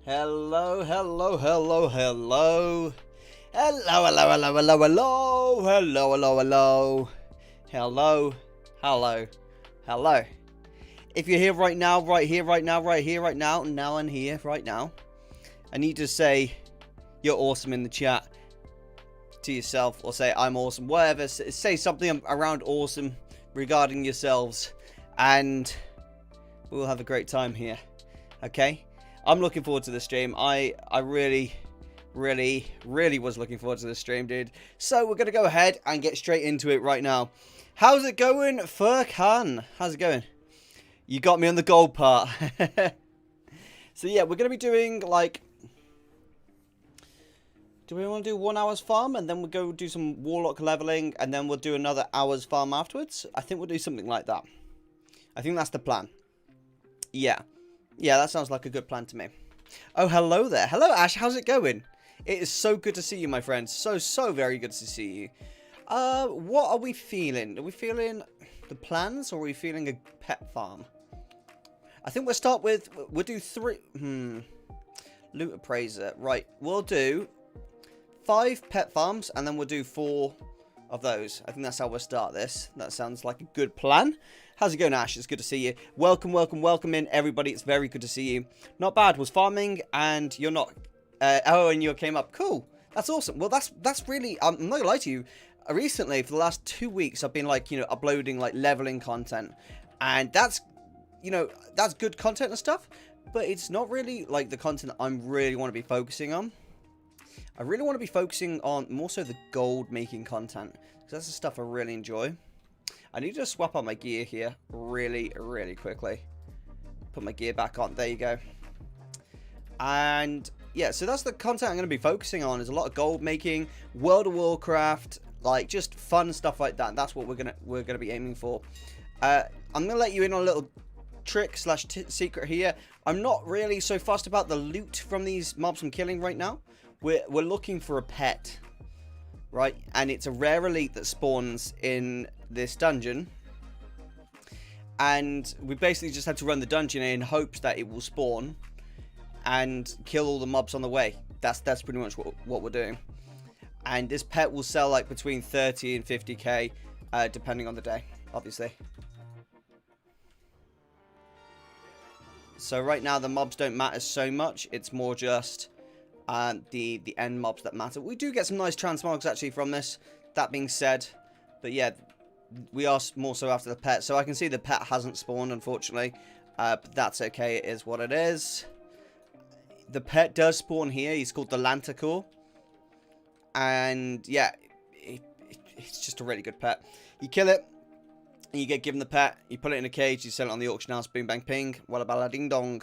Hello, hello, hello, hello. Hello, hello, hello, hello, hello. Hello, hello, hello. Hello, hello, hello. If you're here right now, right here, right now, right here, right now, now and here, right now, I need to say you're awesome in the chat to yourself, or say I'm awesome, whatever. Say something around awesome regarding yourselves, and we'll have a great time here. Okay? I'm looking forward to the stream. I really was looking forward to this stream, dude. So we're going to go ahead and get straight into it right now. How's it going, Furkan? How's it going? You got me on the gold part. So yeah, we're going to be doing like... Do we want to do 1 hour's farm and then we'll go do some Warlock leveling and then we'll do another hour's farm afterwards? I think we'll do something like that. I think that's the plan. Yeah. Yeah, that sounds like a good plan to me. Oh, hello there. Hello, Ash. How's it going? It is so good to see you, my friend. So very good to see you. What are we feeling? Are we feeling the plans or are we feeling a pet farm? I think we'll start with... We'll do 3... Loot appraiser. Right. We'll do 5 pet farms and then we'll do 4 of those. I think that's how we'll start this. That sounds like a good plan. How's it going, Ash? It's good to see you. Welcome, welcome, welcome in, everybody. It's very good to see you. Not bad. Was farming, and you're not... oh, and you came up. Cool. That's awesome. Well, that's really... I'm not going to lie to you. Recently, for the last 2 weeks, I've been, like, you know, uploading, like, leveling content. And that's, you know, that's good content and stuff. But it's not really, like, the content I really want to be focusing on. I really want to be focusing on more so the gold making content. Because that's the stuff I really enjoy. I need to swap out my gear here really quickly. Put my gear back on. There you go. And yeah, so that's the content I'm going to be focusing on. Is a lot of gold making, World of Warcraft, like just fun stuff like that. That's what we're gonna be aiming for. I'm gonna let you in on a little trick slash secret here. I'm not really so fussed about the loot from these mobs I'm killing right now. We're looking for a pet. Right, and it's a rare elite that spawns in this dungeon. And we basically just had to run the dungeon in hopes that it will spawn and kill all the mobs on the way. That's pretty much what we're doing. And this pet will sell like between 30 and 50k, depending on the day, obviously. So right now the mobs don't matter so much. It's more just... the end mobs that matter. We do get some nice transmogs actually from this, that being said, but yeah, we are more so after the pet. So I can see the pet hasn't spawned, unfortunately, but that's okay. It is what it is. The pet does spawn here. He's called the Lantacore, and yeah, it's just a really good pet. You kill it and you get given the pet, you put it in a cage, you sell it on the auction house, boom bang ping, walla balla ding dong.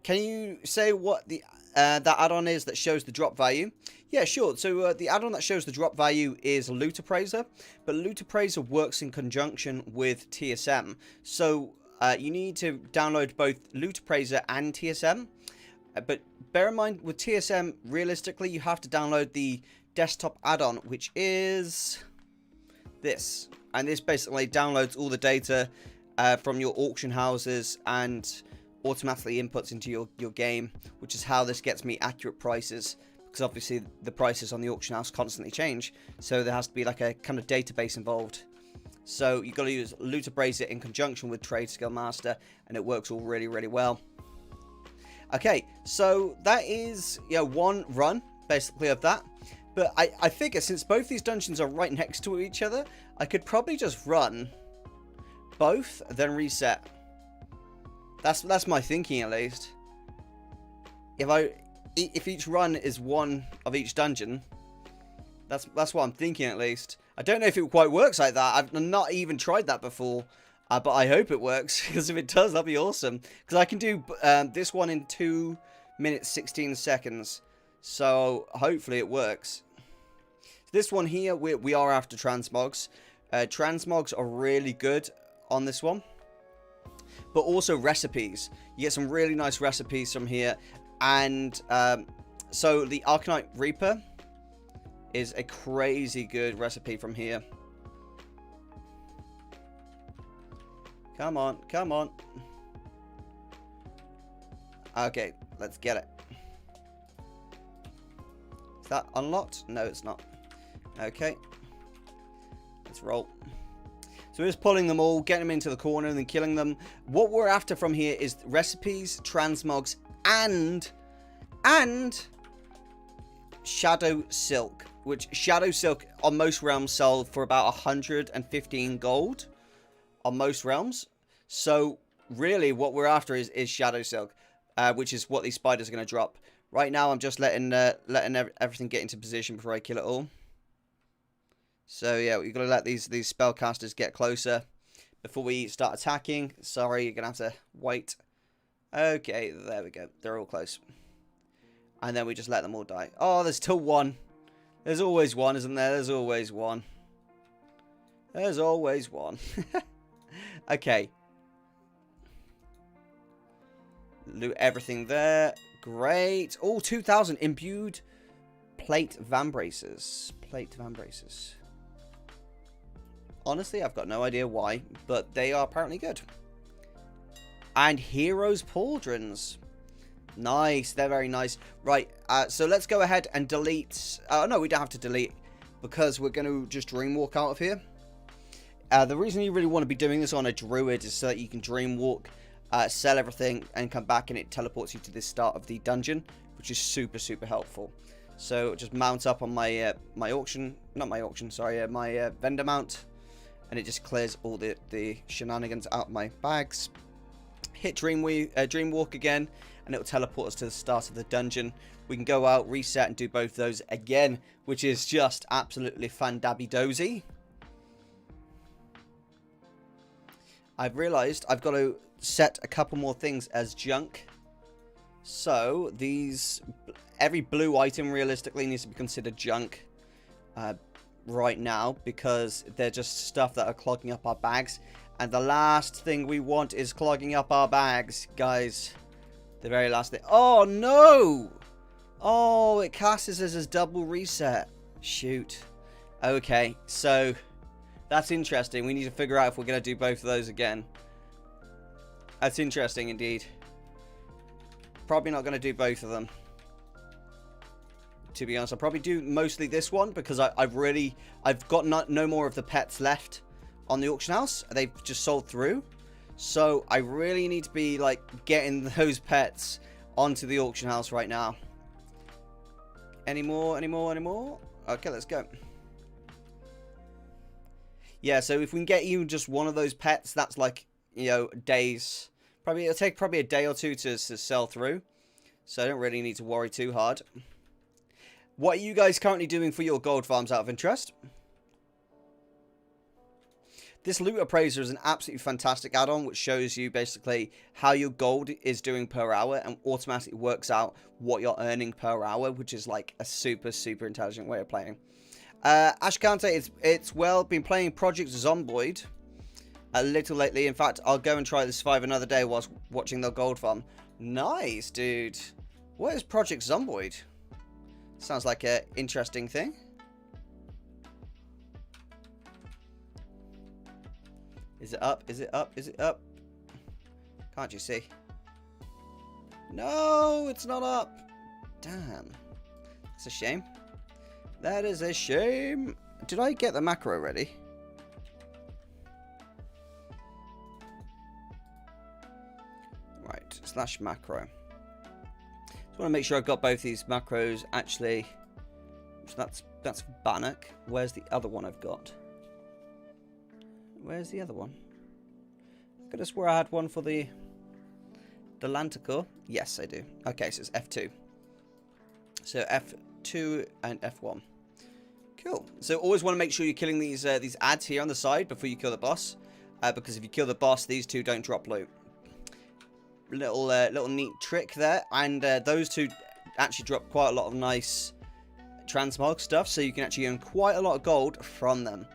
Can you say what the that add-on is that shows the drop value? Yeah, sure. So the add-on that shows the drop value is Loot Appraiser, but Loot Appraiser works in conjunction with TSM. So you need to download both Loot Appraiser and TSM. But bear in mind, with TSM, realistically, you have to download the desktop add-on, which is this. And this basically downloads all the data from your auction houses and automatically inputs into your game, which is how this gets me accurate prices, because obviously the prices on the auction house constantly change, so there has to be like a kind of database involved. So you've got to use Loot Appraiser in conjunction with Trade Skill Master, and it works all really well. Okay, so that is, yeah, one run basically of that. But I figure since both these dungeons are right next to each other, I could probably just run both then reset. That's my thinking, at least. If each run is one of each dungeon, that's what I'm thinking, at least. I don't know if it quite works like that. I've not even tried that before, but I hope it works, because if it does, that'd be awesome. Because I can do this one in 2 minutes 16 seconds, so hopefully it works. This one here, we are after transmogs. Transmogs are really good on this one. But also recipes. You get some really nice recipes from here. And so the Arcanite Reaper is a crazy good recipe from here. Come on, come on. Okay, let's get it. Is that unlocked? No, it's not. Okay. Let's roll. So we're just pulling them all, getting them into the corner, and then killing them. What we're after from here is recipes, transmogs, and Shadow Silk. Which Shadow Silk on most realms sell for about 115 gold. On most realms. So really what we're after is Shadow Silk. Which is what these spiders are going to drop. Right now I'm just letting everything get into position before I kill it all. So yeah, we've got to let these spellcasters get closer before we start attacking. Sorry, you're going to have to wait. Okay, there we go. They're all close. And then we just let them all die. Oh, there's still one. There's always one, isn't there? There's always one. There's always one. Okay. Loot everything there. Great. Oh, 2,000 imbued plate vambraces. Plate vambraces. Honestly, I've got no idea why, but they are apparently good. And Heroes Pauldrons. Nice. They're very nice. Right. So let's go ahead and delete. No, we don't have to delete because we're going to just dreamwalk out of here. The reason you really want to be doing this on a druid is so that you can dreamwalk, sell everything, and come back, and it teleports you to the start of the dungeon, which is super, super helpful. So just mount up on my my vendor mount, and it just clears all the shenanigans out of my bags. Hit dreamwalk again, and it will teleport us to the start of the dungeon. We can go out, reset, and do both those again, which is just absolutely fandabby-dozy. I've realized I've got to set a couple more things as junk. So every blue item realistically needs to be considered junk right now, because they're just stuff that are clogging up our bags. And the last thing we want is clogging up our bags, guys. The very last thing. Oh, no! Oh, it casts us as a double reset. Shoot. Okay, so that's interesting. We need to figure out if we're going to do both of those again. That's interesting indeed. Probably not going to do both of them. To be honest, I'll probably do mostly this one because I've got no more of the pets left on the auction house. They've just sold through. So I really need to be like getting those pets onto the auction house right now. Any more? Okay, let's go. Yeah, so if we can get you just one of those pets, that's like, you know, days. It'll take a day or two to sell through. So I don't really need to worry too hard. What are you guys currently doing for your gold farms out of interest? This Loot Appraiser is an absolutely fantastic add-on which shows you basically how your gold is doing per hour and automatically works out what you're earning per hour, which is like a super, super intelligent way of playing. Ashkante, it's been playing Project Zomboid a little lately. In fact, I'll go and try this 5 another day whilst watching the gold farm. Nice, dude. What is Project Zomboid? Sounds like an interesting thing. Is it up? Is it up? Is it up? Can't you see? No, it's not up. Damn. That's a shame. That is a shame. Did I get the macro ready? Right, / macro. Just want to make sure I've got both these macros actually. So that's Bannock. Where's the other one I've got? Where's the other one? I could have swore I had one for the Lanticore. Yes, I do. Okay, so it's F2. So F2 and F1. Cool. So always want to make sure you're killing these ads here on the side before you kill the boss, because if you kill the boss, these two don't drop loot. Little neat trick there, and those two actually drop quite a lot of nice transmog stuff, so you can actually earn quite a lot of gold from them.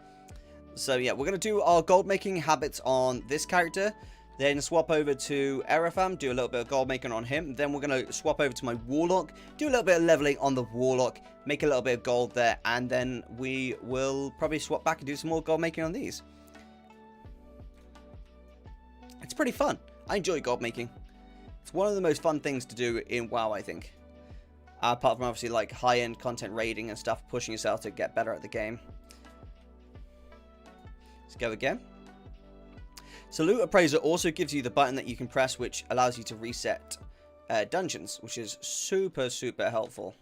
So yeah, we're going to do our gold making habits on this character, then swap over to Erefam, do a little bit of gold making on him, then we're going to swap over to my Warlock, do a little bit of leveling on the Warlock, make a little bit of gold there, and then we will probably swap back and do some more gold making on these. It's pretty fun. I enjoy gold making. It's one of the most fun things to do in WoW, I think. Apart from obviously like high-end content raiding and stuff, pushing yourself to get better at the game. Let's go again. So Loot Appraiser also gives you the button that you can press, which allows you to reset dungeons, which is super, super helpful.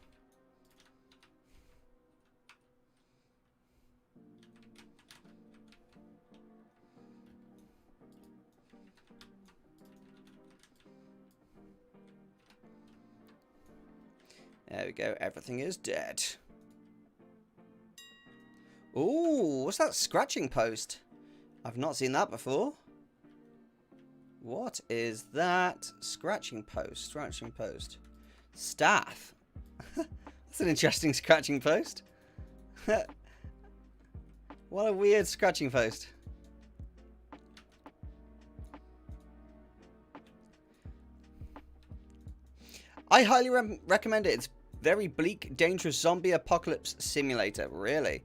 There we go. Everything is dead. Ooh, what's that scratching post? I've not seen that before. What is that? Scratching post. Scratching post. Staff. That's an interesting scratching post. What a weird scratching post. I highly recommend it. It's very bleak, dangerous zombie apocalypse simulator. Really.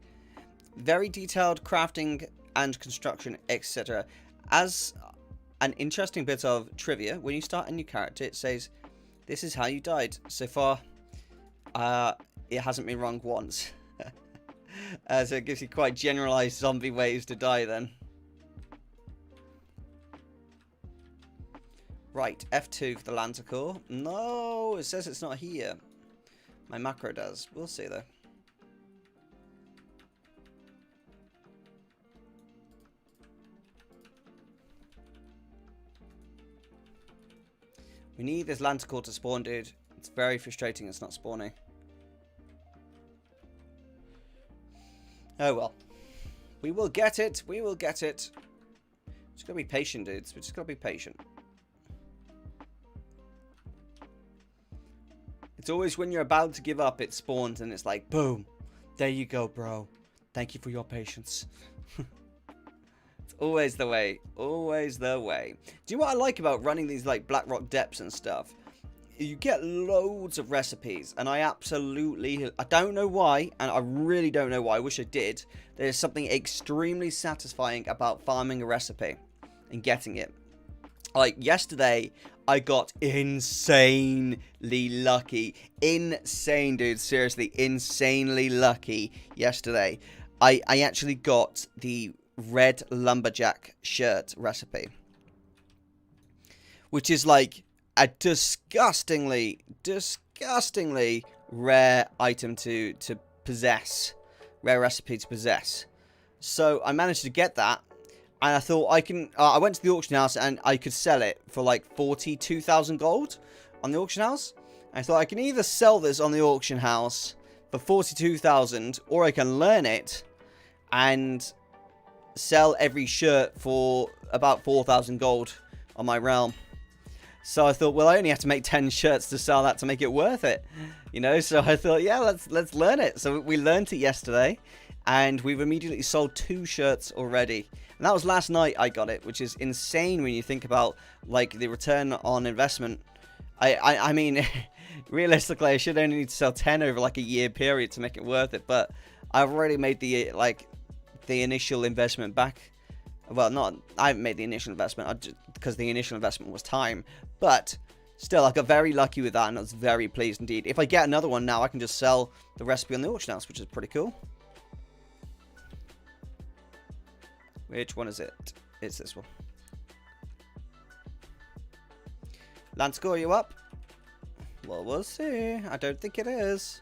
Very detailed crafting and construction, etc. As an interesting bit of trivia, when you start a new character, it says, this is how you died. So far, it hasn't been wrong once. So it gives you quite generalized zombie ways to die then. Right, F2 for the Lanticore. No, it says it's not here. My macro does. We'll see though. We need this Lanticore to spawn, dude. It's very frustrating it's not spawning. Oh well. We will get it. We will get it. Just gotta be patient, dudes. We just gotta be patient. It's always when you're about to give up, it spawns and it's like, boom. There you go, bro. Thank you for your patience. It's always the way. Always the way. Do you know what I like about running these like Blackrock depths and stuff? You get loads of recipes, and I don't know why, and I really don't know why, I wish I did. There's something extremely satisfying about farming a recipe and getting it. Like, yesterday, I got insanely lucky. Insane, dude. Seriously, insanely lucky yesterday. I actually got the red lumberjack shirt recipe, which is like a disgustingly rare item to possess, rare recipe to possess. So I managed to get that, and I thought I can. I went to the auction house and I could sell it for like 42,000 gold on the auction house. I thought I can either sell this on the auction house for 42,000, or I can learn it and sell every shirt for about 4,000 gold on my realm. So I thought, well, I only have to make 10 shirts to sell that to make it worth it, you know. So I thought, yeah, let's learn it. So we learned it yesterday, and we've immediately sold 2 shirts already. And that was last night I got it, which is insane when you think about like the return on investment. I mean, realistically, I should only need to sell 10 over like a year period to make it worth it. But I've already made the initial investment back. Well, I haven't made the initial investment because the initial investment was time. But still, I got very lucky with that, and I was very pleased indeed. If I get another one now, I can just sell the recipe on the auction house, which is pretty cool. Which one is it? It's this one. Lanticore, you up? Well, we'll see. I don't think it is.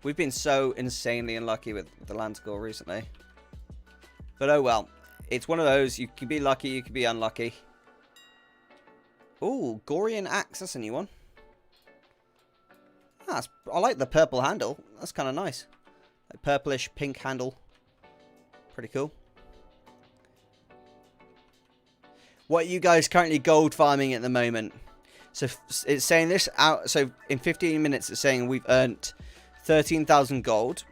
We've been so insanely unlucky with the Lanticore recently. But oh well. It's one of those. You can be lucky, you can be unlucky. Ooh, Gorian Axe. That's a new one. I like the purple handle. That's kind of nice. Like purplish pink handle. Pretty cool. What are you guys currently gold farming at the moment? So it's saying this out. So in 15 minutes, it's saying we've earned 13,000 gold.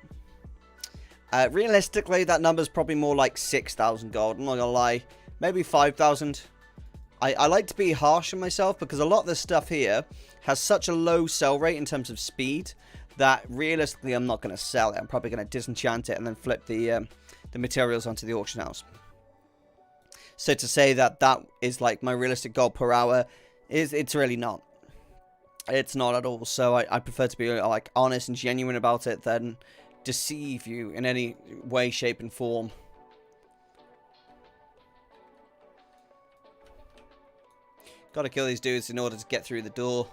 Realistically, that number's probably more like 6,000 gold. I'm not gonna lie, maybe 5,000. I like to be harsh on myself because a lot of this stuff here has such a low sell rate in terms of speed that realistically I'm not gonna sell it. I'm probably gonna disenchant it and then flip the materials onto the auction house. So to say that that is like my realistic goal per hour, it's really not. It's not at all. So I prefer to be like honest and genuine about it than deceive you in any way, shape, and form. Gotta kill these dudes in order to get through the door,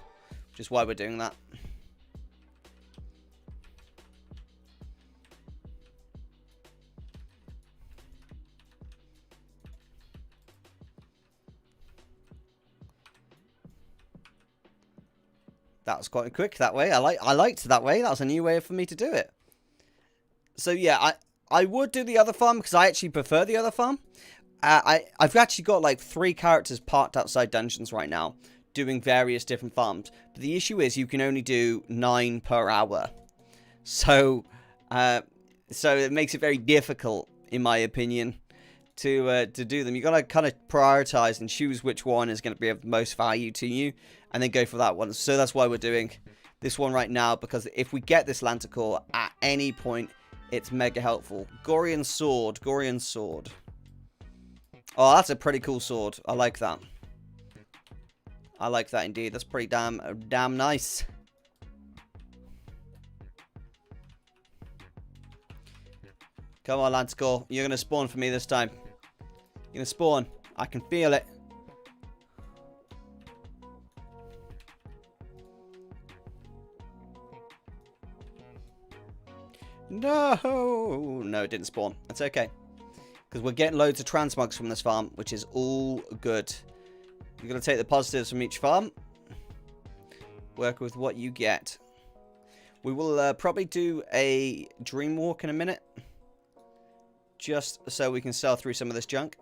which is why we're doing that. That was quite quick that way. I liked that way. That was a new way for me to do it. So yeah, I would do the other farm because I actually prefer the other farm. I've actually got like 3 characters parked outside dungeons right now, doing various different farms. But the issue is you can only do 9 per hour. So it makes it very difficult, in my opinion, to do them. You gotta kind of prioritize and choose which one is going to be of most value to you, and then go for that one. So that's why we're doing this one right now, because if we get this Lanticore at any point, it's mega helpful. Gorian Sword. Oh, that's a pretty cool sword. I like that. I like that indeed. That's pretty damn nice. Come on, Lanticore. You're going to spawn for me this time. You're going to spawn. I can feel it. No, it didn't spawn. That's okay. Because we're getting loads of transmogs from this farm, which is all good. You're going to take the positives from each farm. Work with what you get. We will probably do a dream walk in a minute. Just so we can sell through some of this junk.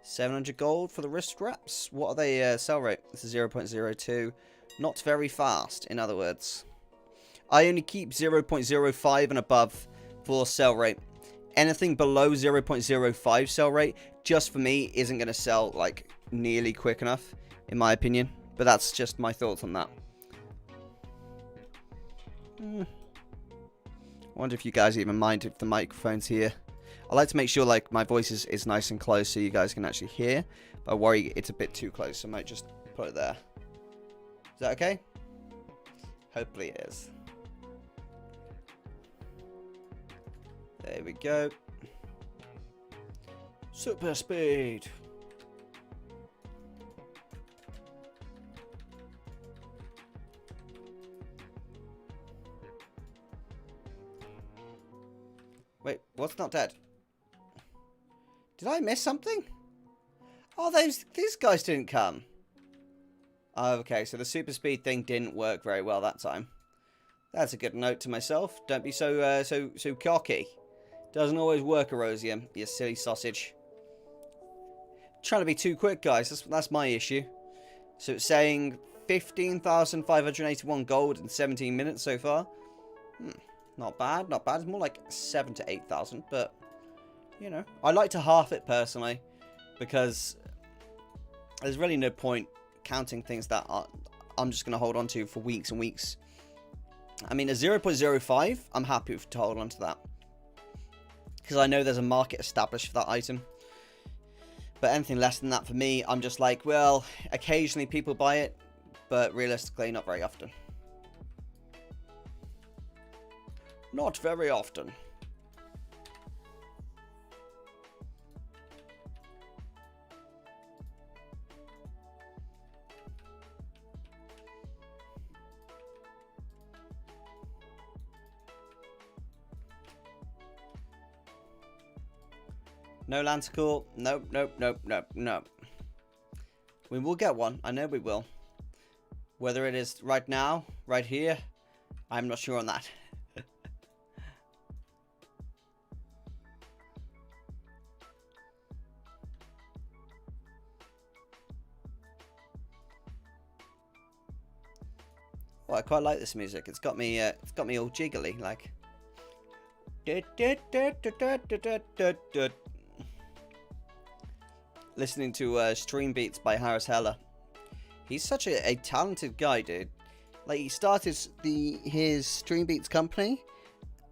700 gold for the wrist straps. What are they sell rate? This is 0.02. Not very fast, in other words. I only keep 0.05 and above for sell rate. Anything below 0.05 sell rate, just for me, isn't going to sell like nearly quick enough, in my opinion. But that's just my thoughts on that. I wonder if you guys even mind if the microphone's here. I like to make sure like my voice is nice and close so you guys can actually hear. But I worry it's a bit too close, so I might just put it there. Is that okay? Hopefully it is. There we go. Super speed. Wait, what's not dead? Did I miss something? Oh, these guys didn't come. Oh, okay, so the super speed thing didn't work very well that time. That's a good note to myself. Don't be so cocky. Doesn't always work, Erosium, you silly sausage. Trying to be too quick, guys. That's my issue. So it's saying 15,581 gold in 17 minutes so far. Not bad, not bad. It's more like 7,000 to 8,000, but you know, I like to half it personally because there's really no point counting things that I'm just going to hold on to for weeks and weeks. I mean, a 0.05, I'm happy to hold on to that. Because I know there's a market established for that item. But anything less than that for me, I'm just like, well, occasionally people buy it, but realistically, not very often. Not very often. No Lanticore. Nope, nope, nope, nope, nope. We will get one. I know we will. Whether it is right now, right here, I'm not sure on that. Well, I quite like this music. It's got me all jiggly, like. Listening to Stream Beats by Harris Heller. He's such a talented guy, dude. Like, he started his Stream Beats company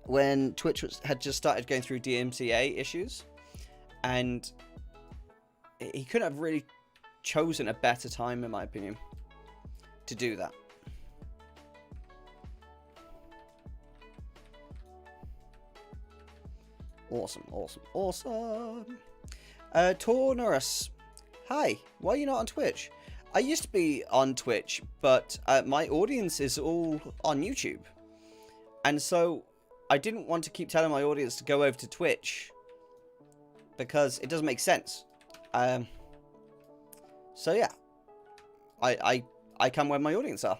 when Twitch had just started going through DMCA issues, and he couldn't have really chosen a better time, in my opinion, to do that. Awesome, awesome, awesome. Tornorus, hi, why are you not on Twitch? I used to be on Twitch, but my audience is all on YouTube. And so I didn't want to keep telling my audience to go over to Twitch, because it doesn't make sense. So yeah, I come where my audience are.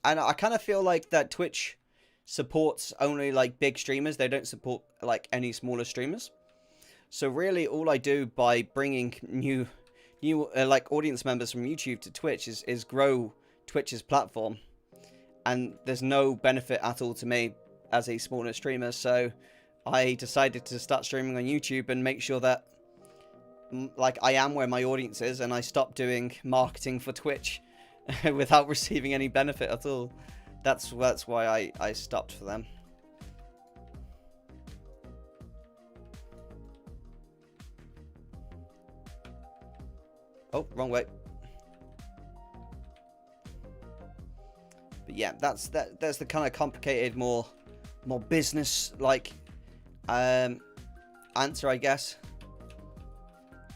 And I kind of feel like that Twitch supports only like big streamers. They don't support like any smaller streamers. So really all I do by bringing new like audience members from YouTube to Twitch is grow Twitch's platform. And there's no benefit at all to me as a smaller streamer. So I decided to start streaming on YouTube and make sure that like I am where my audience is, and I stopped doing marketing for Twitch without receiving any benefit at all. That's why I stopped for them. Oh, wrong way. But yeah, that's the kind of complicated, more business like answer, I guess.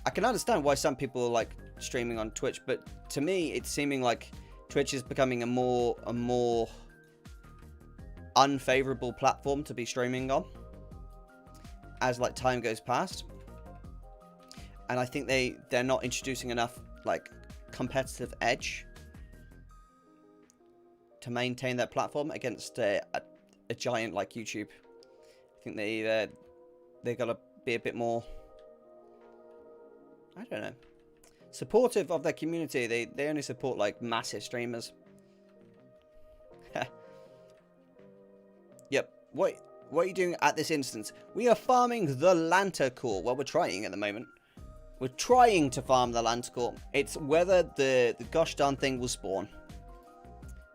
I can understand why some people like streaming on Twitch, but to me, it's seeming like Twitch is becoming a more unfavorable platform to be streaming on as like time goes past. And I think they're not introducing enough like competitive edge to maintain their platform against a giant like YouTube. I think they gotta be a bit more, I don't know, supportive of their community. They only support like massive streamers. Yep. What are you doing at this instance? We are farming the Lanta core. Well, we're trying at the moment. We're trying to farm the Lanta core. It's whether the gosh darn thing will spawn.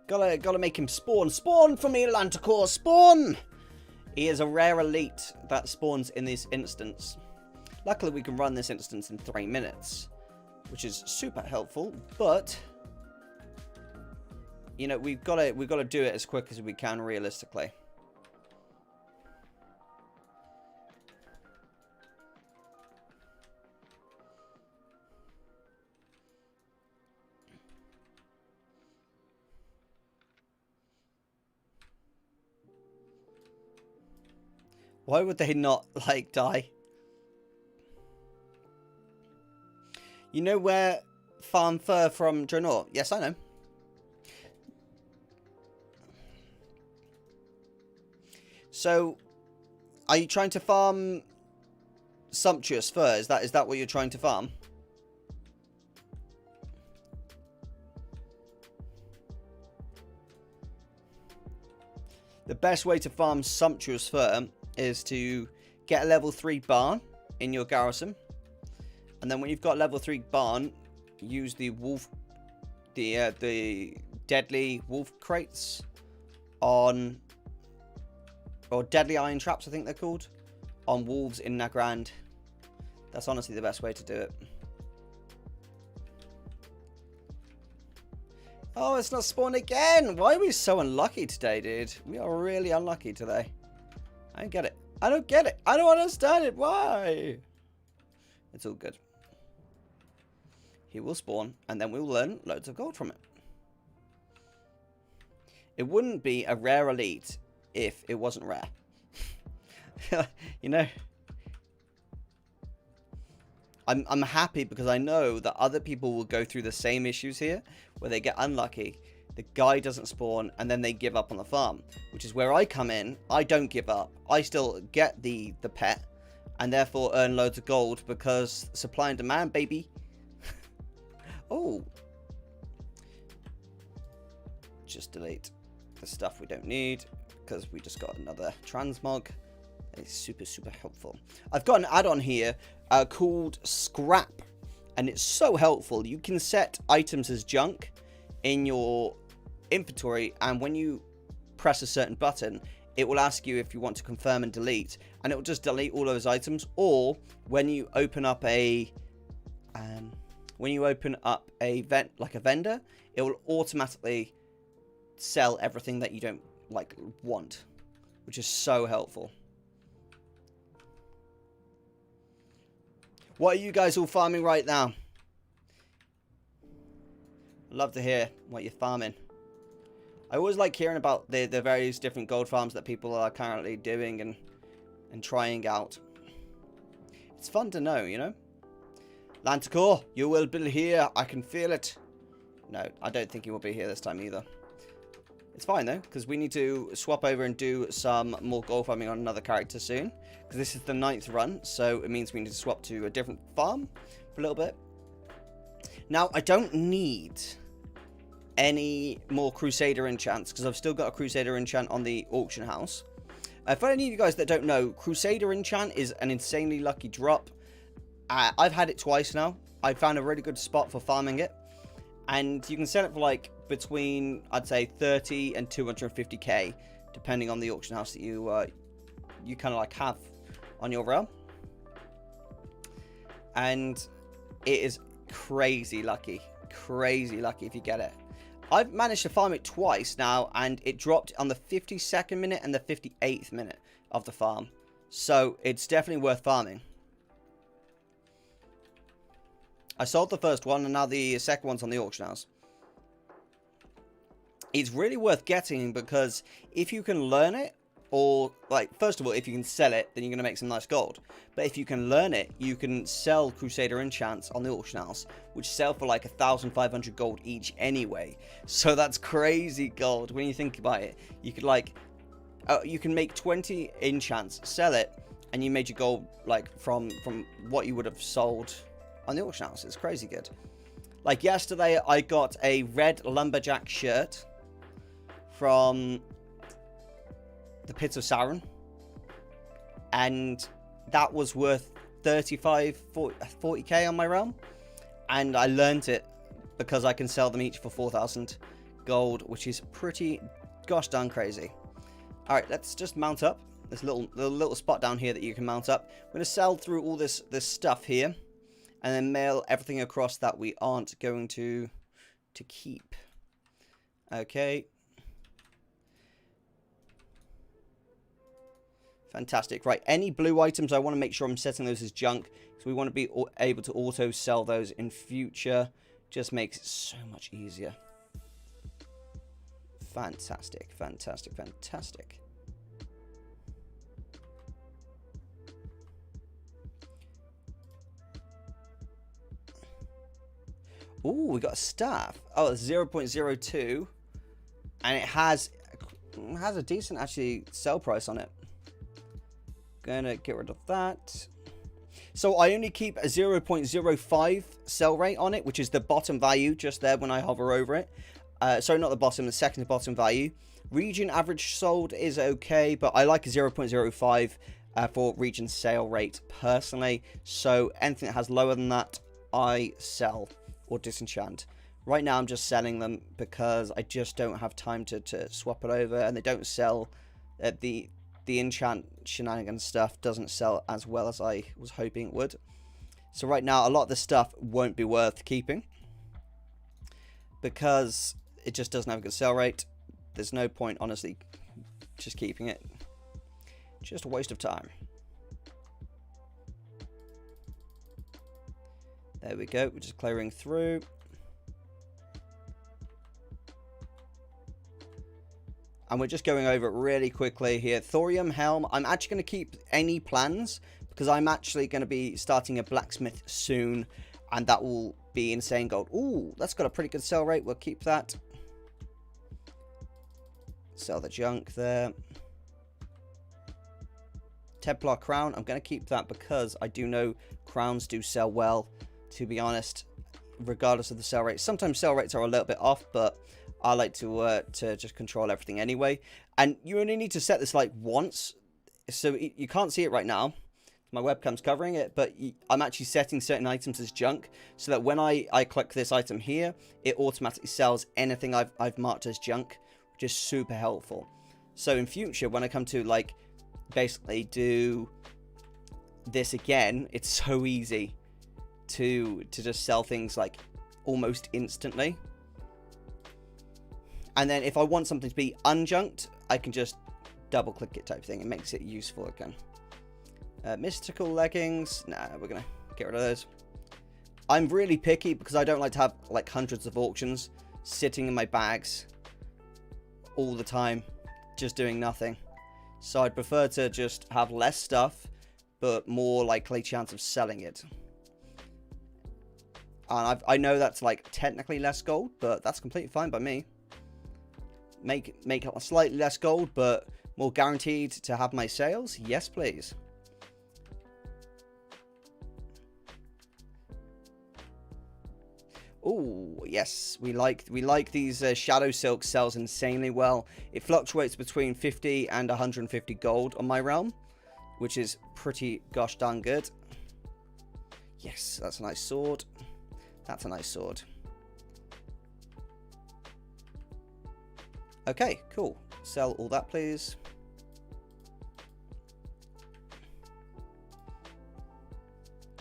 Gotta make him spawn. Spawn for me, Lanta core. Spawn! He is a rare elite that spawns in this instance. Luckily, we can run this instance in 3 minutes, which is super helpful. But you know, we've got to do it as quick as we can, realistically. Why would they not, like, die? You know where farm fur from Draenor? Yes, I know. So, are you trying to farm sumptuous fur? Is that what you're trying to farm? The best way to farm sumptuous fur is to get a level 3 barn in your garrison, and then when you've got level 3 barn, use the deadly wolf crates on, or deadly iron traps, I think they're called, on wolves in Nagrand. That's honestly the best way to do it. Oh, it's not spawned again. Why are we so unlucky today, dude? We are really unlucky today. I don't get it. I don't get it. I don't understand it. Why? It's all good. He will spawn, and then we'll learn loads of gold from it. It wouldn't be a rare elite if it wasn't rare. You know? I'm happy because I know that other people will go through the same issues here, where they get unlucky, the guy doesn't spawn, and then they give up on the farm, which is where I come in. I don't give up. I still get the pet, and therefore earn loads of gold, because supply and demand, baby. Oh. Just delete the stuff we don't need, because we just got another transmog. It's super, super helpful. I've got an add-on here called Scrap, and it's so helpful. You can set items as junk in your inventory, and when you press a certain button, it will ask you if you want to confirm and delete, and it will just delete all those items. Or when you open up a vendor, it will automatically sell everything that you don't want, which is so helpful. What are you guys all farming right now? I'd love to hear what you're farming. I always like hearing about the various different gold farms that people are currently doing and trying out. It's fun to know, you know? Lanticore, you will be here. I can feel it. No, I don't think he will be here this time either. It's fine though, because we need to swap over and do some more gold farming on another character soon. Because this is the 9th run, so it means we need to swap to a different farm for a little bit. Now, I don't need any more Crusader enchants, because I've still got a Crusader enchant on the auction house. For any of you guys that don't know, Crusader enchant is an insanely lucky drop. I've had it twice now. I found a really good spot for farming it. And you can sell it for like between, I'd say, 30 and 250k, depending on the auction house that you kind of like have on your realm. And it is crazy lucky if you get it. I've managed to farm it twice now, and it dropped on the 52nd minute and the 58th minute of the farm. So it's definitely worth farming. I sold the first one, and now the second one's on the auction house. It's really worth getting, because if you can learn it, or, like, first of all, if you can sell it, then you're going to make some nice gold. But if you can learn it, you can sell Crusader enchants on the auction house, which sell for like 1,500 gold each anyway. So that's crazy gold when you think about it. You could, like, you can make 20 enchants, sell it, and you made your gold, like, from what you would have sold on the auction house. It's crazy good. Like, yesterday, I got a red lumberjack shirt from the Pits of Sauron, and that was worth 40k on my realm, and I learned it because I can sell them each for 4,000 gold, which is pretty gosh darn crazy. All right, let's just mount up. There's a little spot down here that you can mount up. I'm going to sell through all this stuff here, and then mail everything across that we aren't going to keep. Okay. Fantastic. Right, any blue items, I want to make sure I'm setting those as junk, because we want to be able to auto sell those in future. Just makes it so much easier. Fantastic, fantastic, fantastic. Ooh, we got a staff. Oh, it's 0.02, and it has a decent actually sell price on it. Gonna get rid of that. So I only keep a 0.05 sell rate on it, which is the bottom value just there when I hover over it. Sorry, not the bottom, the second to bottom value. Region average sold is okay, but I like a 0.05 for region sale rate personally. So anything that has lower than that, I sell or disenchant. Right now I'm just selling them because I just don't have time to swap it over, and they don't sell at the enchant shenanigans stuff doesn't sell as well as I was hoping it would. So right now a lot of the stuff won't be worth keeping because it just doesn't have a good sell rate. There's no point honestly just keeping it. Just a waste of time. There we go. We're just clearing through. And we're just going over it really quickly here. Thorium Helm. I'm actually going to keep any plans because I'm actually going to be starting a blacksmith soon. And that will be insane gold. Ooh, that's got a pretty good sell rate. We'll keep that. Sell the junk there. Templar Crown. I'm going to keep that because I do know crowns do sell well, to be honest, regardless of the sell rate. Sometimes sell rates are a little bit off, but I like to just control everything anyway. And you only need to set this like once, so you can't see it right now. My webcam's covering it, but I'm actually setting certain items as junk, so that when I click this item here, it automatically sells anything I've marked as junk, which is super helpful. So in future, when I come to like basically do this again, it's so easy to just sell things like almost instantly. And then if I want something to be unjunked, I can just double click it type thing. It makes it useful again. Mystical leggings. Nah, we're gonna get rid of those. I'm really picky because I don't like to have like hundreds of auctions sitting in my bags all the time, just doing nothing. So I'd prefer to just have less stuff, but more likely chance of selling it. And I know that's like technically less gold, but that's completely fine by me. Make it slightly less gold, but more guaranteed to have my sales. Yes, please. Oh, yes, we like these Shadow Silk sells insanely well. It fluctuates between 50 and 150 gold on my realm, which is pretty gosh darn good. Yes, that's a nice sword. That's a nice sword. Okay, cool. Sell all that, please.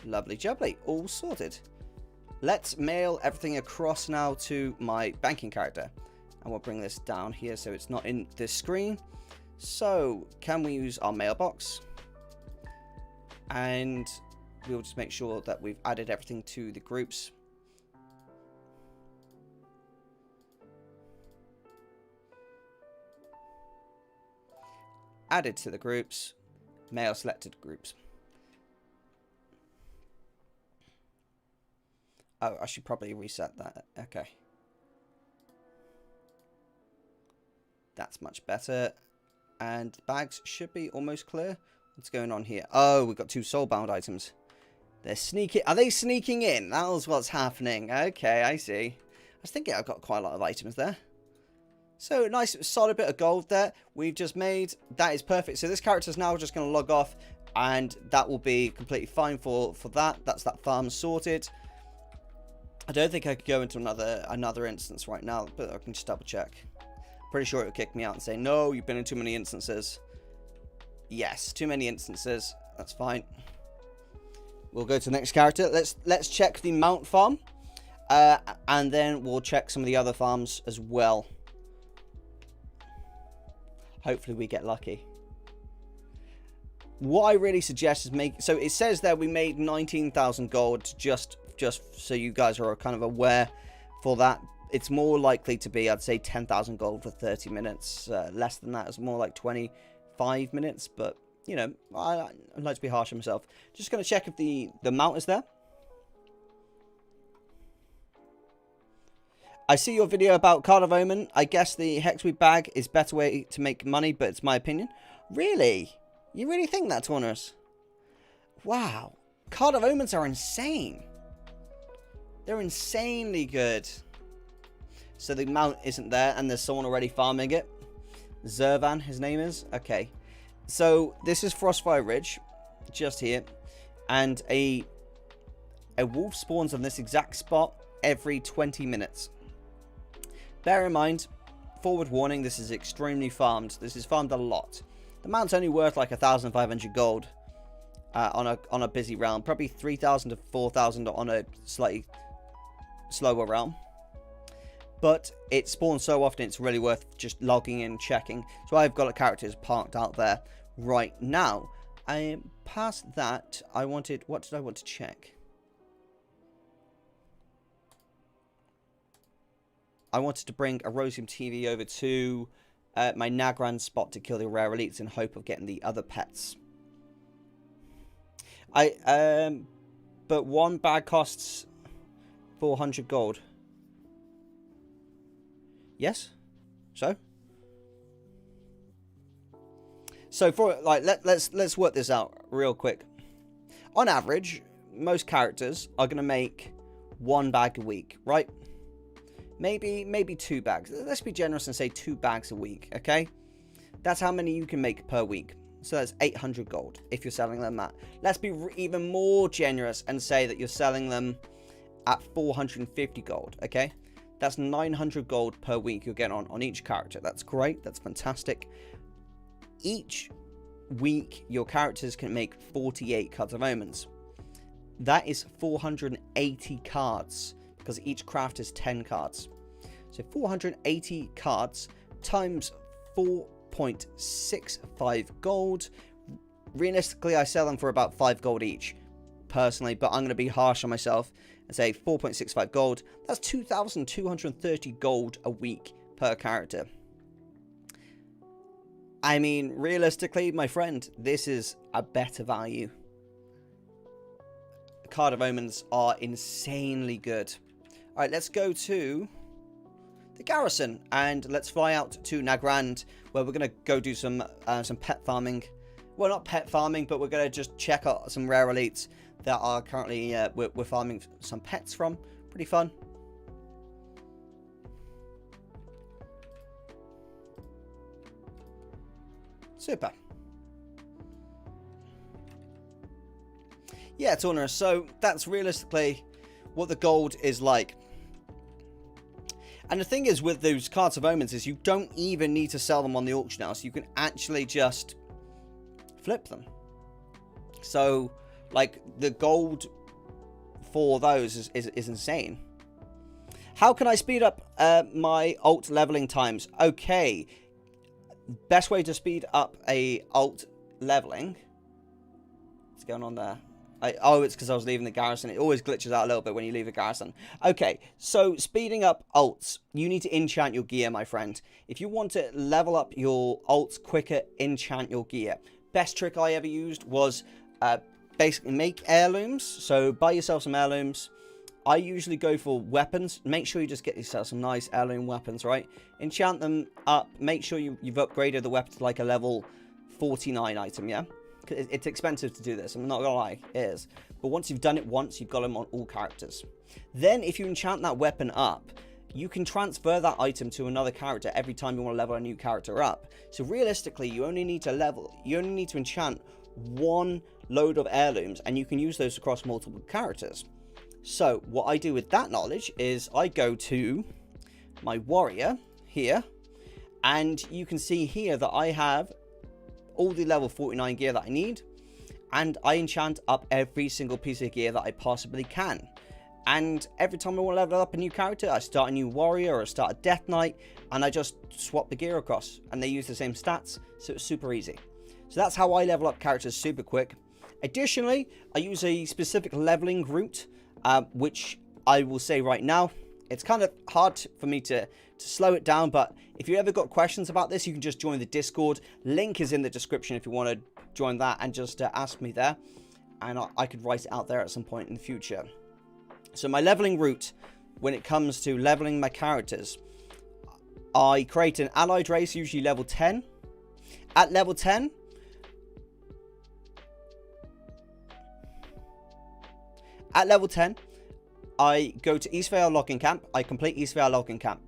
Lovely jubbly. All sorted. Let's mail everything across now to my banking character. And we'll bring this down here so it's not in this screen. So, can we use our mailbox? And we'll just make sure that we've added everything to the groups. Added to the groups. Mail selected groups. Oh, I should probably reset that. Okay. That's much better. And bags should be almost clear. What's going on here? Oh, we've got 2 soulbound items. They're sneaking. Are they sneaking in? That was what's happening. Okay, I see. I was thinking I've got quite a lot of items there. So, nice solid bit of gold there. We've just made. That is perfect. So, this character is now just going to log off. And that will be completely fine for that. That's that farm sorted. I don't think I could go into another instance right now, but I can just double check. Pretty sure it would kick me out and say, no, you've been in too many instances. Yes, too many instances. That's fine. We'll go to the next character. Let's check the mount farm. And then we'll check some of the other farms as well. Hopefully we get lucky. What I really suggest is make... So it says that we made 19,000 gold just so you guys are kind of aware for that. It's more likely to be, I'd say, 10,000 gold for 30 minutes. Less than that is more like 25 minutes. But, you know, I'd like to be harsh on myself. Just going to check if the mount is there. I see your video about Card of Omen. I guess the Hexweed bag is a better way to make money, but it's my opinion. Really? You really think that, Taunus? Wow. Card of Omens are insane. They're insanely good. So the mount isn't there, and there's someone already farming it. Zervan, his name is. Okay. So this is Frostfire Ridge, just here. And a wolf spawns on this exact spot every 20 minutes. Bear in mind, forward warning, this is extremely farmed. This is farmed a lot. The mount's only worth like 1,500 gold on a busy realm. Probably 3,000 to 4,000 on a slightly slower realm. But it spawns so often it's really worth just logging in, checking. So I've got characters parked out there right now. Past that, I wanted... What did I want to check? I wanted to bring a Rosium TV over to my Nagran spot to kill the rare elites in hope of getting the other pets. But one bag costs 400 gold. Yes? So for like let's work this out real quick. On average, most characters are going to make 1 bag a week, right? Maybe 2 bags. Let's be generous and say 2 bags a week, okay? That's how many you can make per week. So that's 800 gold if you're selling them at. Let's be even more generous and say that you're selling them at 450 gold, okay? That's 900 gold per week you're getting on each character. That's great. That's fantastic. each week your characters can make 48 cards of omens. That is 480 cards, because each craft is 10 cards. So 480 cards times 4.65 gold. Realistically, I sell them for about 5 gold each, personally, but I'm going to be harsh on myself and say 4.65 gold. That's 2,230 gold a week per character. I mean, realistically, my friend, this is a better value. Card of Omens are insanely good. Alright, let's go to the garrison, and let's fly out to Nagrand, where we're going to go do some pet farming. Well, not pet farming, but we're going to just check out some rare elites that are currently, we're farming some pets from. Pretty fun. Super. Yeah, Torner, so that's realistically what the gold is like. And the thing is with those cards of omens is you don't even need to sell them on the auction house. You can actually just flip them. So, like, the gold for those is insane. How can I speed up my alt leveling times? Okay. Best way to speed up a alt leveling. What's going on there? Oh, it's because I was leaving the garrison. It always glitches out a little bit when you leave a garrison. Okay, so speeding up alts. You need to enchant your gear, my friend. If you want to level up your alts quicker, enchant your gear. Best trick I ever used was basically make heirlooms. So buy yourself some heirlooms. I usually go for weapons. Make sure you just get yourself some nice heirloom weapons, right? Enchant them up. Make sure you've upgraded the weapon to like a level 49 item, yeah? It's expensive to do this, I'm not gonna lie, it is. But once you've done it once, you've got them on all characters. Then, if you enchant that weapon up, you can transfer that item to another character every time you want to level a new character up. So realistically, you only need to enchant one load of heirlooms, and you can use those across multiple characters. So, what I do with that knowledge is I go to my warrior here, and you can see here that I have all the level 49 gear that I need, and I enchant up every single piece of gear that I possibly can. And every time I want to level up a new character, I start a new warrior or I start a death knight, and I just swap the gear across, and they use the same stats, so it's super easy. So that's how I level up characters super quick. Additionally, I use a specific leveling route, which I will say right now, it's kind of hard for me to slow it down, but if you ever got questions about this, you can just join the Discord. Link is in the description if you want to join that, and just ask me there, and I could write it out there at some point in the future. So my leveling route, when it comes to leveling my characters, I create an allied race, usually level 10. At level 10, I go to Eastvale Logging Camp. I complete Eastvale Logging Camp.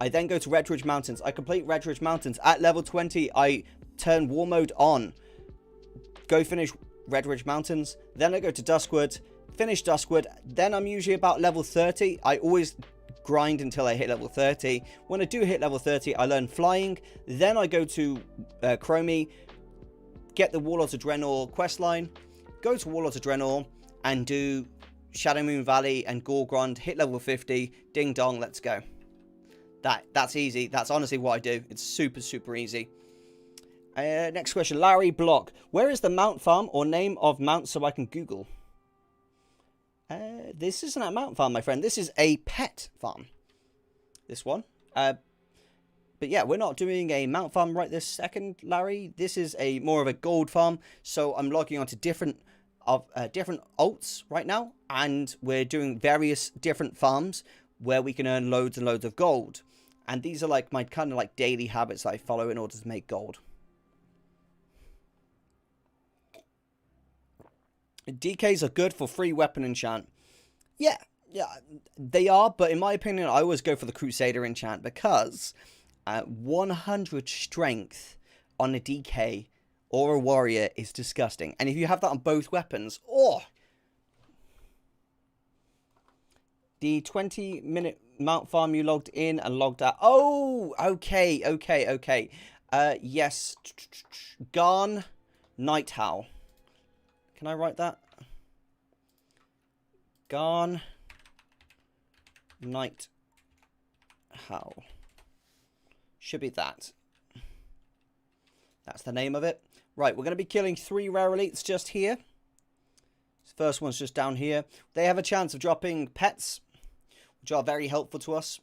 I then go to Red Ridge Mountains. I complete Red Ridge Mountains. At level 20, I turn War Mode on. Go finish Red Ridge Mountains. Then I go to Duskwood. Finish Duskwood. Then I'm usually about level 30. I always grind until I hit level 30. When I do hit level 30, I learn Flying. Then I go to Chromie. Get the Warlords of Draenor questline. Go to Warlords of Draenor and do Shadow Moon Valley and Gorgrond. Hit level 50. Ding dong, let's go. That's easy. That's honestly what I do. It's super, super easy. Next question. Larry Block. Where is the mount farm or name of mount so I can Google? This isn't a mount farm, my friend. This is a pet farm. This one. But yeah, we're not doing a mount farm right this second, Larry. This is more of a gold farm. So I'm logging onto different alts right now. And we're doing various different farms where we can earn loads and loads of gold. And these are like my kind of like daily habits that I follow in order to make gold. DKs are good for free weapon enchant. Yeah, they are. But in my opinion, I always go for the Crusader enchant, because 100 strength on a DK or a warrior is disgusting. And if you have that on both weapons, oh! The 20-minute mount farm you logged in and logged out. Oh, okay. Yes. Garn Night Howl. Can I write that? Garn Night Howl. Should be that. That's the name of it. Right, we're going to be killing 3 rare elites just here. This first one's just down here. They have a chance of dropping pets, which are very helpful to us.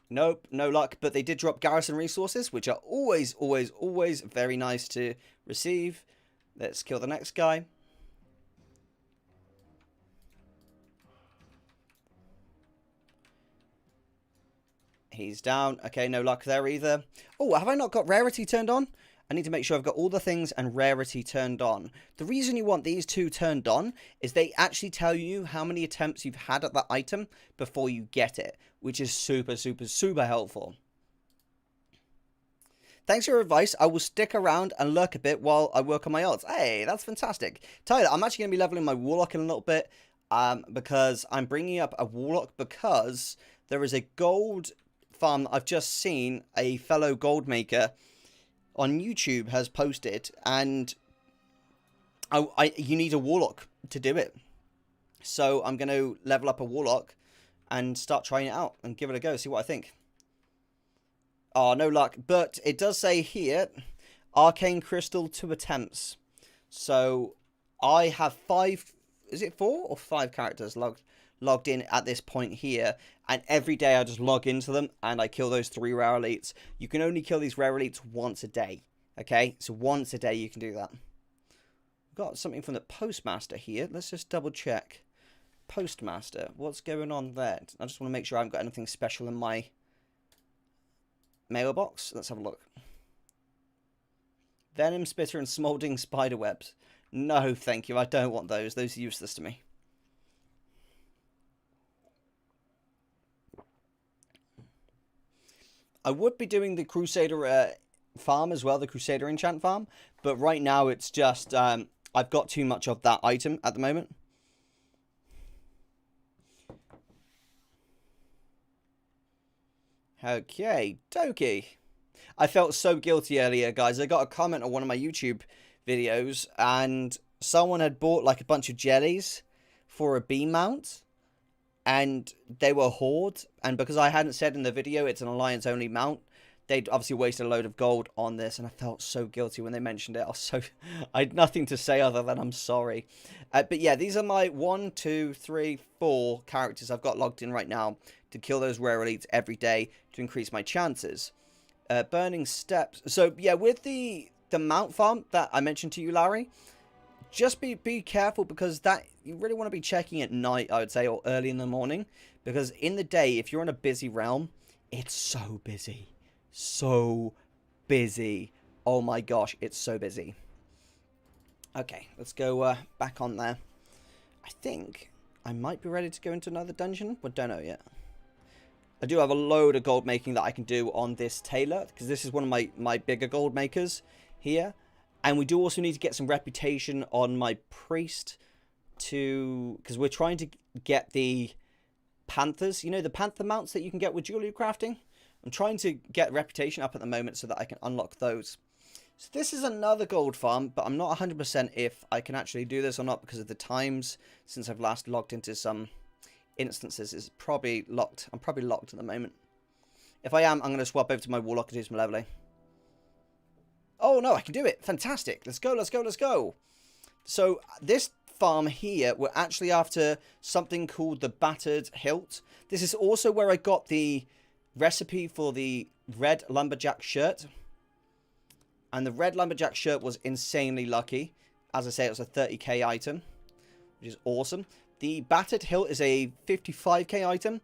Nope, no luck, but they did drop garrison resources, which are always, always, always very nice to receive. Let's kill the next guy. He's down. Okay, no luck there either. Oh, have I not got rarity turned on? I need to make sure I've got all the things and rarity turned on. The reason you want these two turned on is they actually tell you how many attempts you've had at that item before you get it, which is super, super, super helpful. Thanks for your advice. I will stick around and lurk a bit while I work on my odds. Hey, that's fantastic. Tyler, I'm actually going to be leveling my Warlock in a little bit because I'm bringing up a Warlock because there is a gold farm that I've just seen a fellow gold maker on YouTube has posted, and you need a Warlock to do it. So I'm going to level up a Warlock and start trying it out and give it a go, see what I think. Oh, no luck. But it does say here, Arcane Crystal 2 attempts. So I have 5, is it 4 or 5 characters logged in at this point here, and every day I just log into them and I kill those 3 rare elites. You can only kill these rare elites once a day, okay? So once a day you can do that. We've got something from the Postmaster here. Let's just double check. Postmaster, what's going on there? I just want to make sure I haven't got anything special in my mailbox. Let's have a look. Venom Spitter and Smoldering Spiderwebs. No, thank you. I don't want those. Those are useless to me. I would be doing the Crusader farm as well, the Crusader enchant farm, but right now it's just I've got too much of that item at the moment. Okay, dokie. I felt so guilty earlier, guys. I got a comment on one of my YouTube videos, and someone had bought like a bunch of jellies for a beam mount, and they were Horde, and because I hadn't said in the video it's an alliance only mount, they'd obviously wasted a load of gold on this, and I felt so guilty when they mentioned it. I had nothing to say other than I'm sorry. But yeah, these are my 1, 2, 3, 4 characters I've got logged in right now to kill those rare elites every day to increase my chances. Burning Steps. So yeah, with the mount farm that I mentioned to you, Larry, just be careful, because that you really want to be checking at night, I would say, or early in the morning, because in the day, if you're in a busy realm, it's so busy. So busy. Oh my gosh, it's so busy. Okay, let's go back on there. I think I might be ready to go into another dungeon, but don't know yet. I do have a load of gold making that I can do on this tailor, because this is one of my bigger gold makers here. And we do also need to get some reputation on my priest, because we're trying to get the panthers, you know, the panther mounts that you can get with jewelry crafting. I'm trying to get reputation up at the moment so that I can unlock those. So this is another gold farm, but I'm not 100% if I can actually do this or not, because of the times since I've last logged into some instances. It's probably locked. I'm probably locked at the moment. If I am, I'm going to swap over to my Warlock and do some leveling. Oh no, I can do it. Fantastic. Let's go, let's go, let's go. So this farm here, we're actually after something called the Battered Hilt. This is also where I got the recipe for the red lumberjack shirt. And the red lumberjack shirt was insanely lucky. As I say, it was a 30k item, which is awesome. The Battered Hilt is a 55k item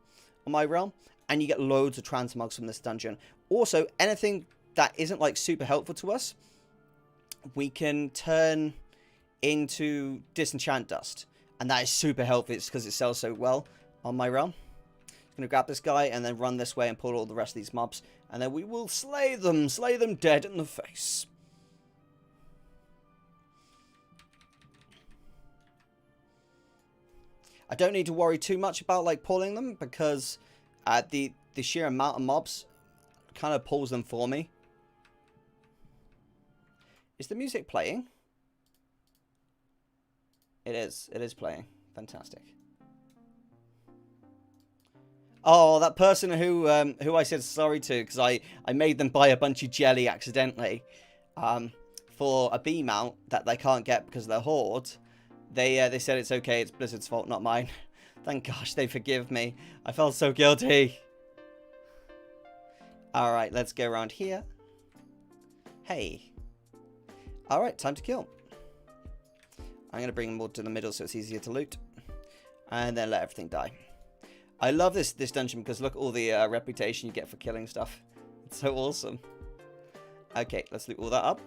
on my realm, and you get loads of transmogs from this dungeon. Also, anything that isn't like super helpful to us, we can turn into disenchant dust, and that is super helpful. It's because it sells so well on my realm. I'm gonna grab this guy and then run this way and pull all the rest of these mobs, and then we will slay them dead in the face. I don't need to worry too much about like pulling them, because the sheer amount of mobs kind of pulls them for me. Is the music playing? It is. It is playing. Fantastic. Oh, that person who I said sorry to because I made them buy a bunch of jelly accidentally for a B mount that they can't get because they're horde. They said it's okay. It's Blizzard's fault, not mine. Thank gosh they forgive me. I felt so guilty. All right, let's go around here. Hey. All right, time to kill. I'm going to bring them all to the middle so it's easier to loot. And then let everything die. I love this dungeon because look at all the reputation you get for killing stuff. It's so awesome. Okay, let's loot all that up.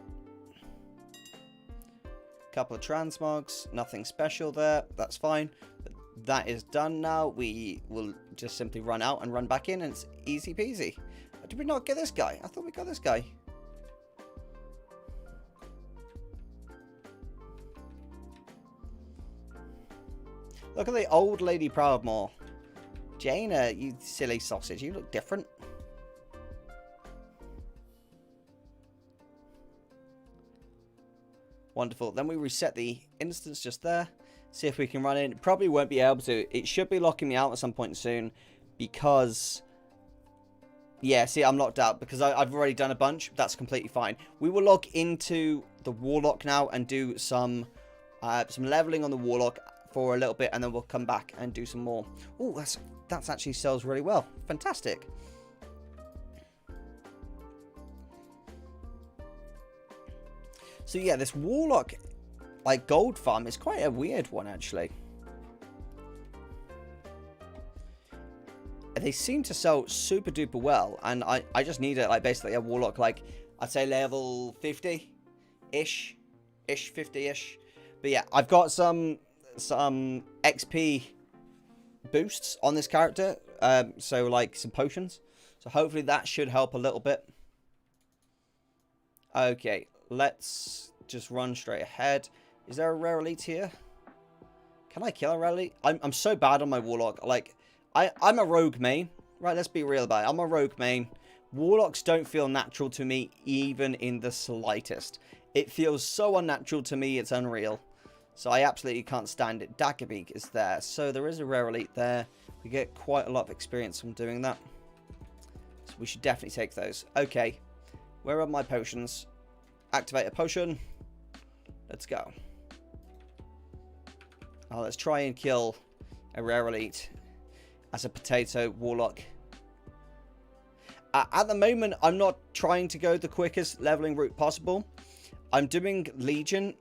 Couple of transmogs. Nothing special there. That's fine. But that is done now. We will just simply run out and run back in and it's easy peasy. Did we not get this guy? I thought we got this guy. Look at the old lady Proudmore. Jaina, you silly sausage. You look different. Wonderful. Then we reset the instance just there. See if we can run in. Probably won't be able to. It should be locking me out at some point soon. Because... yeah, see, I'm locked out. Because I've already done a bunch. That's completely fine. We will log into the Warlock now. And do some leveling on the Warlock for a little bit, and then we'll come back and do some more. Oh, that's actually sells really well. Fantastic. So yeah, this Warlock like gold farm is quite a weird one actually. They seem to sell super duper well, and I just need it like basically a Warlock like I'd say level 50-ish, 50-ish. But yeah, I've got some XP boosts on this character, so like some potions, so hopefully that should help a little bit. Okay, let's just run straight ahead. Is there a rare elite here? Can I kill a rare elite? I'm so bad on my Warlock. Like I'm a rogue main, right? Let's be real about it. I'm a rogue main. Warlocks don't feel natural to me even in the slightest. It feels so unnatural to me, it's unreal. So I absolutely can't stand it. Daggerbeak is there. So there is a rare elite there. We get quite a lot of experience from doing that. So we should definitely take those. Okay. Where are my potions? Activate a potion. Let's go. Oh, let's try and kill a rare elite as a potato Warlock. At the moment, I'm not trying to go the quickest leveling route possible. I'm doing Legion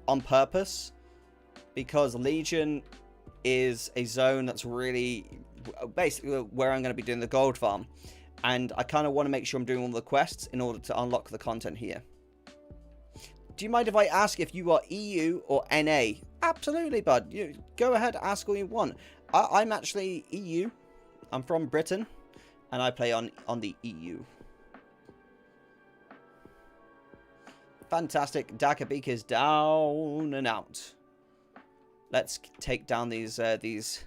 on purpose because Legion is a zone that's really basically where I'm going to be doing the gold farm, and I kind of want to make sure I'm doing all the quests in order to unlock the content here. Do you mind if I ask if you are EU or NA? Absolutely, bud. You go ahead, ask all you want. I'm actually EU. I'm from Britain, and I play on the EU. Fantastic. Daggerbeak is down and out. Let's take down these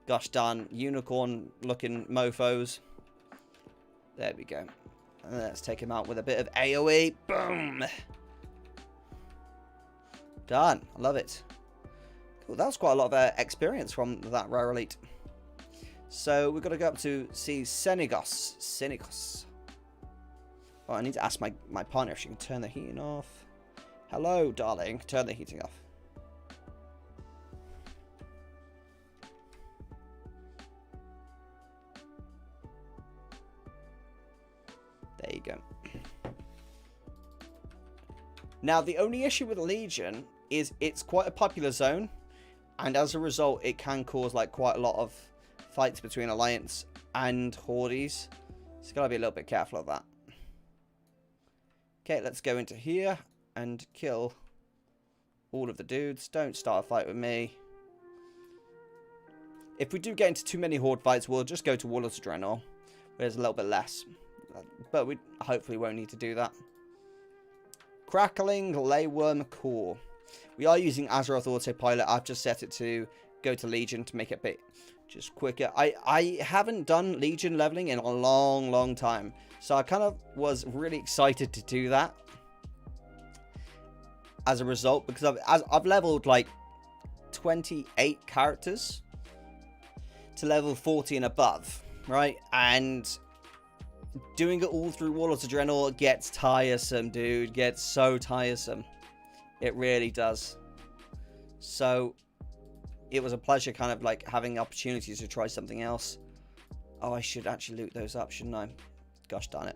gosh darn unicorn-looking mofos. There we go. And let's take him out with a bit of AoE. Boom! Done. I love it. Cool. That was quite a lot of experience from that rare elite. So we've got to go up to see Senegos. Oh, I need to ask my partner if she can turn the heating off. Hello, darling. Turn the heating off. There you go. Now, the only issue with Legion is it's quite a popular zone. And as a result, it can cause like quite a lot of fights between Alliance and Hordes. So got to be a little bit careful of that. Okay, let's go into here and kill all of the dudes. Don't start a fight with me. If we do get into too many Horde fights, we'll just go to Warlords Adrenal, where there's a little bit less. But we hopefully won't need to do that. Crackling Layworm Core. We are using Azeroth Autopilot. I've just set it to go to Legion to make it a bit just quicker. I haven't done Legion leveling in a long time, so I kind of was really excited to do that as a result, because I've leveled like 28 characters to level 40 and above, right? And doing it all through Warlords of Draenor gets tiresome, dude. Gets so tiresome. It really does. So it was a pleasure kind of like having opportunities to try something else. Oh, I should actually loot those up, shouldn't I? Gosh darn it.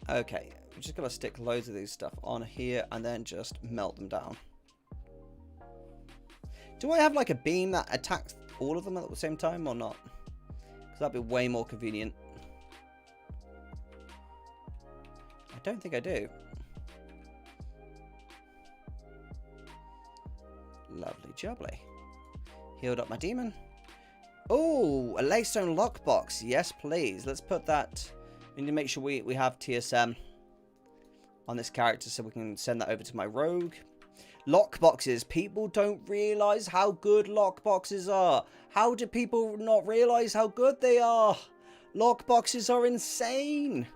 Okay, I'm just going to stick loads of these stuff on here and then just melt them down. Do I have like a beam that attacks all of them at the same time or not? Because that'd be way more convenient. I don't think I do. Lovely jubbly. Healed up my demon. Oh, a Laystone lockbox. Yes, please. Let's put that. We need to make sure we have TSM on this character so we can send that over to my rogue. Lockboxes. People don't realize how good lockboxes are. How do people not realize how good they are? Lockboxes are insane.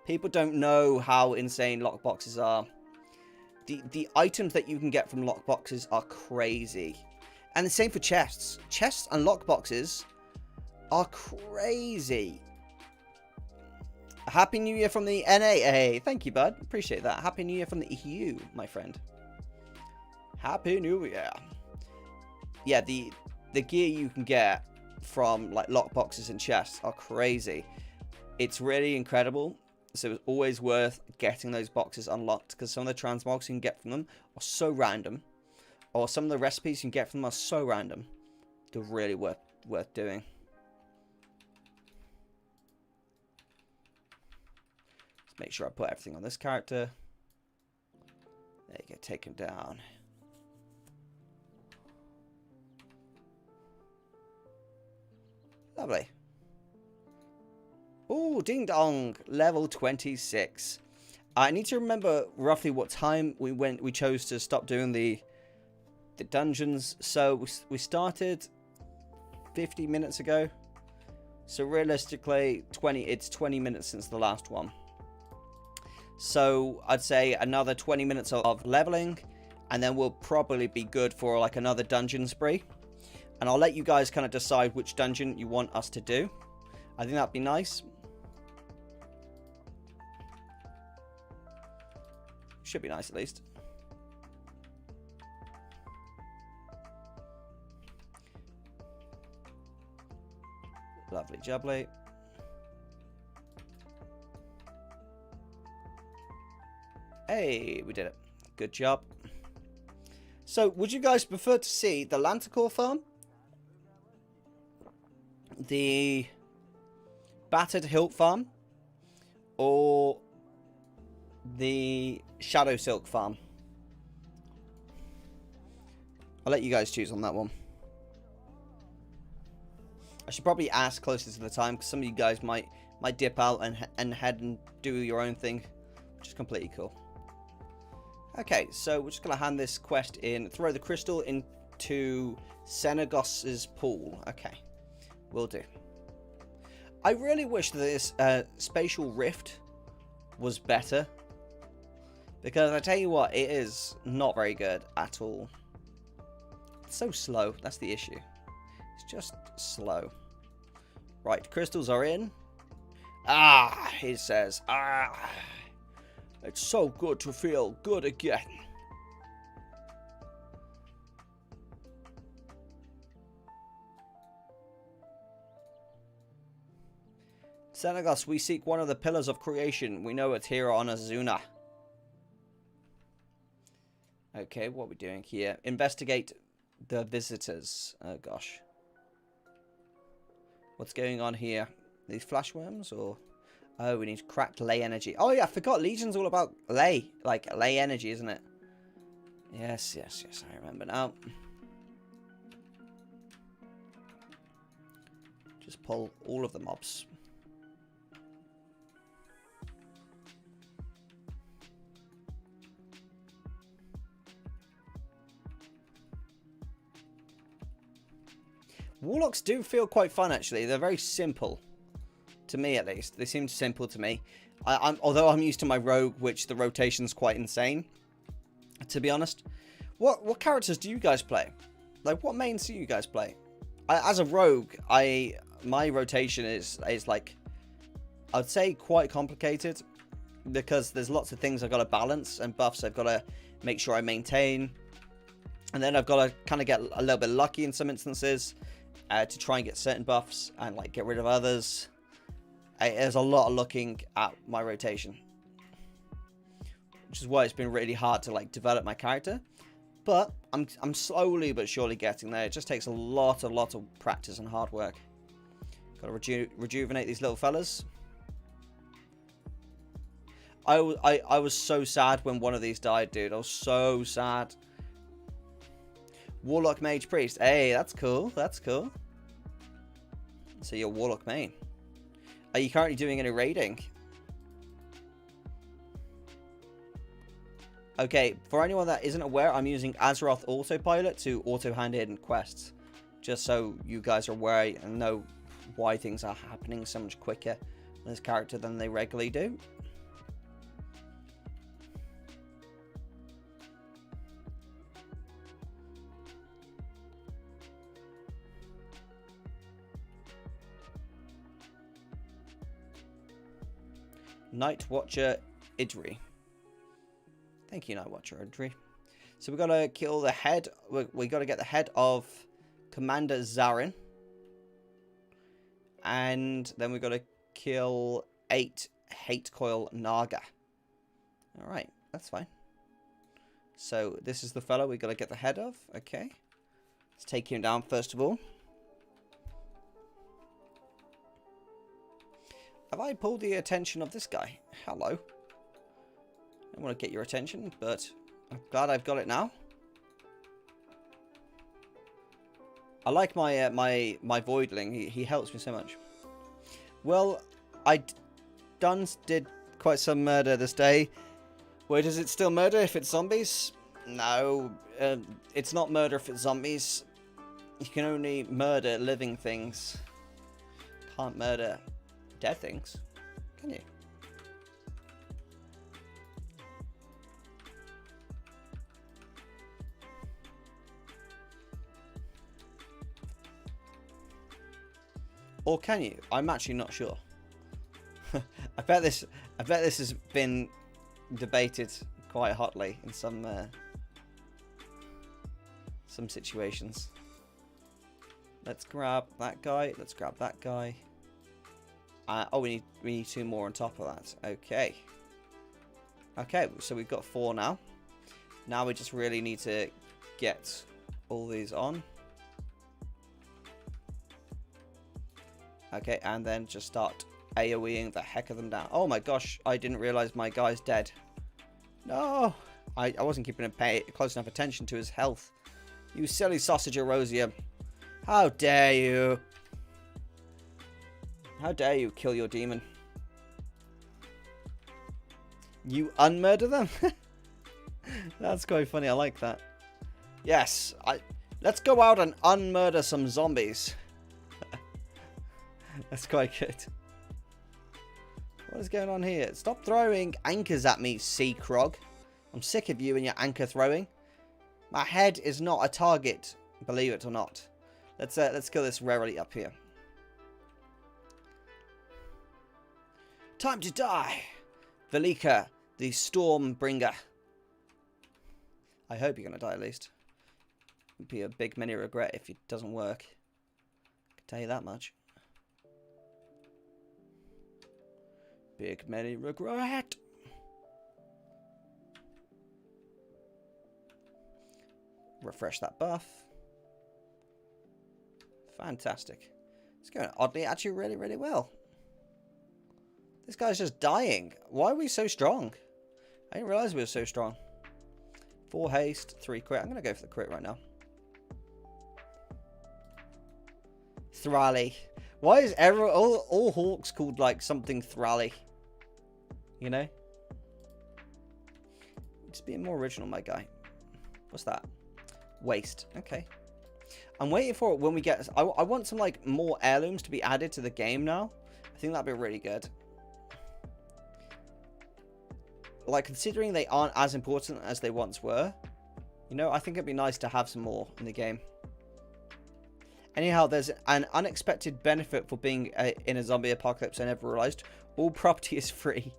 People don't know how insane lockboxes are. The items that you can get from lockboxes are crazy. And the same for chests. Chests and lockboxes are crazy. Happy New Year from the NA. Thank you, bud. Appreciate that. Happy New Year from the EU, my friend. Happy New Year. Yeah, the gear you can get from like lockboxes and chests are crazy. It's really incredible. So it's always worth getting those boxes unlocked, because some of the transmogs you can get from them are so random, or some of the recipes you can get from them are so random. They're really worth doing. Let's make sure I put everything on this character. There you go, take him down. Lovely. Oh, ding dong, level 26. I need to remember roughly what time we chose to stop doing the dungeons. So we started 50 minutes ago. So realistically, it's 20 minutes since the last one. So I'd say another 20 minutes of leveling, and then we'll probably be good for like another dungeon spree. And I'll let you guys kind of decide which dungeon you want us to do. I think that'd be nice. Should be nice at least. Lovely jubbly. Hey, we did it. Good job. So, would you guys prefer to see the Lanticore farm, the Battered Hilt farm, or the Shadow Silk farm? I'll let you guys choose on that one. I should probably ask closer to the time, because some of you guys might dip out and head and do your own thing, which is completely cool. Okay, so we're just going to hand this quest in. Throw the crystal into Senegos's pool. Okay, will do. I really wish that this spatial rift was better, because I tell you what, it is not very good at all. It's so slow. That's the issue. It's just slow. Right, crystals are in. Ah, he says. Ah, it's so good to feel good again. Senegos, we seek one of the pillars of creation. We know it's here on Azuna. Okay, what are we doing here? Investigate the visitors. Oh, gosh. What's going on here? These flash worms, or... Oh, we need cracked ley energy. Oh, yeah, I forgot. Legion's all about ley. Like, ley energy, isn't it? Yes, yes, yes. I remember now. Just pull all of the mobs. Warlocks do feel quite fun, actually. They're very simple. To me, at least. They seem simple to me. Although I'm used to my rogue, which the rotation's quite insane. To be honest. What characters do you guys play? Like, what mains do you guys play? As a rogue, my rotation is like, I'd say quite complicated. Because there's lots of things I've got to balance. And buffs I've got to make sure I maintain. And then I've got to kind of get a little bit lucky in some instances. To try and get certain buffs. And like get rid of others. There's a lot of looking at my rotation. Which is why it's been really hard to like develop my character. But I'm slowly but surely getting there. It just takes a lot of practice and hard work. Got to rejuvenate these little fellas. I was so sad when one of these died, dude. I was so sad. Warlock Mage Priest. Hey, that's cool. That's cool. So you're Warlock main. Are you currently doing any raiding? Okay, for anyone that isn't aware, I'm using Azeroth Autopilot to auto-hand hidden quests. Just so you guys are aware and know why things are happening so much quicker on this character than they regularly do. Night Watcher Idri. Thank you, Night Watcher Idri. So we've got to kill the head. We got to get the head of Commander Zarin. And then we've got to kill 8 Hate Coil Naga. Alright, that's fine. So this is the fellow we got to get the head of. Okay. Let's take him down first of all. Have I pulled the attention of this guy? Hello. I don't want to get your attention, but I'm glad I've got it now. I like my my voidling. He helps me so much. Well, I did quite some murder this day. Wait, is it still murder if it's zombies? No, it's not murder if it's zombies. You can only murder living things. Can't murder dead things, can you? Or can you? I'm actually not sure. I bet this has been debated quite hotly in some situations. Let's grab that guy. Let's grab that guy. Oh, we need 2 more on top of that. Okay. Okay, so we've got 4 now. Now we just really need to get all these on. Okay, and then just start AoEing the heck of them down. Oh my gosh, I didn't realize my guy's dead. No! I wasn't keeping close enough attention to his health. You silly sausage erosium. How dare you? How dare you kill your demon? You unmurder them? That's quite funny. I like that. Yes. Let's go out and unmurder some zombies. That's quite good. What is going on here? Stop throwing anchors at me, Sea Krog. I'm sick of you and your anchor throwing. My head is not a target, believe it or not. Let's kill this rarity up here. Time to die! Velika, the Stormbringer. I hope you're going to die at least. It'd be a big mini regret if it doesn't work. I can tell you that much. Big mini regret. Refresh that buff. Fantastic. It's going oddly actually really, really well. This guy's just dying. Why are we so strong? I didn't realize we were so strong. 4 haste, 3 crit. I'm going to go for the crit right now. Thrally. Why is all hawks called like something Thrally? You know? Just being more original, my guy. What's that? Waste. Okay. I'm waiting for it when we get... I want some, like, more heirlooms to be added to the game now. I think that'd be really good. Like, considering they aren't as important as they once were, you know, I think it'd be nice to have some more in the game. Anyhow, there's an unexpected benefit for being in a zombie apocalypse I never realized. All property is free.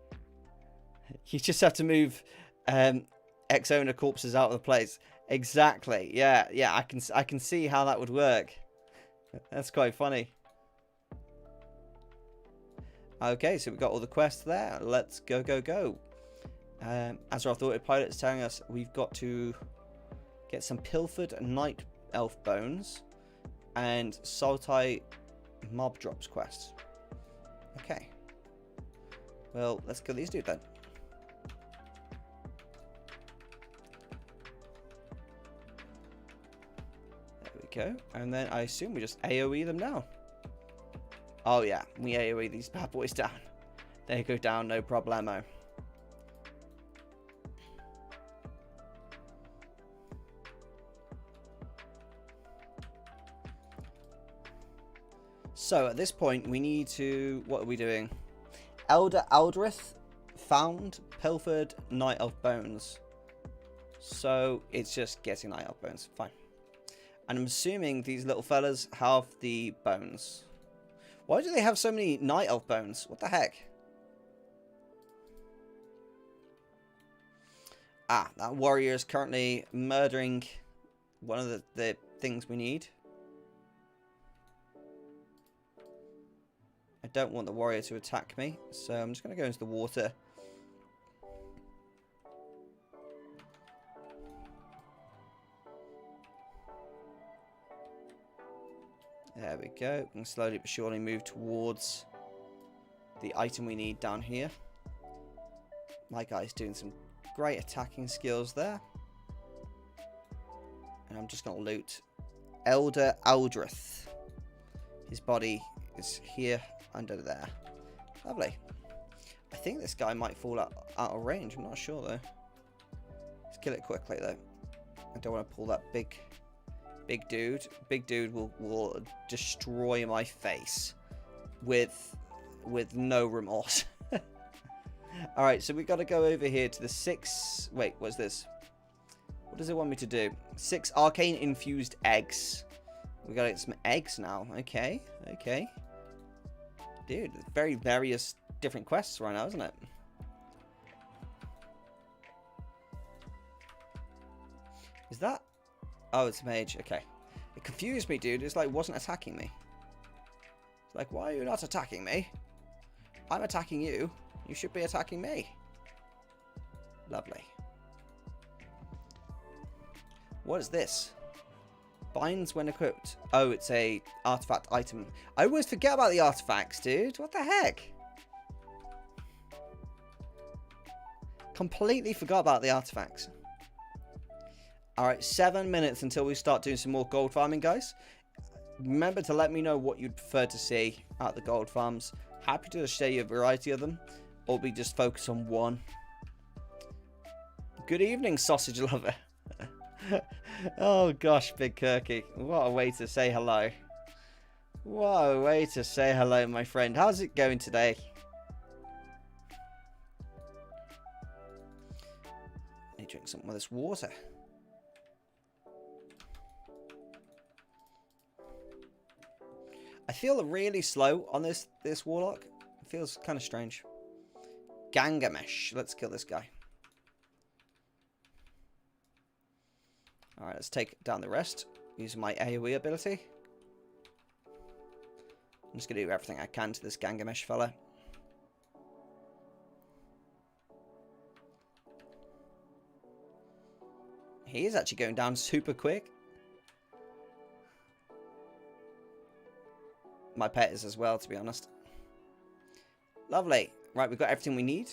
You just have to move ex-owner corpses out of the place. Exactly. Yeah, I can see how that would work. That's quite funny. Okay, so we've got all the quests there. Let's go, go, go. As our thwarted pilot is telling us, we've got to get some pilfered night elf bones and Sultai mob drops quests. Okay. Well, let's kill these dudes then. There we go. And then I assume we just AoE them now. Oh yeah, we AoE these bad boys down. They go down, no problemo. So at this point, we need to... What are we doing? Elder Aldrith found pilfered night elf bones. So it's just getting night elf bones. Fine. And I'm assuming these little fellas have the bones. Why do they have so many night elf bones? What the heck? Ah, that warrior is currently murdering one of the things we need. I don't want the warrior to attack me, so I'm just going to go into the water. There we go. We can slowly but surely move towards the item we need down here. My guy's doing some great attacking skills there. And I'm just going to loot Elder Aldrith. His body is here under there. Lovely. I think this guy might fall out of range. I'm not sure though. Let's kill it quickly though. I don't want to pull that big dude. Big dude will destroy my face with no remorse. Alright, so we got to go over here to the 6... Wait, what's this? What does it want me to do? 6 arcane infused eggs. We got to get some eggs now. Okay, okay. Dude, it's very various different quests right now, isn't it? Is that... Oh, it's a mage. Okay. It confused me, dude. It's like, wasn't attacking me. It's like, why are you not attacking me? I'm attacking you. You should be attacking me. Lovely. What is this? Binds when equipped. Oh, it's a artifact item. I always forget about the artifacts, dude. What the heck? Completely forgot about the artifacts. Alright, 7 minutes until we start doing some more gold farming, guys. Remember to let me know what you'd prefer to see at the gold farms. Happy to show you a variety of them. Or we just focus on one. Good evening, sausage lover. Oh gosh, Big Kirky. What a way to say hello. What a way to say hello, my friend. How's it going today? Let me drink some of this water. I feel really slow on this warlock. It feels kind of strange. Gangamesh. Let's kill this guy. Alright, let's take down the rest. Using my AoE ability. I'm just going to do everything I can to this Gangamesh fella. He is actually going down super quick. My pet is as well, to be honest. Lovely. Right, we've got everything we need.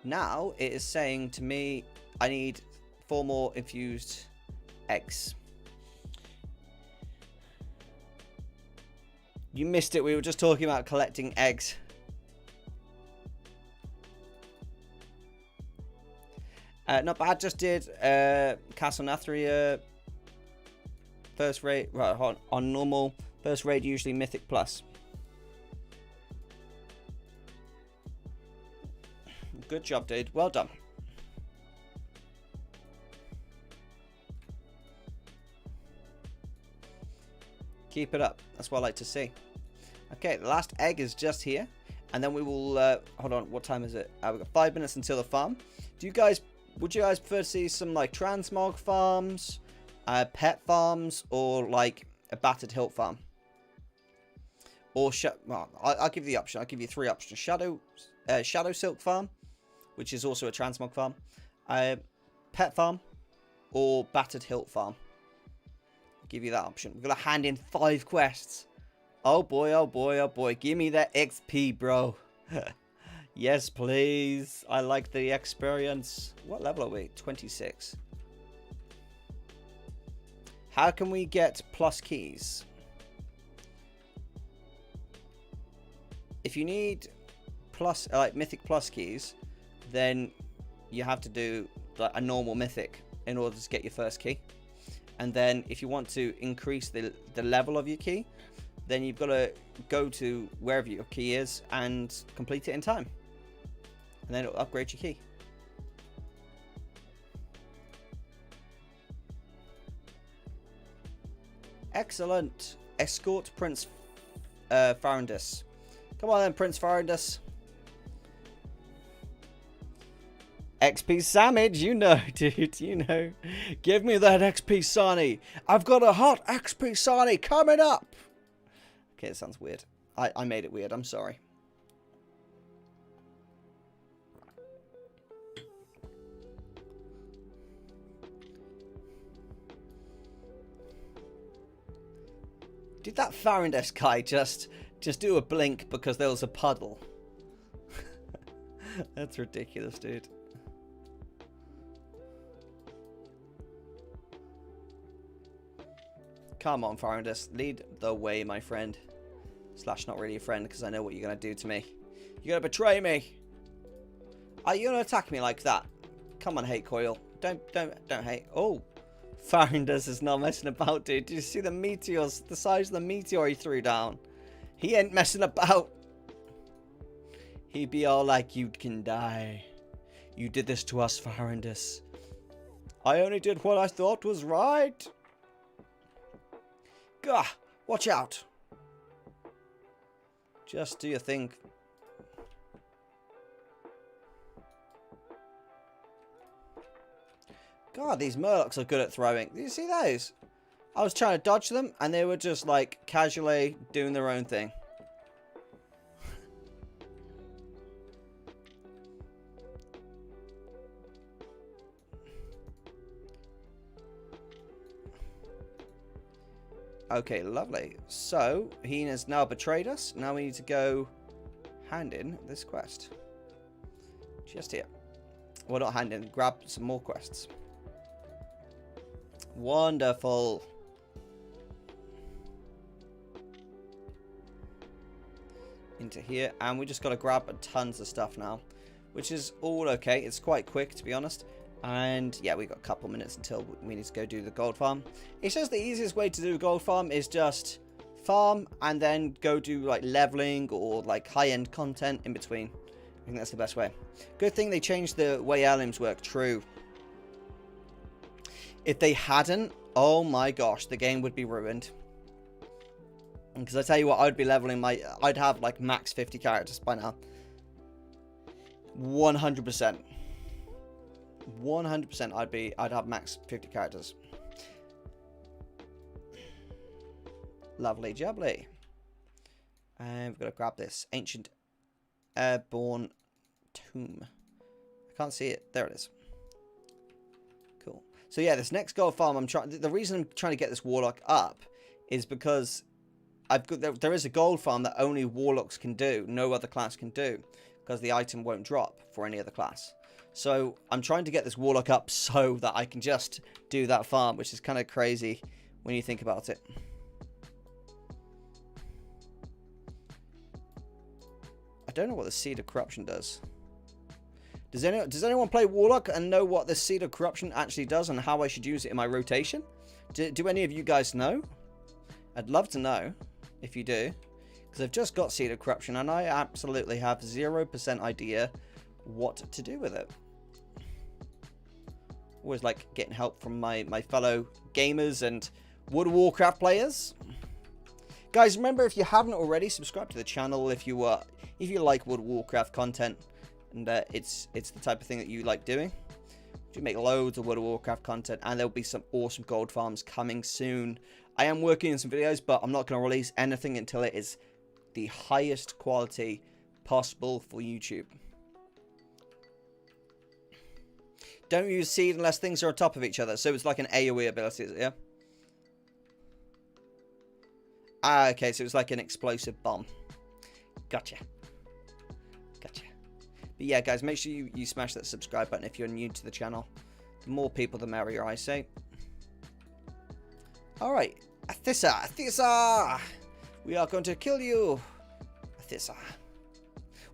Now, it is saying to me, I need 4 more infused eggs. You missed it. We were just talking about collecting eggs. Not bad. Just did Castle Nathria First raid, right, on normal. First raid usually mythic plus. Good job, dude. Well done. Keep it up. That's what I like to see. Okay, the last egg is just here. And then we will... hold on, what time is it? We've got 5 minutes until the farm. Would you guys prefer to see some, like, transmog farms, pet farms, or, like, a Battered Hilt farm? Or, well, I'll give you the option. I'll give you 3 options. Shadow Silk farm, which is also a transmog farm. Pet farm, or Battered Hilt farm. I'll give you that option. We're going to hand in 5 quests. Oh boy, oh boy, oh boy. Give me that XP, bro. Yes, please. I like the experience. What level are we? 26. How can we get plus keys? If you need plus, like mythic plus keys, then you have to do like a normal mythic in order to get your first key. And then if you want to increase the level of your key, then you've got to go to wherever your key is and complete it in time. And then it'll upgrade your key. Excellent. Escort Prince Farandus. Come on then, Prince Farandus. XP Samage, you know, dude, you know. Give me that XP Sani. I've got a hot XP Sani coming up. Okay, it sounds weird. I made it weird. I'm sorry. Did that Farandus guy just do a blink because there was a puddle? That's ridiculous, dude. Come on, Farandus. Lead the way, my friend. Slash not really a friend, because I know what you're going to do to me. You're going to betray me. Are you going to attack me like that? Come on, hate coil. Don't hate. Oh, Farandus is not messing about, dude. Did you see the meteors? The size of the meteor he threw down. He ain't messing about. He'd be all like, you can die. You did this to us, Farandus. I only did what I thought was right. Gah, watch out. Just do your thing. God, these Murlocs are good at throwing. Do you see those? I was trying to dodge them, and they were just, like, casually doing their own thing. Okay, lovely. So, he has now betrayed us. Now we need to go hand in this quest. Just here. Well, not hand in. Grab some more quests. Wonderful. Into here. And we just got to grab tons of stuff now. Which is all okay. It's quite quick, to be honest. And yeah, we got a couple minutes until we need to go do the gold farm. It says the easiest way to do a gold farm is just farm and then go do like leveling or like high-end content in between. I think that's the best way. Good thing they changed the way LMs work. True. If they hadn't, oh my gosh, the game would be ruined. Because I tell you what, I'd be leveling I'd have like max 50 characters by now. 100%. 100% I'd have max 50 characters. Lovely jubbly. And we've got to grab this ancient airborne tomb. I can't see it. There it is. Cool. So yeah, this next gold farm the reason I'm trying to get this Warlock up is because there is a gold farm that only Warlocks can do, no other class can do, because the item won't drop for any other class. So I'm trying to get this Warlock up so that I can just do that farm, which is kind of crazy when you think about it. I don't know what the Seed of Corruption does. Does anyone play Warlock and know what the Seed of Corruption actually does and how I should use it in my rotation? Do any of you guys know? I'd love to know if you do, because I've just got Seed of Corruption and I absolutely have 0% idea what to do with it. Always like getting help from my fellow gamers and World of Warcraft players. Guys, remember, if you haven't already, subscribe to the channel if you like World of Warcraft content and it's the type of thing that you like doing. We make loads of World of Warcraft content, and there'll be some awesome gold farms coming soon. I am working on some videos, but I'm not going to release anything until it is the highest quality possible for YouTube. Don't use seed unless things are on top of each other. So it's like an AoE ability, is it? Yeah. Ah, okay. So it's like an explosive bomb. Gotcha. Gotcha. But yeah, guys, make sure you smash that subscribe button if you're new to the channel. The more people, the merrier, I say. All right, Athissa, we are going to kill you, Athissa.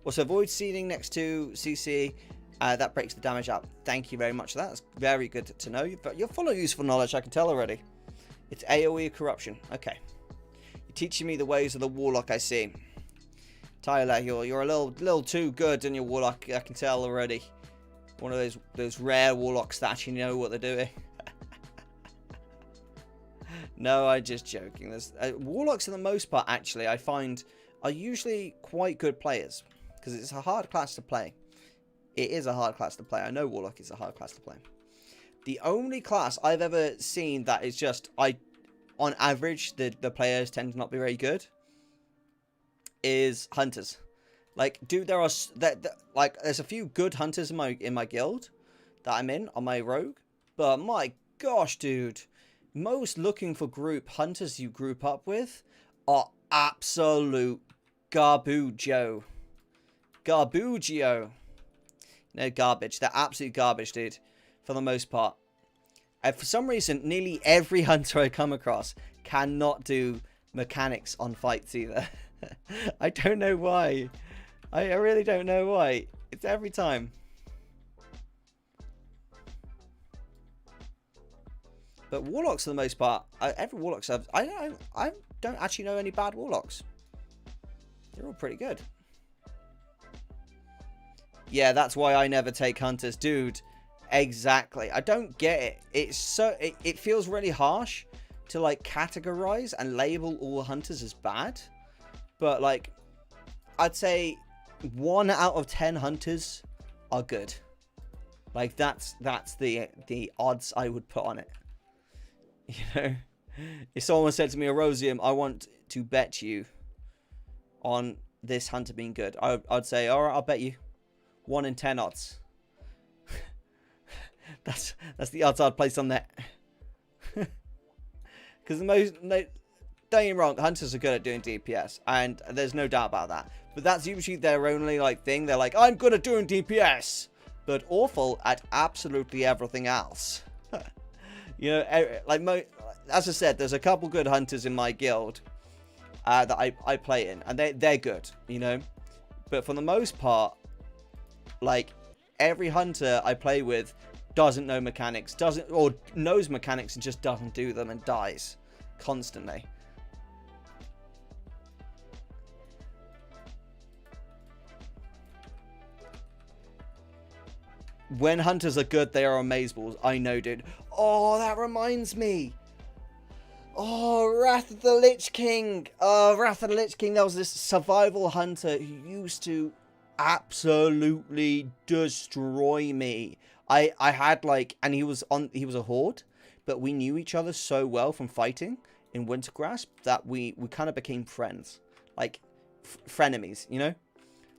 Also, avoid seeding next to CC. That breaks the damage up. Thank you very much for that. That's very good to know. But you're full of useful knowledge, I can tell already. It's AoE corruption. Okay. You're teaching me the ways of the Warlock, I see. Tyler, you're a little too good in your Warlock, I can tell already. One of those rare Warlocks that actually know what they're doing. No, I'm just joking. Warlocks, for the most part, actually, I find are usually quite good players. Because it's a hard class to play. It is a hard class to play. I know Warlock is a hard class to play. The only class I've ever seen that is just, on average, the players tend to not be very good, is Hunters. Like, dude, there's a few good Hunters in my guild that I'm in, on my rogue. But my gosh, dude. Most looking for group hunters you group up with are absolute garbugio. Garbugio. No, garbage. They're absolute garbage, dude. For the most part. And for some reason, nearly every hunter I come across cannot do mechanics on fights either. I don't know why. I really don't know why. It's every time. But Warlocks, for the most part, every Warlock serves. I don't actually know any bad Warlocks. They're all pretty good. Yeah, that's why I never take Hunters, dude. Exactly. I don't get it. It's so it feels really harsh to like categorize and label all Hunters as bad. But like, I'd say 1 out of 10 Hunters are good. Like that's the odds I would put on it. You know, if someone said to me, Erosium, I want to bet you on this hunter being good, I'd say, all right, I'll bet you 1 in 10 odds. that's the odds I'd place on that. Because don't get me wrong, hunters are good at doing DPS, and there's no doubt about that. But that's usually their only like thing. They're like, I'm good at doing DPS, but awful at absolutely everything else. You know, like as I said, there's a couple good hunters in my guild that I play in, and they're good, you know. But for the most part, like every hunter I play with doesn't know mechanics, or knows mechanics and just doesn't do them and dies constantly. When hunters are good, they are amazeballs. I know, dude. Oh, that reminds me. Oh, Wrath of the Lich King. Oh, Wrath of the Lich King. There was this survival hunter who used to absolutely destroy me. I had like, and he was a horde, but we knew each other so well from fighting in Wintergrasp that we kind of became friends. Like, frenemies, you know?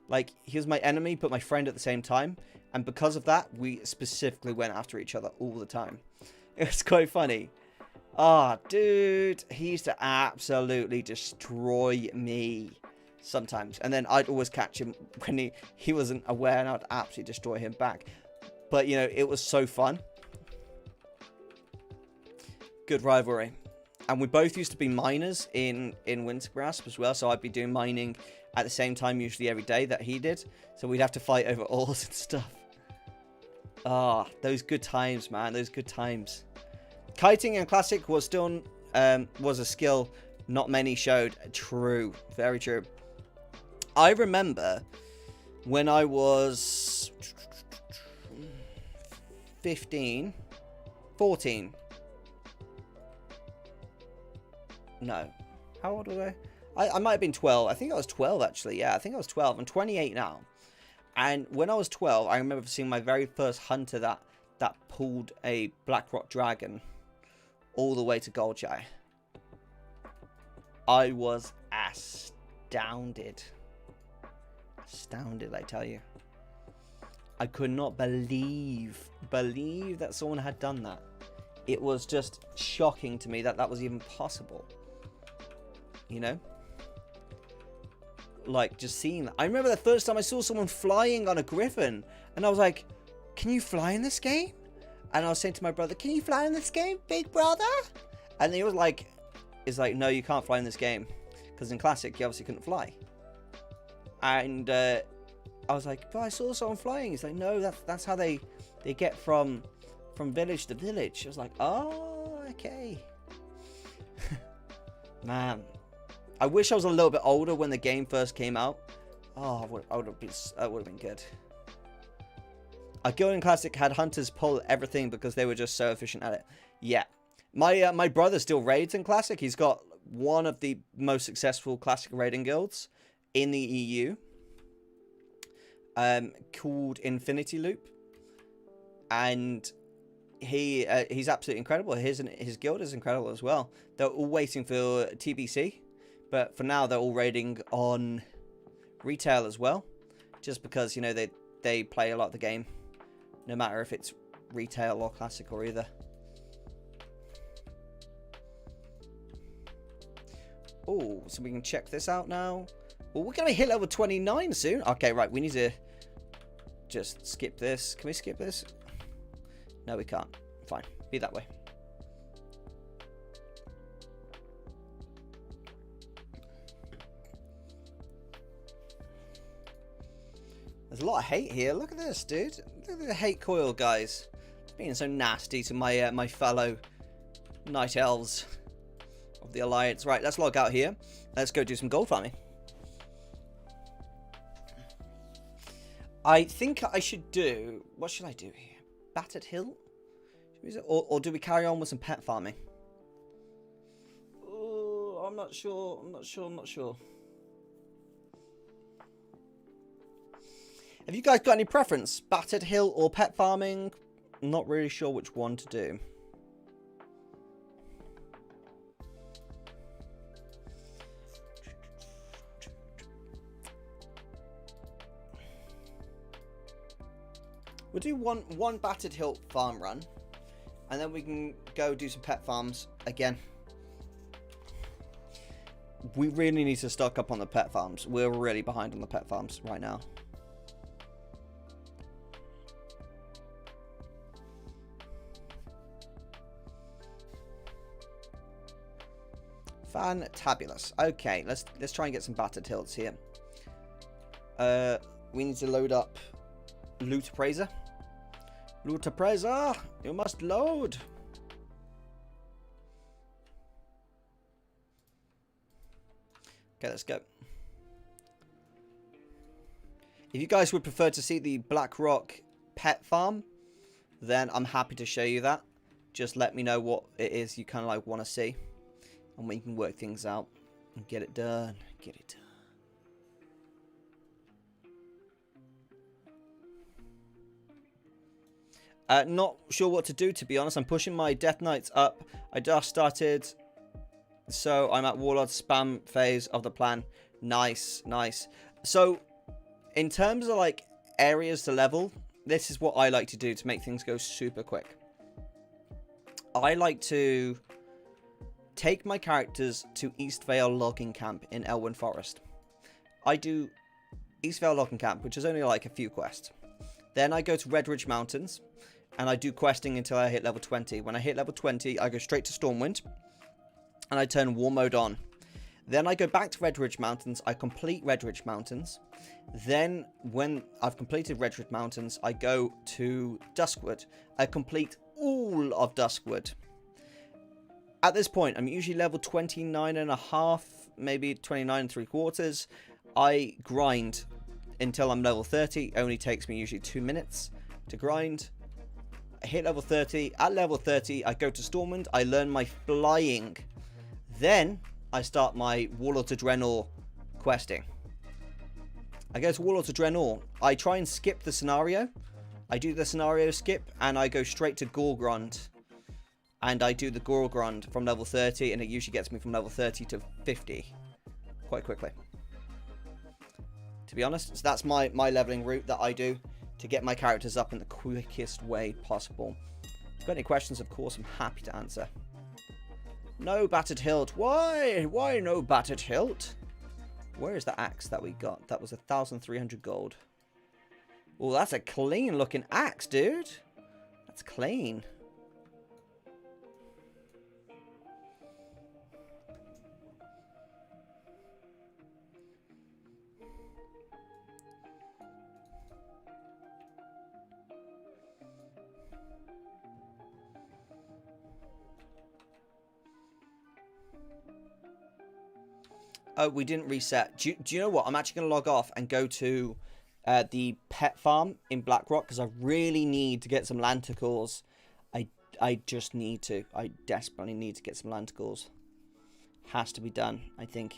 Like, he was my enemy, but my friend at the same time. And because of that, we specifically went after each other all the time. It was quite funny. Ah, dude. He used to absolutely destroy me sometimes. And then I'd always catch him when he wasn't aware, and I'd absolutely destroy him back. But, you know, it was so fun. Good rivalry. And we both used to be miners in Wintergrasp as well. So I'd be doing mining at the same time, usually every day that he did. So we'd have to fight over ores and stuff. Ah, those good times, man. Those good times. Kiting in Classic was still was a skill not many showed. True, very true. I remember when I was 15, 14. No, how old was I? I might have been 12. I think I was 12 actually. Yeah, I think I was 12. I'm 28 now. And when I was 12, I remember seeing my very first hunter that pulled a Blackrock Dragon all the way to Goldjai. I was astounded. Astounded, I tell you. I could not believe that someone had done that. It was just shocking to me that that was even possible. You know? Like, just seeing that. I remember the first time I saw someone flying on a griffin, and I was like, can you fly in this game? And I was saying to my brother, can you fly in this game, big brother? And he was like, no, you can't fly in this game. Because in Classic, you obviously couldn't fly. And I was like, but I saw someone flying. He's like, no, that's how they get from village to village. I was like, oh, okay. Man. I wish I was a little bit older when the game first came out. Oh, that would have been good. A girl in Classic had hunters pull everything because they were just so efficient at it. Yeah. My brother still raids in Classic. He's got one of the most successful Classic raiding guilds in the EU. Called Infinity Loop. And he's absolutely incredible. His guild is incredible as well. They're all waiting for TBC. But for now, they're all raiding on retail as well. Just because, you know, they play a lot of the game. No matter if it's retail or Classic or either. Oh, so we can check this out now. Well, we're going to hit level 29 soon. Okay, right. We need to just skip this. Can we skip this? No, we can't. Fine. Be that way. There's a lot of hate here. Look at this, dude. Look at the hate coil, guys. It's being so nasty to my my fellow night elves of the Alliance. Right, let's log out here. Let's go do some gold farming. I think I should do... What should I do here? Battered Hilt? Or do we carry on with some pet farming? Oh, I'm not sure. I'm not sure. Have you guys got any preference? Battered Hilt or pet farming? I'm not really sure which one to do. We'll do one Battered Hilt farm run. And then we can go do some pet farms again. We really need to stock up on the pet farms. We're really behind on the pet farms right now. Fantabulous. Okay, let's try and get some Battered Hilts here. We need to load up Loot Appraiser. Loot Appraiser, you must load. Okay, let's go. If you guys would prefer to see the Blackrock pet farm, then I'm happy to show you that. Just let me know what it is you kind of like want to see. And we can work things out and get it done. Get it done. Not sure what to do, to be honest. I'm pushing my Death Knights up. I just started, so I'm at Warlord spam phase of the plan. Nice, nice. So, in terms of like areas to level, this is what I like to do to make things go super quick. I like to take my characters to Eastvale Logging Camp in Elwyn Forest. I do Eastvale Logging Camp, which is only like a few quests. Then I go to Red Ridge Mountains, and I do questing until I hit level 20. When I hit level 20, I go straight to Stormwind, and I turn War Mode on. Then I go back to Red Ridge Mountains, I complete Red Ridge Mountains. Then, when I've completed Red Ridge Mountains, I go to Duskwood. I complete all of Duskwood. at this point, I'm usually level 29.5, maybe 29.75. I grind until I'm level 30. It only takes me usually 2 minutes to grind. I hit level 30. At level 30, I go to Stormwind. I learn my flying. Then I start my Warlord Adrenal questing. I go to Warlord Adrenal. I try and skip the scenario. I do the scenario skip, and I go straight to Gorgrond. And I do the Gorgrond from level 30, and it usually gets me from level 30 to 50 quite quickly. To be honest, so that's my leveling route that I do to get my characters up in the quickest way possible. If you've got any questions, of course, I'm happy to answer. No Battered Hilt. Why? Why no Battered Hilt? Where is the axe that we got? That was 1,300 gold. Oh, that's a clean looking axe, dude. That's clean. Oh, we didn't reset. Do you know what? I'm actually going to log off and go to the pet farm in Blackrock because I really need to get some lanticles. I just need to. I desperately need to get some lanticles. Has to be done, I think.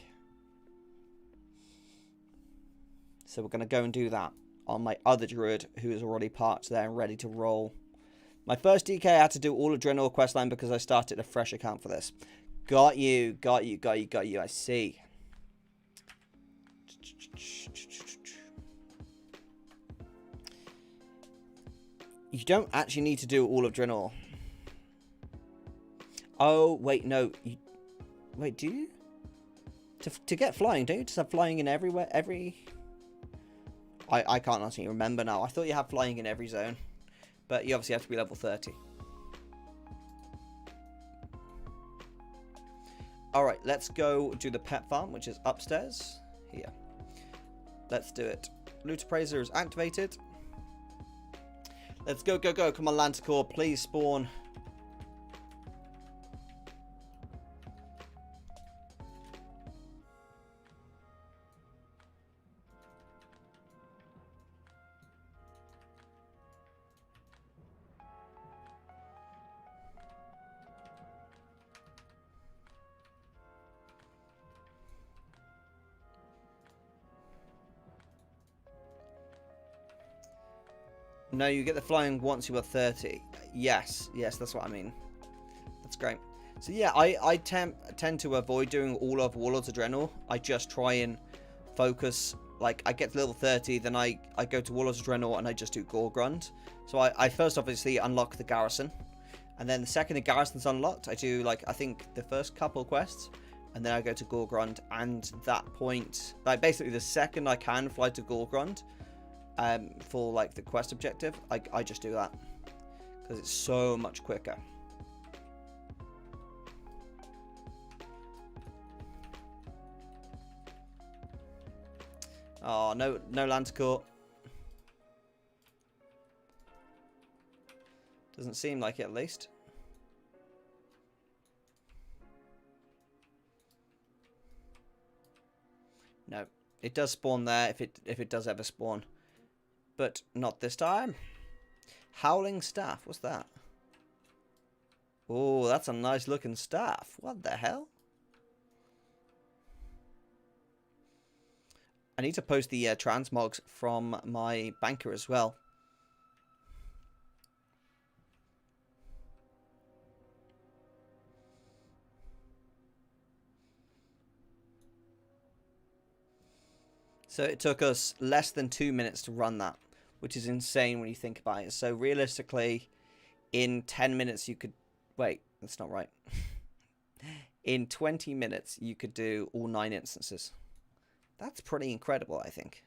So we're going to go and do that on my other druid who is already parked there and ready to roll. My first DK I had to do all Adrenal questline because I started a fresh account for this. Got you, got you, got you, got you. I see. You don't actually need to do all of Drenor. Oh, wait, no. Wait, do you? To get flying, don't you just have flying in everywhere? I can't honestly remember now. I thought you had flying in every zone. But you obviously have to be level 30. Alright, let's go do the pet farm, which is upstairs. Here. Let's do it. Loot Appraiser is activated. Let's go, go, go. Come on, Lanticore. Please spawn. No, you get the flying once you are 30. Yes, yes, that's what I mean. That's great. So yeah, I tend to avoid doing all of Warlord's Adrenal. I just try and focus. Like, I get to level 30, then I go to Warlord's Adrenal and I just do Gorgrond. So I first obviously unlock the garrison. And then the second the garrison's unlocked, I do, like, I think the first couple quests. And then I go to Gorgrond. And that point, like, basically the second I can fly to Gorgrond, for like the quest objective, I just do that because it's so much quicker. Oh, no Lanticore. Doesn't seem like it, at least. No, it does spawn there if it does ever spawn. But not this time. Howling Staff. What's that? Oh, that's a nice looking staff. What the hell? I need to post the transmogs from my banker as well. So it took us less than 2 minutes to run that, which is insane when you think about it. So realistically, in 10 minutes you could... Wait, that's not right. In 20 minutes you could do all 9 instances. That's pretty incredible, I think.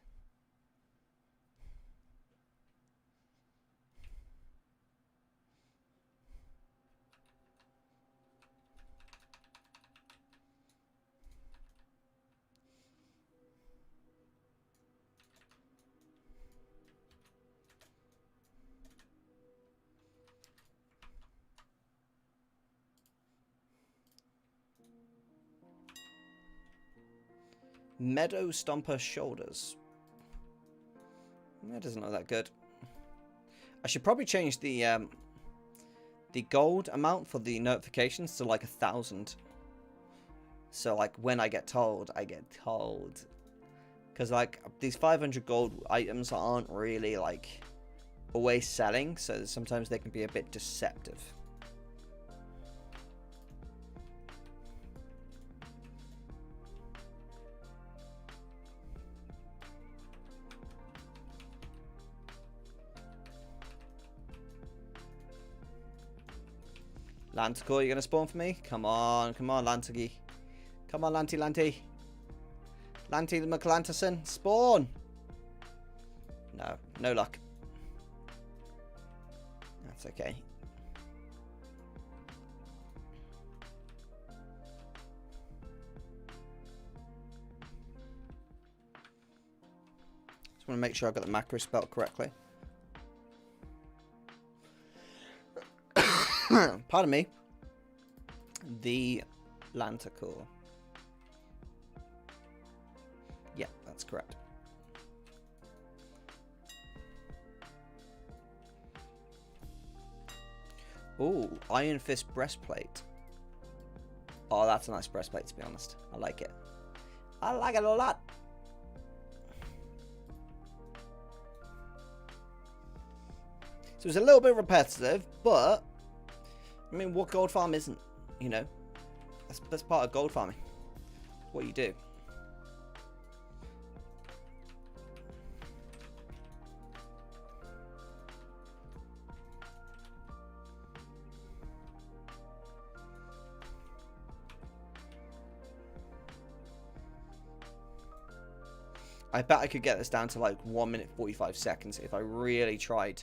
Meadow Stomper Shoulders. That doesn't look that good. I should probably change the gold amount for the notifications to like 1,000. So like when I get told, I get told. Because like these 500 gold items aren't really like always selling, so sometimes they can be a bit deceptive. Lanticore, you're going to spawn for me? Come on, Lantigi. Come on, Lanty. Lanty the McLanterson, spawn! No luck. That's okay. Just want to make sure I got the macro spelled correctly. Pardon me. The Lanticore. Yeah, that's correct. Ooh, Iron Fist breastplate. Oh, that's a nice breastplate, to be honest. I like it. I like it a lot. So it's a little bit repetitive, but I mean, what gold farm isn't? You know, that's part of gold farming. It's what you do. I bet I could get this down to like 1 minute 45 seconds if I really tried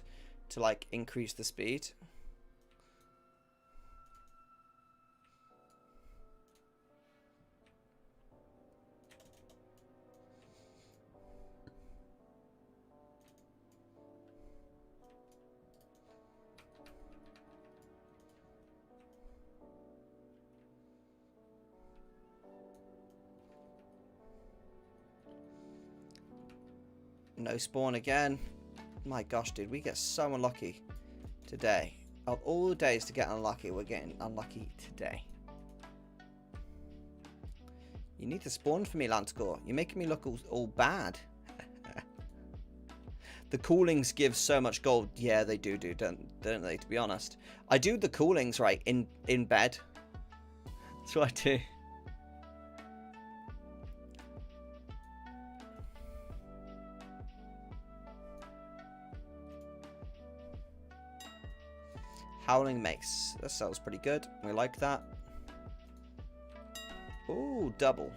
to like increase the speed. No spawn again. My gosh, dude, we get so unlucky today. Of all the days to get unlucky, we're getting unlucky today. You need to spawn for me, Lanticore. You're making me look all bad. The coolings give so much gold. Yeah, they do, don't they, to be honest. I do the coolings, right, in bed. That's what I do. Howling Mace. That sells pretty good. We like that. Ooh, double.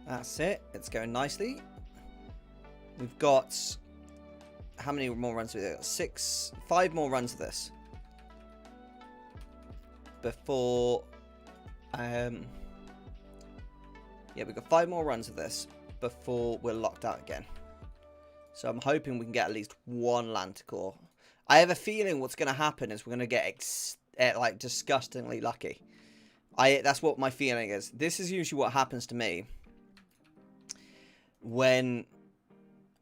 That's it. It's going nicely. We've got... How many more runs do we got? 5 more runs of this. Before... Yeah, we've got 5 more runs of this before we're locked out again. So I'm hoping we can get at least 1 Lanticore. I have a feeling what's going to happen is we're going to get like disgustingly lucky. That's what my feeling is. This is usually what happens to me when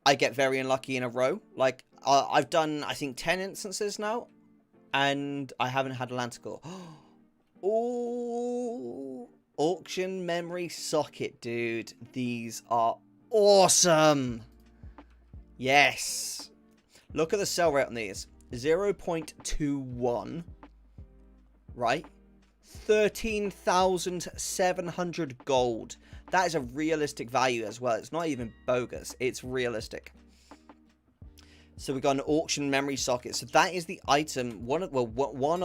I get very unlucky in a row. Like, I've done, I think, 10 instances now, and I haven't had a Lanticore. Oh, auction memory socket, dude. These are awesome. Yes. Look at the sell rate on these. 0.21, right? 13,700 gold. That is a realistic value as well. It's not even bogus. It's realistic. So we've got an auction memory socket. So that is the item, one of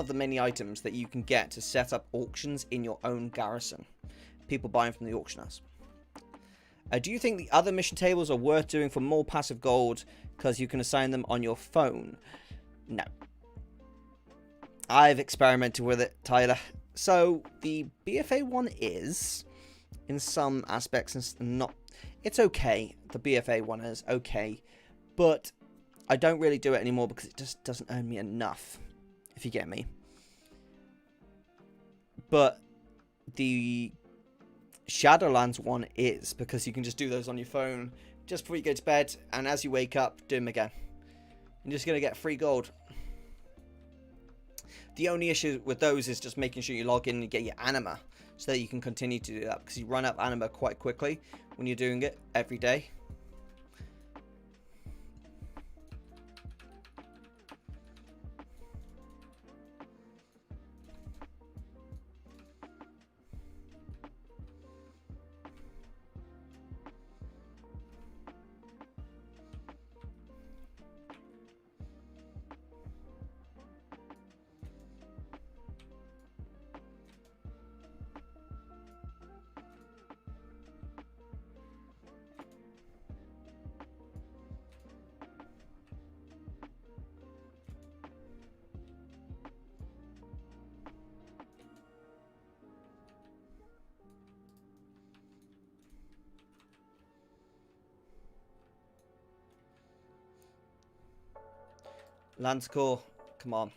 the many items that you can get to set up auctions in your own garrison. People buying from the auction house. Do you think the other mission tables are worth doing for more passive gold because you can assign them on your phone? No. I've experimented with it, Tyler. So the BFA one is, in some aspects, it's okay. The BFA one is okay, but I don't really do it anymore because it just doesn't earn me enough, if you get me. But the Shadowlands one is, because you can just do those on your phone just before you go to bed, and as you wake up, do them again. You're just going to get free gold. The only issue with those is just making sure you log in and get your anima, so that you can continue to do that, because you run out of anima quite quickly when you're doing it every day. Landscore, come on.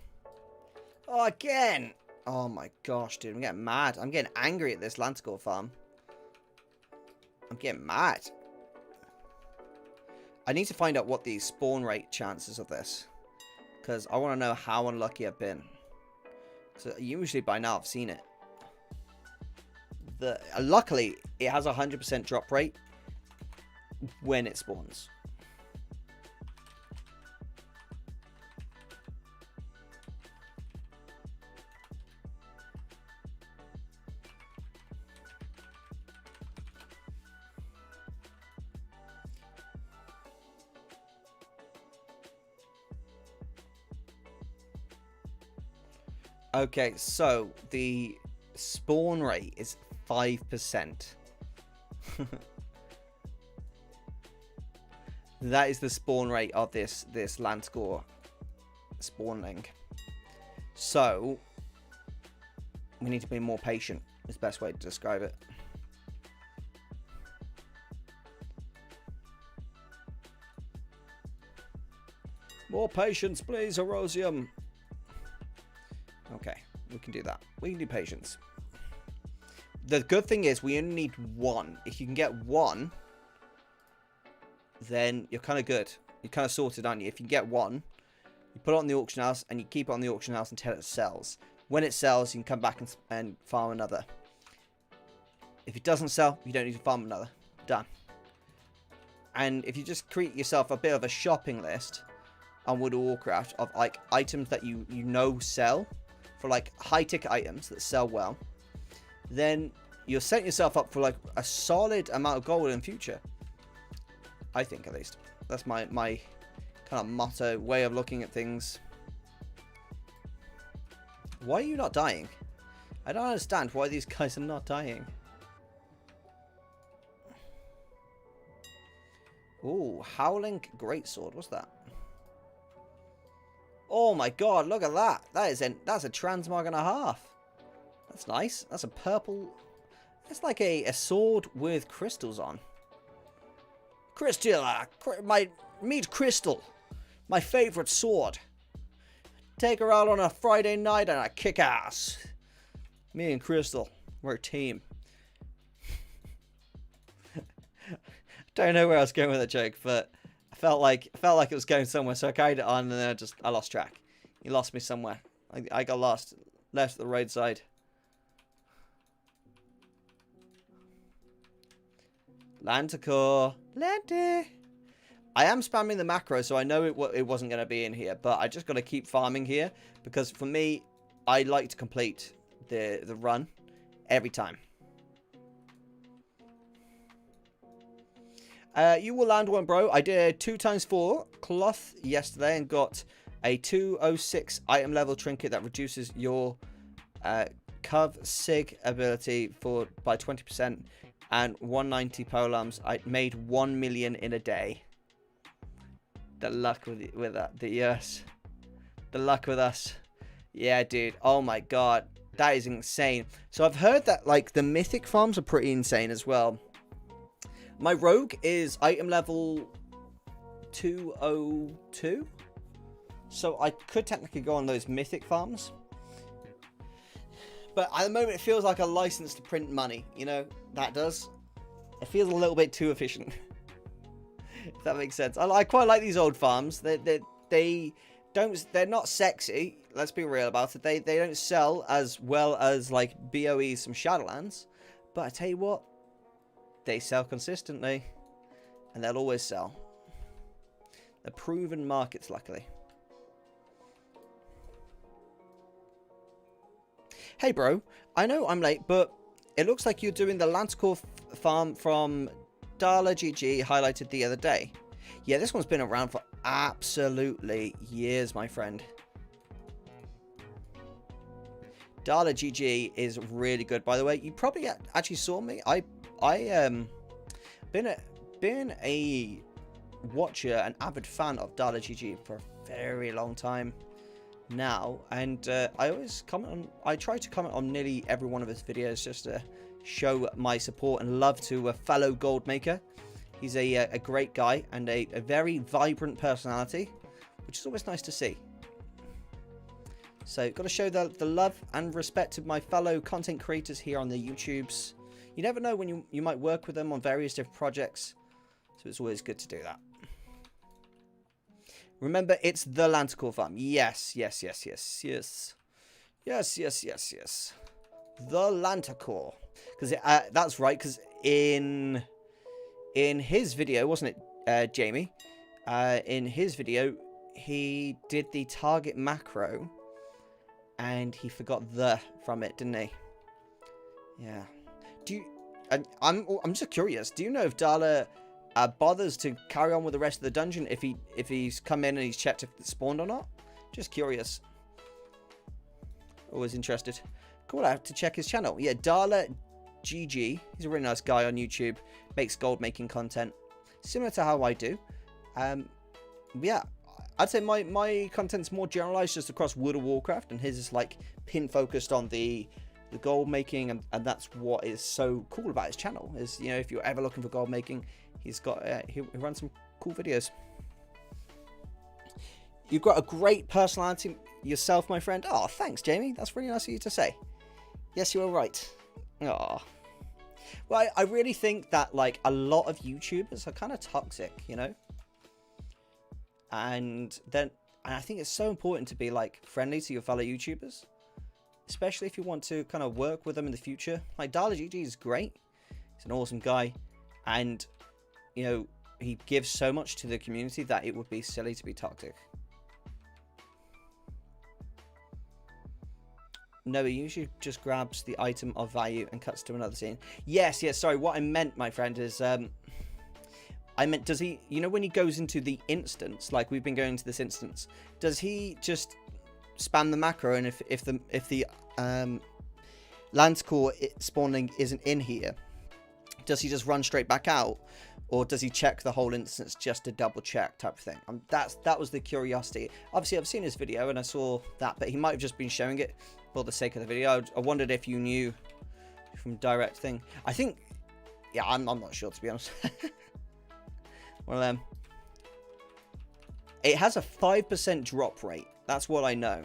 Oh, again! Oh my gosh, dude, I'm getting mad. I'm getting angry at this Landscore farm. I'm getting mad. I need to find out what the spawn rate chances of this, because I want to know how unlucky I've been. So usually by now I've seen it. Luckily, it has a 100% drop rate when it spawns. Okay, so the spawn rate is 5%. That is the spawn rate of this Landscore spawning. So we need to be more patient, is the best way to describe it. More patience, please, Erosium. Okay, we can do that. We can do patience. The good thing is we only need one. If you can get one, then you're kind of good. You're kind of sorted, aren't you? If you get one, you put it on the auction house and you keep it on the auction house until it sells. When it sells, you can come back and farm another. If it doesn't sell, you don't need to farm another. Done. And if you just create yourself a bit of a shopping list on World of Warcraft of like items that you know sell, for like high ticket items that sell well, then you'll set yourself up for like a solid amount of gold in future. I think, at least. That's my kind of motto, way of looking at things. Why are you not dying? I don't understand why these guys are not dying. Ooh, Howling Greatsword. What's that? Oh my god, look at that. That's a transmog and a half. That's nice. That's a purple. That's like a sword with crystals on. Crystal, meet Crystal. My favorite sword. Take her out on a Friday night and I kick ass. Me and Crystal, we're a team. Don't know where I was going with that joke, but I felt like it was going somewhere, so I carried it on, and then I lost track. You lost me somewhere. I got lost, left the roadside. Lanticore, Lanty. I am spamming the macro, so I know it wasn't going to be in here, but I just got to keep farming here because for me, I like to complete the run every time. You will land one, bro. I did 2x4 cloth yesterday and got a 206 item level trinket that reduces your Cov Sig ability by 20% and 190 polams. I made 1 million in a day. The luck with that. Yes. The luck with us. Yeah, dude. Oh my god. That is insane. So I've heard that like the mythic farms are pretty insane as well. My rogue is item level 202. So I could technically go on those mythic farms. But at the moment it feels like a license to print money. You know, that does. It feels a little bit too efficient. If that makes sense. I quite like these old farms. They're not sexy. Let's be real about it. They don't sell as well as like BOE's some Shadowlands. But I tell you what, they sell consistently. And they'll always sell. They're proven markets, luckily. Hey bro, I know I'm late, but it looks like you're doing the Lancecore farm from Dala GG highlighted the other day. Yeah, this one's been around for absolutely years, my friend. Dala GG is really good, by the way. You probably actually saw me. I been a watcher, an avid fan of Dala GG for a very long time now, and I try to comment on nearly every one of his videos just to show my support and love to a fellow gold maker. He's a great guy and a very vibrant personality, which is always nice to see. So got to show the love and respect to my fellow content creators here on the YouTubes. You never know when you might work with them on various different projects, so it's always good to do that. Remember, it's the Lancecore farm. Yes. The Lancecore. Because that's right. Because in his video, wasn't it, Jamie? In his video, he did the target macro, and he forgot the from it, didn't he? Yeah. I'm just curious. Do you know if Dala bothers to carry on with the rest of the dungeon if he's come in and he's checked if it's spawned or not? Just curious. Always interested. Cool, I have to check his channel. Yeah, Dala GG. He's a really nice guy on YouTube. Makes gold making content. Similar to how I do. Yeah, I'd say my content's more generalized just across World of Warcraft, and his is like pin focused on the gold making, and that's what is so cool about his channel. Is, you know, if you're ever looking for gold making, he's got he runs some cool videos. You've got a great personality yourself, my friend. Oh, thanks, Jamie. That's really nice of you to say. Yes, you are right. Oh. Well, I really think that like a lot of YouTubers are kind of toxic, you know. And I think it's so important to be like friendly to your fellow YouTubers, especially if you want to kind of work with them in the future. Like Dala GG is great. He's an awesome guy, and you know, he gives so much to the community that it would be silly to be toxic. No, he usually just grabs the item of value and cuts to another scene. Yes, sorry, what I meant, my friend, is I meant, does he, you know, when he goes into the instance, like we've been going to this instance, does he just spam the macro, and if the Lancecore spawning isn't in here, does he just run straight back out, or does he check the whole instance just to double check type of thing? That was the curiosity. Obviously, I've seen his video and I saw that, but he might have just been showing it for the sake of the video. I wondered if you knew from direct thing. I think, yeah, I'm not sure, to be honest. One of them. It has a 5% drop rate. That's what I know.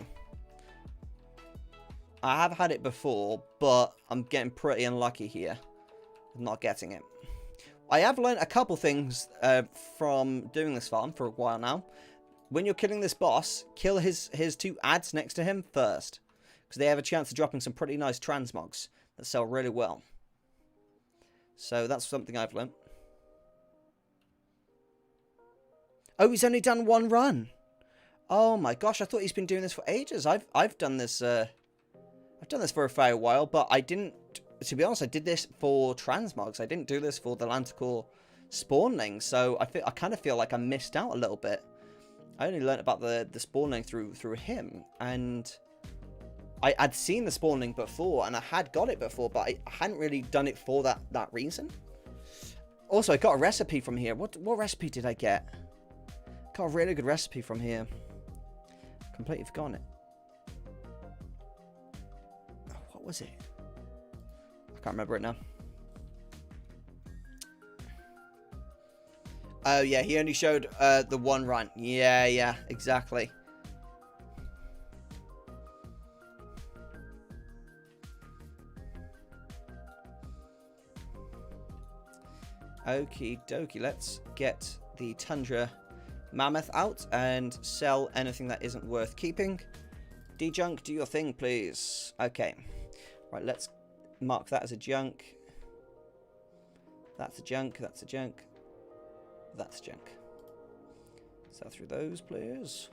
I have had it before, but I'm getting pretty unlucky here. I'm not getting it. I have learned a couple things from doing this farm for a while now. When you're killing this boss, kill his two ads next to him first, because they have a chance of dropping some pretty nice transmogs that sell really well. So that's something I've learned. Oh, he's only done one run. Oh my gosh, I thought he's been doing this for ages. I've done this for a fair while, but I didn't, to be honest, I did this for transmogs. I didn't do this for the Lanticore spawning, so I kind of feel like I missed out a little bit. I only learned about the spawning through him, and I'd seen the spawning before, and I had got it before, but I hadn't really done it for that reason. Also, I got a recipe from here. What recipe did I get? Got a really good recipe from here. Completely forgotten it. Oh, what was it? I can't remember it now. Oh, yeah, he only showed the one run. Yeah, exactly. Okie dokie, let's get the Tundra Mammoth out and sell anything that isn't worth keeping. D-Junk, do your thing, please. Okay. Right, let's mark that as a junk. That's a junk, that's a junk. That's junk. Sell through those, please.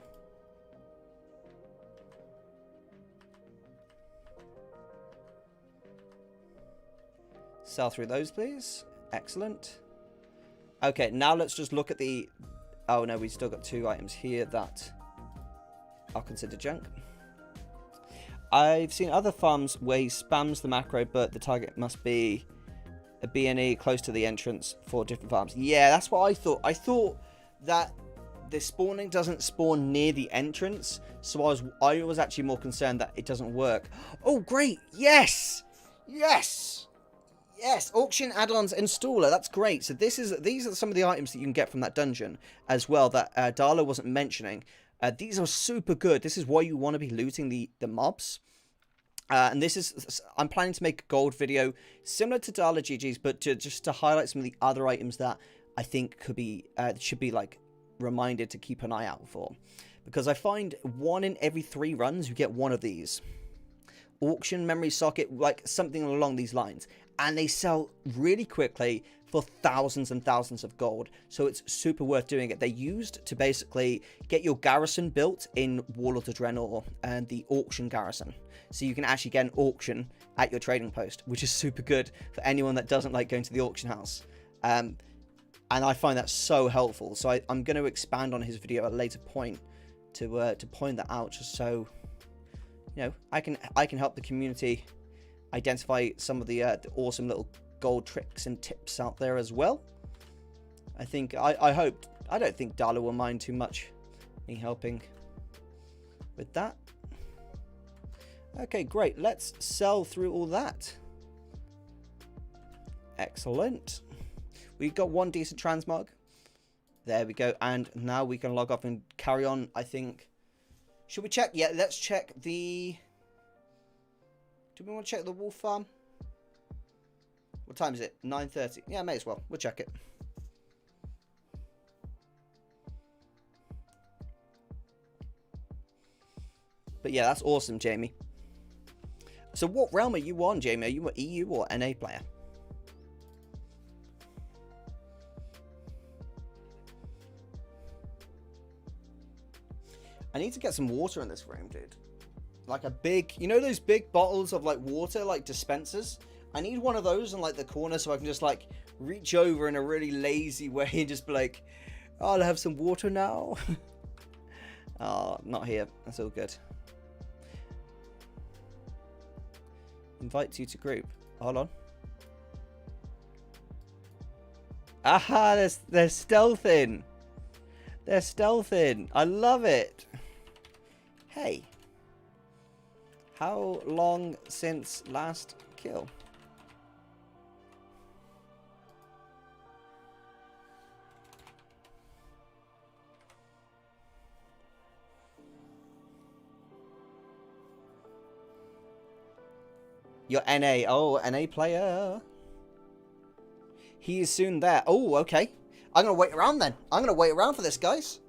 Sell through those, please. Excellent. Okay, now let's just look at the... Oh, no, we've still got 2 items here that are considered junk. I've seen other farms where he spams the macro, but the target must be a BNE close to the entrance for different farms. Yeah, that's what I thought. I thought that the spawning doesn't spawn near the entrance, so I was actually more concerned that it doesn't work. Oh, great! Yes! Yes! Yes, auction add-ons installer. That's great. So these are some of the items that you can get from that dungeon as well that Darla wasn't mentioning. These are super good. This is why you want to be looting the mobs. And this is, I'm planning to make a gold video similar to Darla GG's, but just to highlight some of the other items that I think could be should be like reminded to keep an eye out for, because I find 1 in every 3 runs you get one of these. Auction memory socket, like something along these lines, and they sell really quickly for thousands and thousands of gold, so it's super worth doing it. They're used to basically get your garrison built in Warlord of Draenor and the auction garrison, so you can actually get an auction at your trading post, which is super good for anyone that doesn't like going to the auction house. And I find that so helpful, so I'm going to expand on his video at a later point to point that out, just so you know I can help the community identify some of the awesome little gold tricks and tips out there as well. I think I don't think Darla will mind too much me helping with that. Okay, great. Let's sell through all that. Excellent. We've got 1 decent transmog. There we go. And now we can log off and carry on, I think. Should we check? Yeah, let's check the... Do we want to check the wolf farm? What time is it? 9:30. Yeah, may as well. We'll check it. But yeah, that's awesome, Jamie. So what realm are you on, Jamie? Are you an EU or NA player? I need to get some water in this room, dude. Like a big, you know those big bottles of like water, like dispensers? I need one of those in like the corner so I can just like reach over in a really lazy way and just be like, oh, I'll have some water now. Oh, not here. That's all good. Invite you to group. Hold on. Aha, they're stealthing. They're stealthing. I love it. Hey. How long since last kill? Your NA. Oh, NA player. He is soon there. Oh, okay. I'm going to wait around then. I'm going to wait around for this, guys.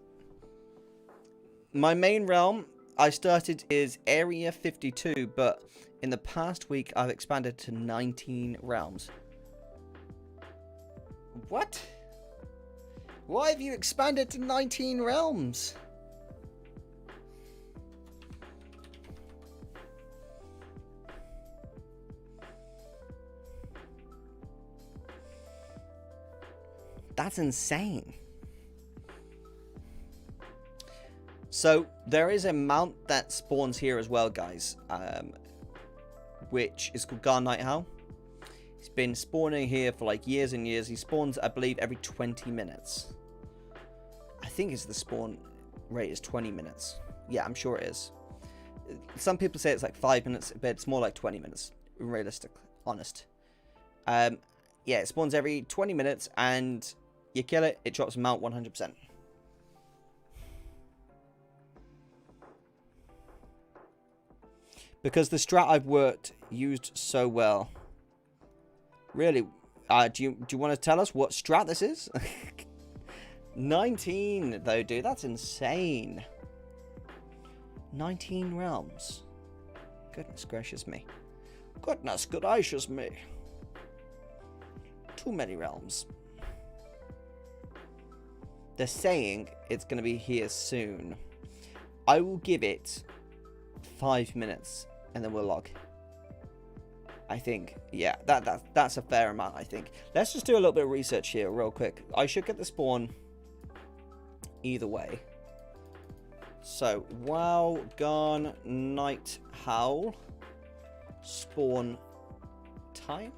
My main realm I started is Area 52, but in the past week I've expanded to 19 realms. What? Why have you expanded to 19 realms? That's insane. So there is a mount that spawns here as well, guys, which is called Garnite Howl. He's been spawning here for like years and years. He spawns, I believe, every 20 minutes. I think the spawn rate is 20 minutes. Yeah, I'm sure it is. Some people say it's like 5 minutes, but it's more like 20 minutes. Realistic, honest. Yeah, it spawns every 20 minutes, and you kill it, it drops mount 100%. Because the strat I've used so well. Really, do you want to tell us what strat this is? 19 though, dude, that's insane. 19 realms. Goodness gracious me. Goodness gracious me. Too many realms. They're saying it's going to be here soon. I will give it 5 minutes and then we'll log. I think, yeah, that's a fair amount, I think. Let's just do a little bit of research here real quick. I should get the spawn either way. So, WoW Garnite Howl spawn time.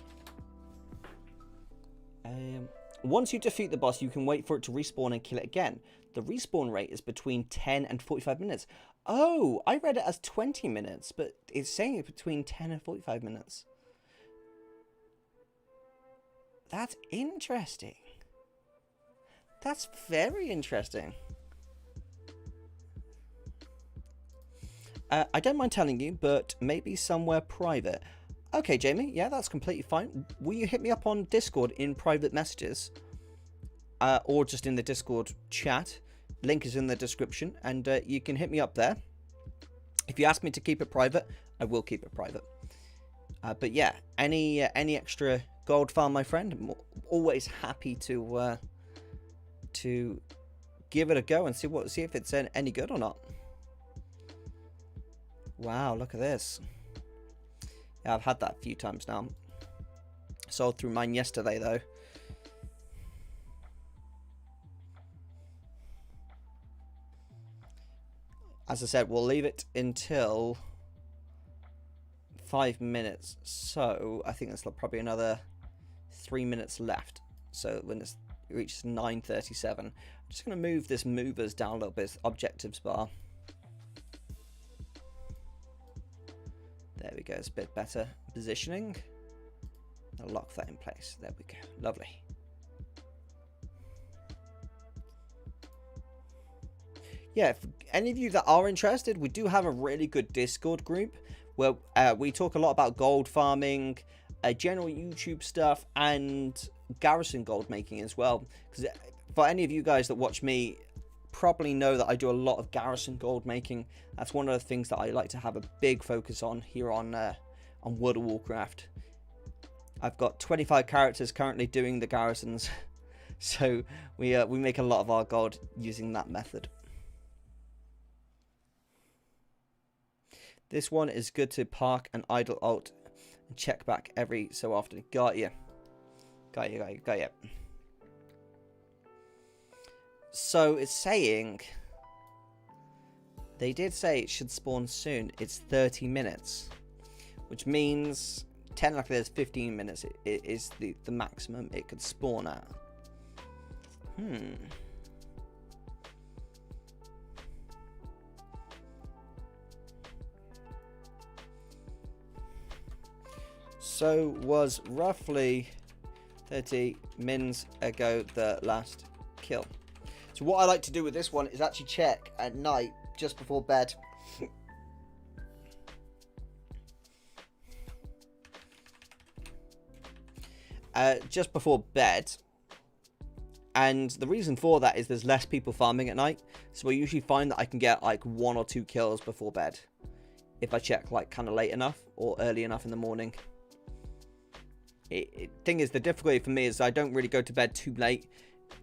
Once you defeat the boss, you can wait for it to respawn and kill it again. The respawn rate is between 10 and 45 minutes. Oh, I read it as 20 minutes, but it's saying it's between 10 and 45 minutes. That's interesting. That's very interesting. I don't mind telling you, but maybe somewhere private. Okay, Jamie, yeah, that's completely fine. Will you hit me up on Discord in private messages? Or just in the Discord chat. Link is in the description, and you can hit me up there. If you ask me to keep it private, I will keep it private. But yeah, any extra gold farm, my friend, I'm always happy to give it a go and see if it's any good or not. Wow, look at this. Yeah, I've had that a few times now. Sold through mine yesterday though. As I said, we'll leave it until 5 minutes. So I think there's probably another 3 minutes left. So when it reaches 9:37, I'm just going to move this movers down a little bit. This objectives bar. There we go. It's a bit better positioning. I'll lock that in place. There we go. Lovely. Yeah, if any of you that are interested, we do have a really good Discord group where we talk a lot about gold farming, general YouTube stuff, and garrison gold making as well. Because for any of you guys that watch me, probably know that I do a lot of garrison gold making. That's one of the things that I like to have a big focus on here on World of Warcraft. I've got 25 characters currently doing the garrisons, so we make a lot of our gold using that method. This one is good to park an idle alt and check back every so often. Got you. Got you. So it's saying, they did say it should spawn soon. It's 30 minutes, which means technically there's 15 minutes. It is the maximum it could spawn at. So was roughly 30 mins ago the last kill. So what I like to do with this one is actually check at night just before bed. Just before bed. And the reason for that is there's less people farming at night. So I usually find that I can get like 1 or 2 kills before bed. If I check like kind of late enough or early enough in the morning. Thing is, the difficulty for me is I don't really go to bed too late.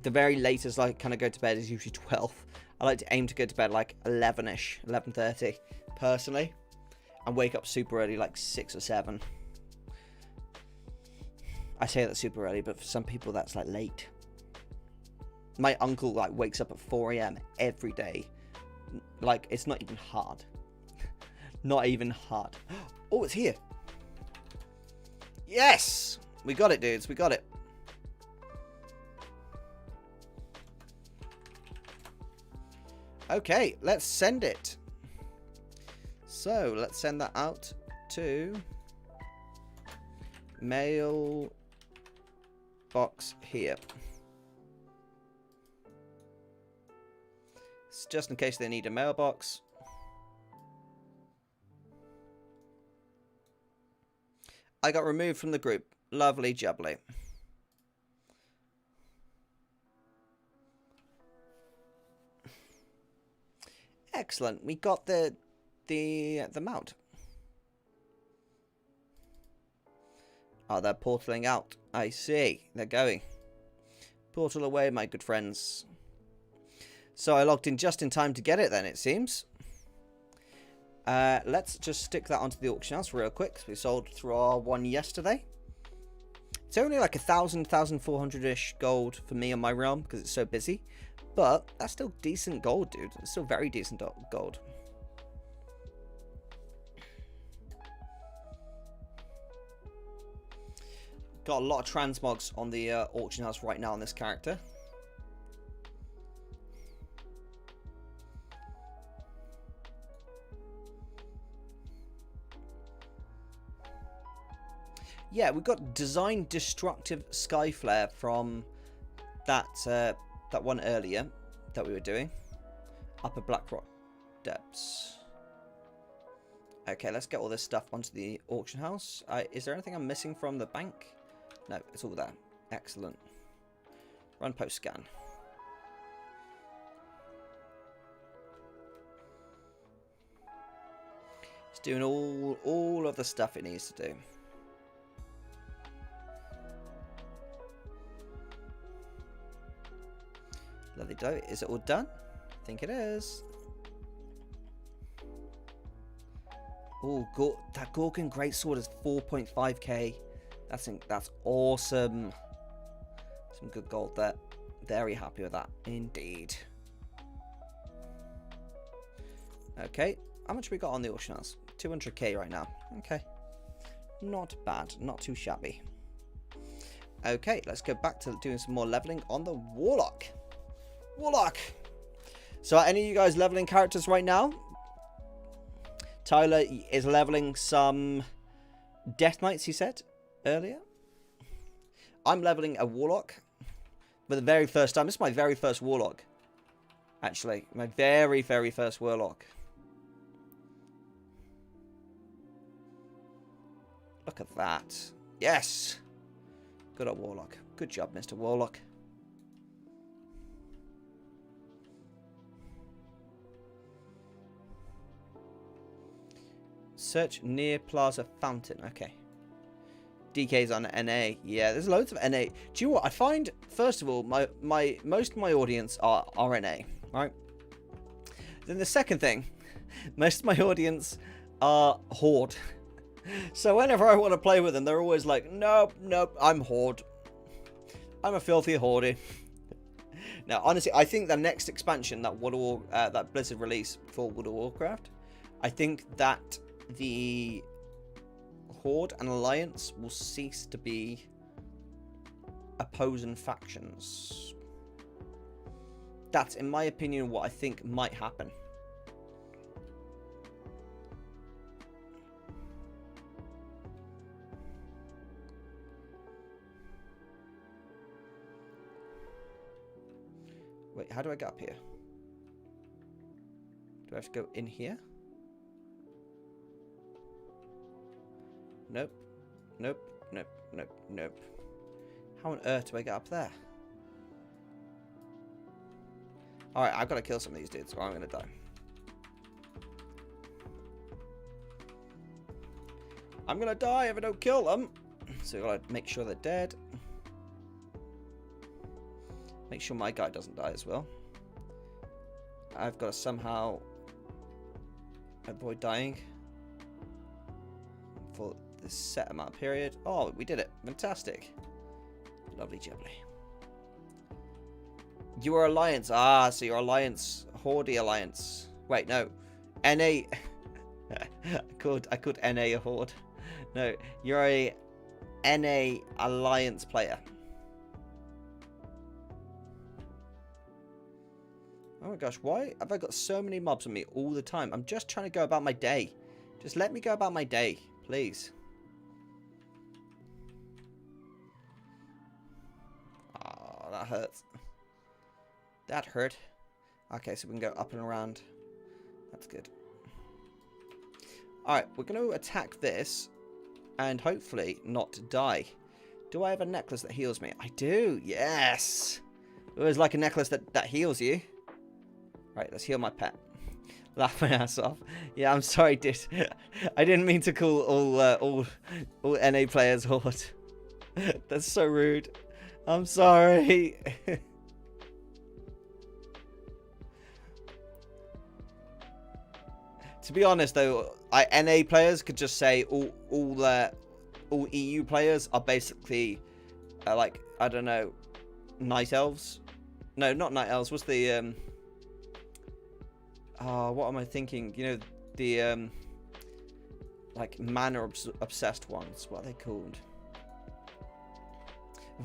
The very latest I kind of go to bed is usually 12. I like to aim to go to bed like 11ish, 11:30 personally, and wake up super early, like 6 or 7. I say that's super early, but for some people that's like late. My uncle like wakes up at 4 a.m. every day. Like, it's not even hard. Not even hard. Oh, it's here. Yes! We got it, dudes. We got it. Okay, let's send it. So, let's send that out to mail box here. It's just in case they need a mailbox. I got removed from the group. Lovely jubbly. Excellent. We got the mount. Oh, they're portaling out. I see. They're going. Portal away, my good friends. So I logged in just in time to get it then, it seems. Let's just stick that onto the auction house real quick. We sold through our one yesterday. It's only like 1,000, 1,400-ish gold for me on my realm because it's so busy. But that's still decent gold, dude. It's still very decent gold. Got a lot of transmogs on the auction house right now on this character. Yeah, we got Design Destructive Skyflare from that that one earlier that we were doing. Upper Blackrock Depths. Okay, let's get all this stuff onto the auction house. Is there anything I'm missing from the bank? No, it's all there. Excellent. Run post scan. It's doing all of the stuff it needs to do. Lovely dough. Is it all done? I think it is. Oh, that Gorgon Greatsword is 4.5k. That's awesome. Some good gold there. Very happy with that, indeed. Okay, how much we got on the auction house? 200k right now. Okay, not bad, not too shabby. Okay, let's go back to doing some more leveling on the Warlock. Warlock. So are any of you guys leveling characters right now? Tyler is leveling some Death Knights, he said earlier. I'm leveling a Warlock for the very first time. This is my very first Warlock. Actually, my very, very first Warlock. Look at that. Yes. Good old Warlock. Good job, Mr. Warlock. Search near Plaza Fountain. Okay. DK's on NA. Yeah, there's loads of NA. Do you know what? I find, first of all, most of my audience are NA, right? Then the second thing, most of my audience are Horde. So whenever I want to play with them, they're always like, nope, nope, I'm Horde. I'm a filthy Horde. Now, honestly, I think the next expansion that Blizzard release for World of Warcraft, I think that the Horde and Alliance will cease to be opposing factions. That's, in my opinion, what I think might happen. Wait, how do I get up here? Do I have to go in here? Nope. Nope. Nope. Nope. Nope. How on earth do I get up there? Alright, I've got to kill some of these dudes or I'm going to die. I'm going to die if I don't kill them. So I've got to make sure they're dead. Make sure my guy doesn't die as well. I've got to somehow avoid dying for this set amount of period. Oh, we did it. Fantastic. Lovely jubbly. Your alliance. Ah, so your alliance. Horde alliance. Wait, no. NA. I called NA a horde. No, you're a NA alliance player. Oh my gosh, why have I got so many mobs on me all the time? I'm just trying to go about my day. Just let me go about my day, please. Oh, that hurts. That hurt. Okay, so we can go up and around. That's good. Alright, we're going to attack this and hopefully not die. Do I have a necklace that heals me? I do, yes! It was like a necklace that heals you. Right, let's heal my pet. Laugh my ass off. Yeah, I'm sorry, dude. I didn't mean to call all NA players horde. That's so rude. I'm sorry. To be honest, though, NA players could just say all EU players are basically like, I don't know, night elves. No, not night elves. What's the what am I thinking? You know, the like mana obsessed ones. What are they called?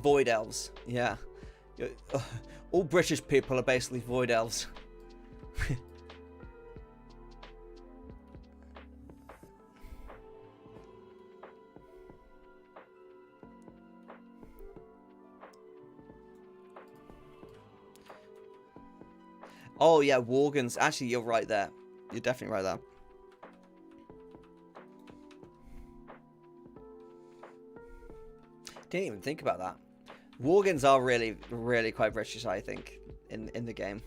Void elves. Yeah. All British people are basically void elves. Oh yeah, Worgens. Actually, you're right there. You're definitely right there. Didn't even think about that. Worgens are really, really quite British, I think, in the game.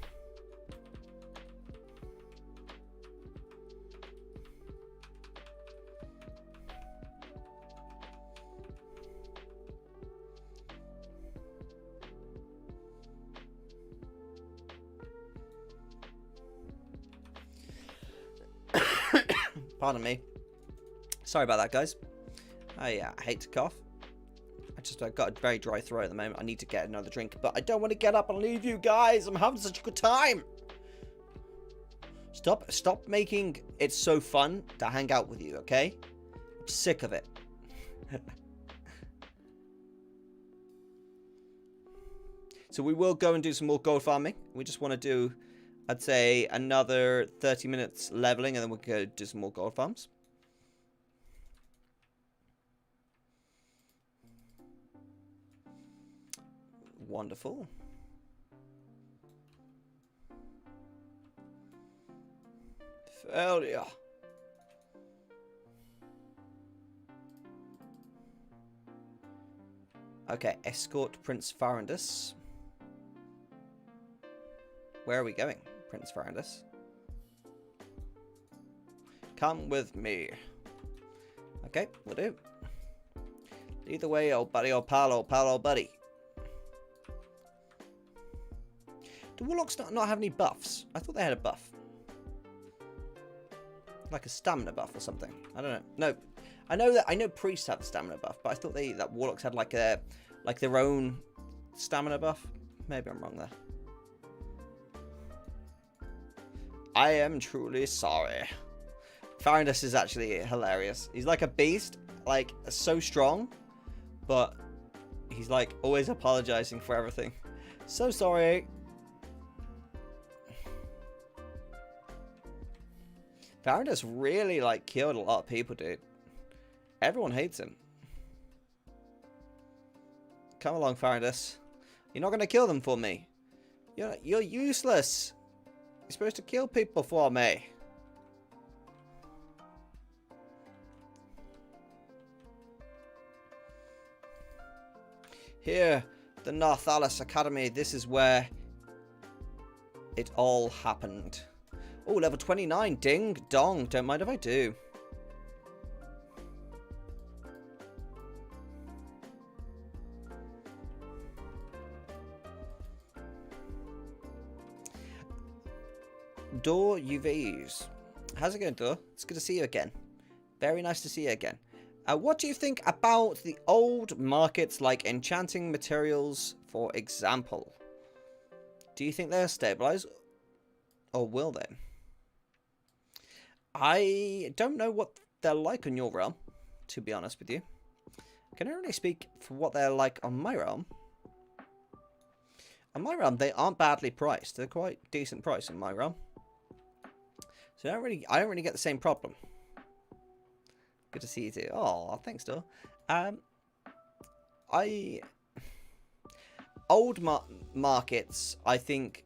Pardon me. Sorry about that, guys. I hate to cough. I've got a very dry throat at the moment. I need to get another drink, but I don't want to get up and leave you guys. I'm having such a good time. Stop making it so fun to hang out with you, okay? I'm sick of it. So we will go and do some more gold farming. We just want to do, I'd say, another 30 minutes leveling, and then we'll go do some more gold farms. Wonderful. Failure. Okay, escort Prince Farandus. Where are we going, Prince Farandus? Come with me. Okay, we'll do. Lead the way, old buddy, old pal, old buddy. Do Warlocks not have any buffs? I thought they had a buff. Like a stamina buff or something. I don't know. No, I know priests have the stamina buff, but I thought that Warlocks had like their own stamina buff. Maybe I'm wrong there. I am truly sorry. Farandus is actually hilarious. He's like a beast, like so strong, but he's like always apologizing for everything. So sorry. Farandus really like killed a lot of people, dude. Everyone hates him. Come along, Farandus. You're not gonna kill them for me. You're useless. You're supposed to kill people for me. Here, the Northalis Academy. This is where it all happened. Oh, level 29. Ding dong. Don't mind if I do. Door UVs. How's it going, Door? It's good to see you again. Very nice to see you again. What do you think about the old markets like enchanting materials, for example? Do you think they're stabilized? Or will they? I don't know what they're like on your realm, to be honest with you. I can only speak for what they're like on my realm. On my realm, they aren't badly priced. They're quite decent price in my realm. So I don't really get the same problem. Good to see you too. Oh, thanks, Dor. Old markets, I think,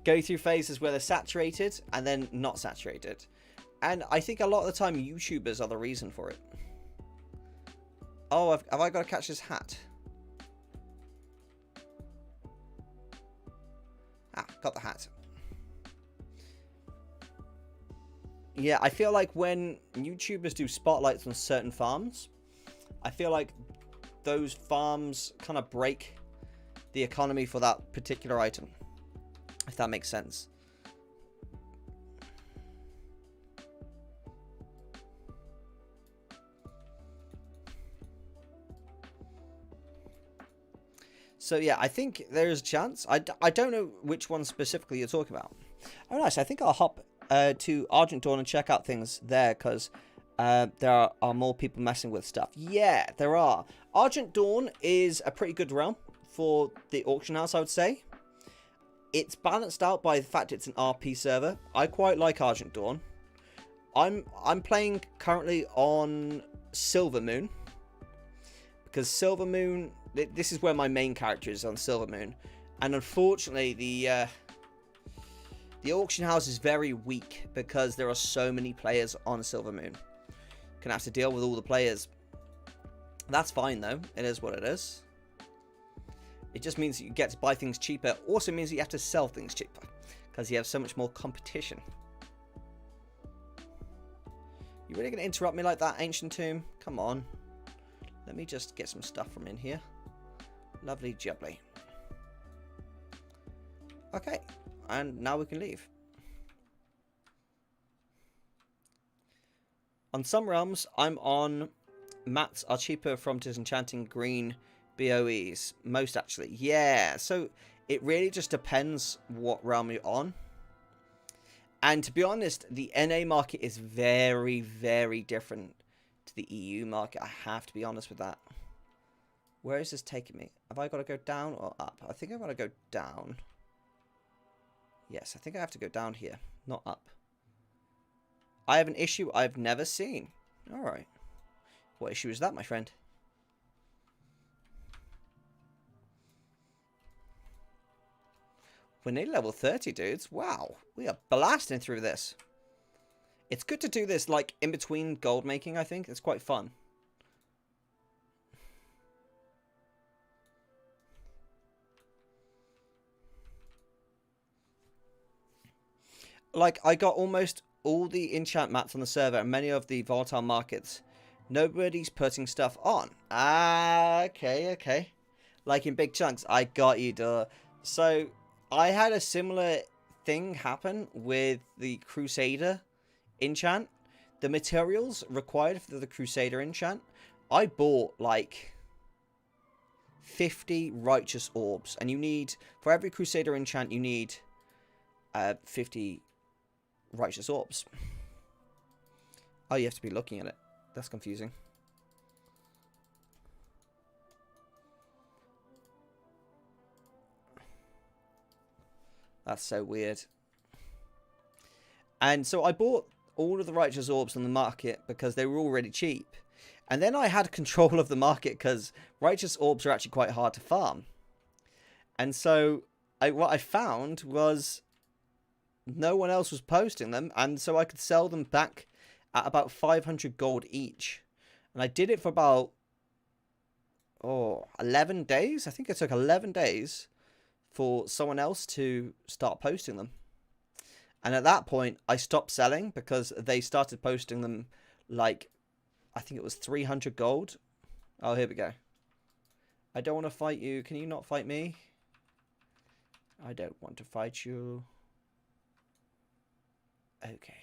go through phases where they're saturated and then not saturated. And I think a lot of the time YouTubers are the reason for it. Oh, have I got to catch this hat? Ah, got the hat. Yeah, I feel like when YouTubers do spotlights on certain farms, I feel like those farms kind of break the economy for that particular item. If that makes sense. So yeah, I think there's a chance. I don't know which one specifically you're talking about. Oh nice, I think I'll hop to Argent Dawn and check out things there, because there are more people messing with stuff. Yeah, there are. Argent Dawn is a pretty good realm for the auction house, I would say. It's balanced out by the fact it's an RP server. I quite like Argent Dawn. I'm playing currently on Silver Moon, because Silver Moon, this is where my main character is, on Silver Moon, and unfortunately the auction house is very weak because there are so many players on Silver Moon. Gonna have to deal with all the players. That's fine though. It is what it is. It just means that you get to buy things cheaper. Also means that you have to sell things cheaper, because you have so much more competition. You really gonna interrupt me like that, Ancient Tomb? Come on. Let me just get some stuff from in here. Lovely jubbly. Okay. And now we can leave. On some realms, I'm on mats are cheaper from disenchanting green BOEs. Most actually. Yeah. So it really just depends what realm you're on. And to be honest, the NA market is very, very different to the EU market. I have to be honest with that. Where is this taking me? Have I got to go down or up? I think I've got to go down. Yes, I think I have to go down here, not up. I have an issue I've never seen. Alright. What issue is that, my friend? We're nearly level 30, dudes. Wow. We are blasting through this. It's good to do this, like, in between gold making, I think. It's quite fun. Like, I got almost all the enchant mats on the server and many of the volatile markets. Nobody's putting stuff on. Ah, okay. Like in big chunks. I got you, duh. So, I had a similar thing happen with the Crusader enchant. The materials required for the Crusader enchant, I bought like 50 righteous orbs. And you need, for every Crusader enchant, you need 50 righteous orbs. Oh, you have to be looking at it. That's confusing. That's so weird. And so I bought all of the righteous orbs on the market because they were already cheap. And then I had control of the market because righteous orbs are actually quite hard to farm. And so what I found was no one else was posting them, and so I could sell them back at about 500 gold each. And I did it for about 11 days. I think it took 11 days for someone else to start posting them. And at that point, I stopped selling because they started posting them like, I think it was 300 gold. Oh, here we go. I don't want to fight you. Can you not fight me? I don't want to fight you. Okay.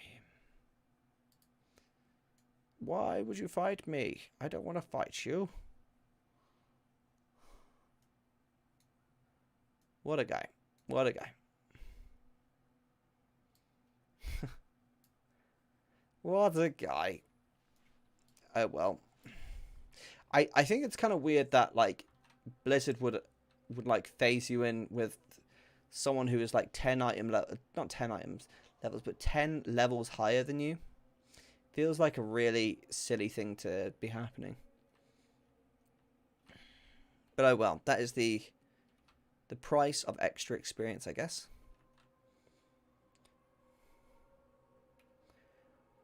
Why would you fight me? I don't want to fight you. What a guy. What a guy. What a guy. Oh, well. I think it's kind of weird that, like, Blizzard would like, phase you in with someone who is, like, 10 item level... Not 10 items levels, but 10 levels higher than you. Feels like a really silly thing to be happening. But oh well, that is the price of extra experience, I guess.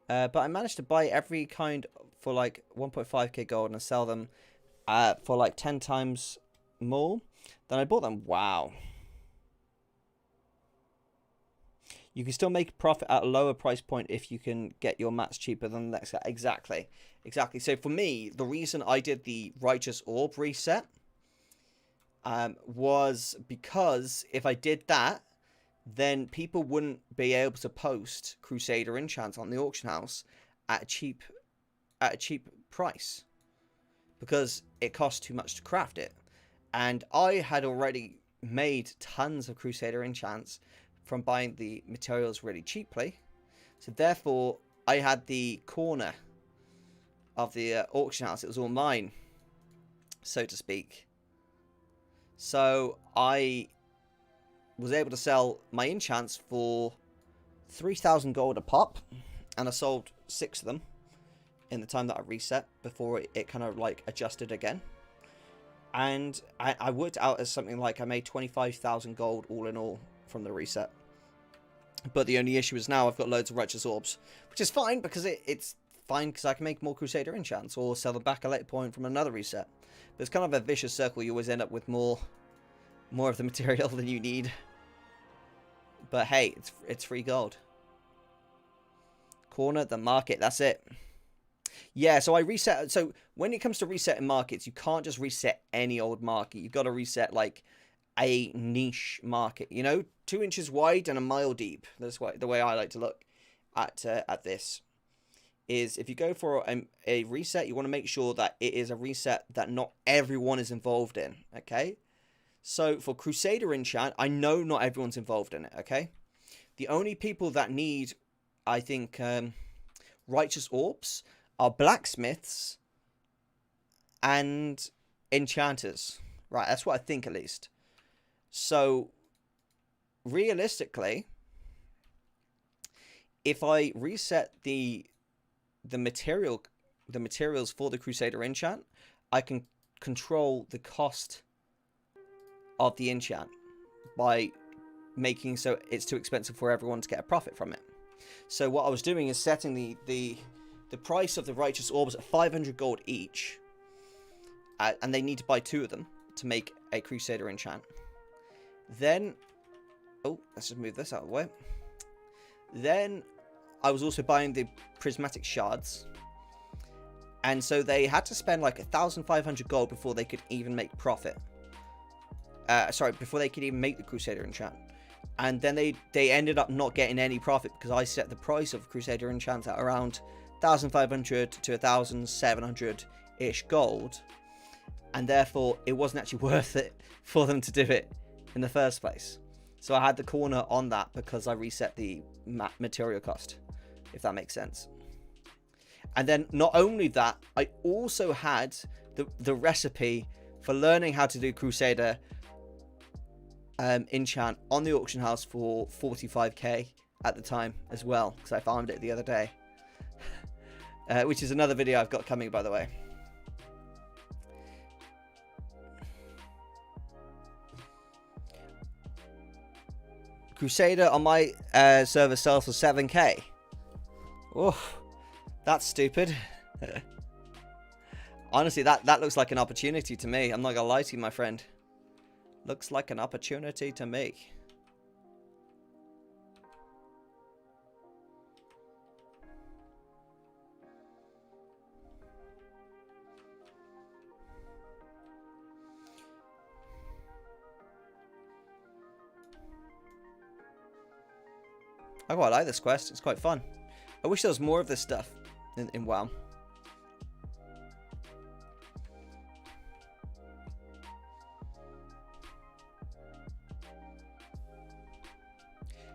But I managed to buy every kind for like 1.5k gold and sell them for like 10 times more than I bought them. Wow. You can still make a profit at a lower price point if you can get your mats cheaper than the next guy. Exactly. Exactly. So for me, the reason I did the Righteous Orb reset was because if I did that, then people wouldn't be able to post Crusader enchants on the auction house at a cheap price because it costs too much to craft it. And I had already made tons of Crusader enchants from buying the materials really cheaply. So therefore, I had the corner of the auction house. It was all mine, so to speak. So I was able to sell my enchants for 3,000 gold a pop, and I sold 6 of them in the time that I reset before it kind of like adjusted again. And I worked out as something like I made 25,000 gold all in all from the reset. But the only issue is now I've got loads of Righteous Orbs, which is fine because it's fine because I can make more Crusader enchants or sell them back a later point from another reset. But it's kind of a vicious circle. You always end up with more of the material than you need. But hey, it's free gold. Corner the market, that's it. Yeah, so I reset. So when it comes to resetting markets, you can't just reset any old market. You've got to reset like a niche market, you know, 2 inches wide and a mile deep. That's the way I like to look at this. Is if you go for a reset, you want to make sure that it is a reset that not everyone is involved in. Okay. So for Crusader enchant, I know not everyone's involved in it, okay? The only people that need, I think, Righteous Orbs are blacksmiths and enchanters. Right, that's what I think at least. So, realistically, if I reset the materials for the Crusader enchant, I can control the cost of the enchant by making so it's too expensive for everyone to get a profit from it. So what I was doing is setting the price of the Righteous Orbs at 500 gold each, and they need to buy 2 of them to make a Crusader enchant. Then, oh, let's just move this out of the way. Then I was also buying the prismatic shards, and so they had to spend like 1,500 gold before they could even make profit. Before they could even make the Crusader enchant. And then they ended up not getting any profit because I set the price of Crusader enchant at around 1,500 to 1,700-ish gold. And therefore, it wasn't actually worth it for them to do it in the first place. So I had the corner on that because I reset the material cost, if that makes sense. And then not only that, I also had the recipe for learning how to do Crusader enchant on the auction house for 45k at the time as well, because I farmed it the other day. Which is another video I've got coming, by the way. Crusader on my server sells for 7k. Oh, that's stupid. Honestly, that looks like an opportunity to me. I'm not gonna lie to you, my friend. Looks like an opportunity to me. I quite like this quest. It's quite fun. I wish there was more of this stuff in WoW.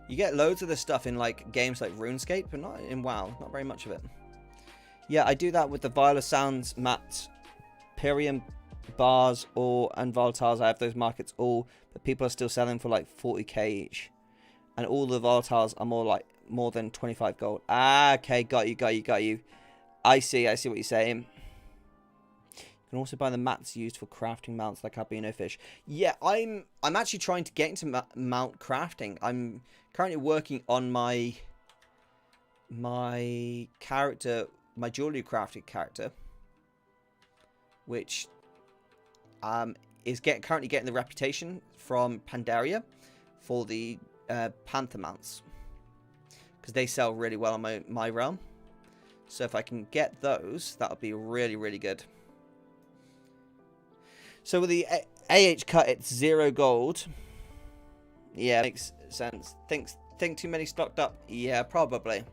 You get loads of this stuff in like games like RuneScape, but not in WoW. Not very much of it. Yeah, I do that with the Viola Sounds mats, Pyrium bars, and volatiles. I have those markets all, but people are still selling for like 40k each, and all the volatiles are more than 25 gold. Ah, okay, got you. I see what you're saying. You can also buy the mats used for crafting mounts like albino fish. Yeah, I'm actually trying to get into mount crafting. I'm currently working on my character, my jewelry crafted character, which is currently getting the reputation from Pandaria for the panther mounts, because they sell really well on my realm. So if I can get those, that'll be really, really good. So with the AH cut, it's 0 gold. Yeah, makes sense. Think too many stocked up? Yeah, probably.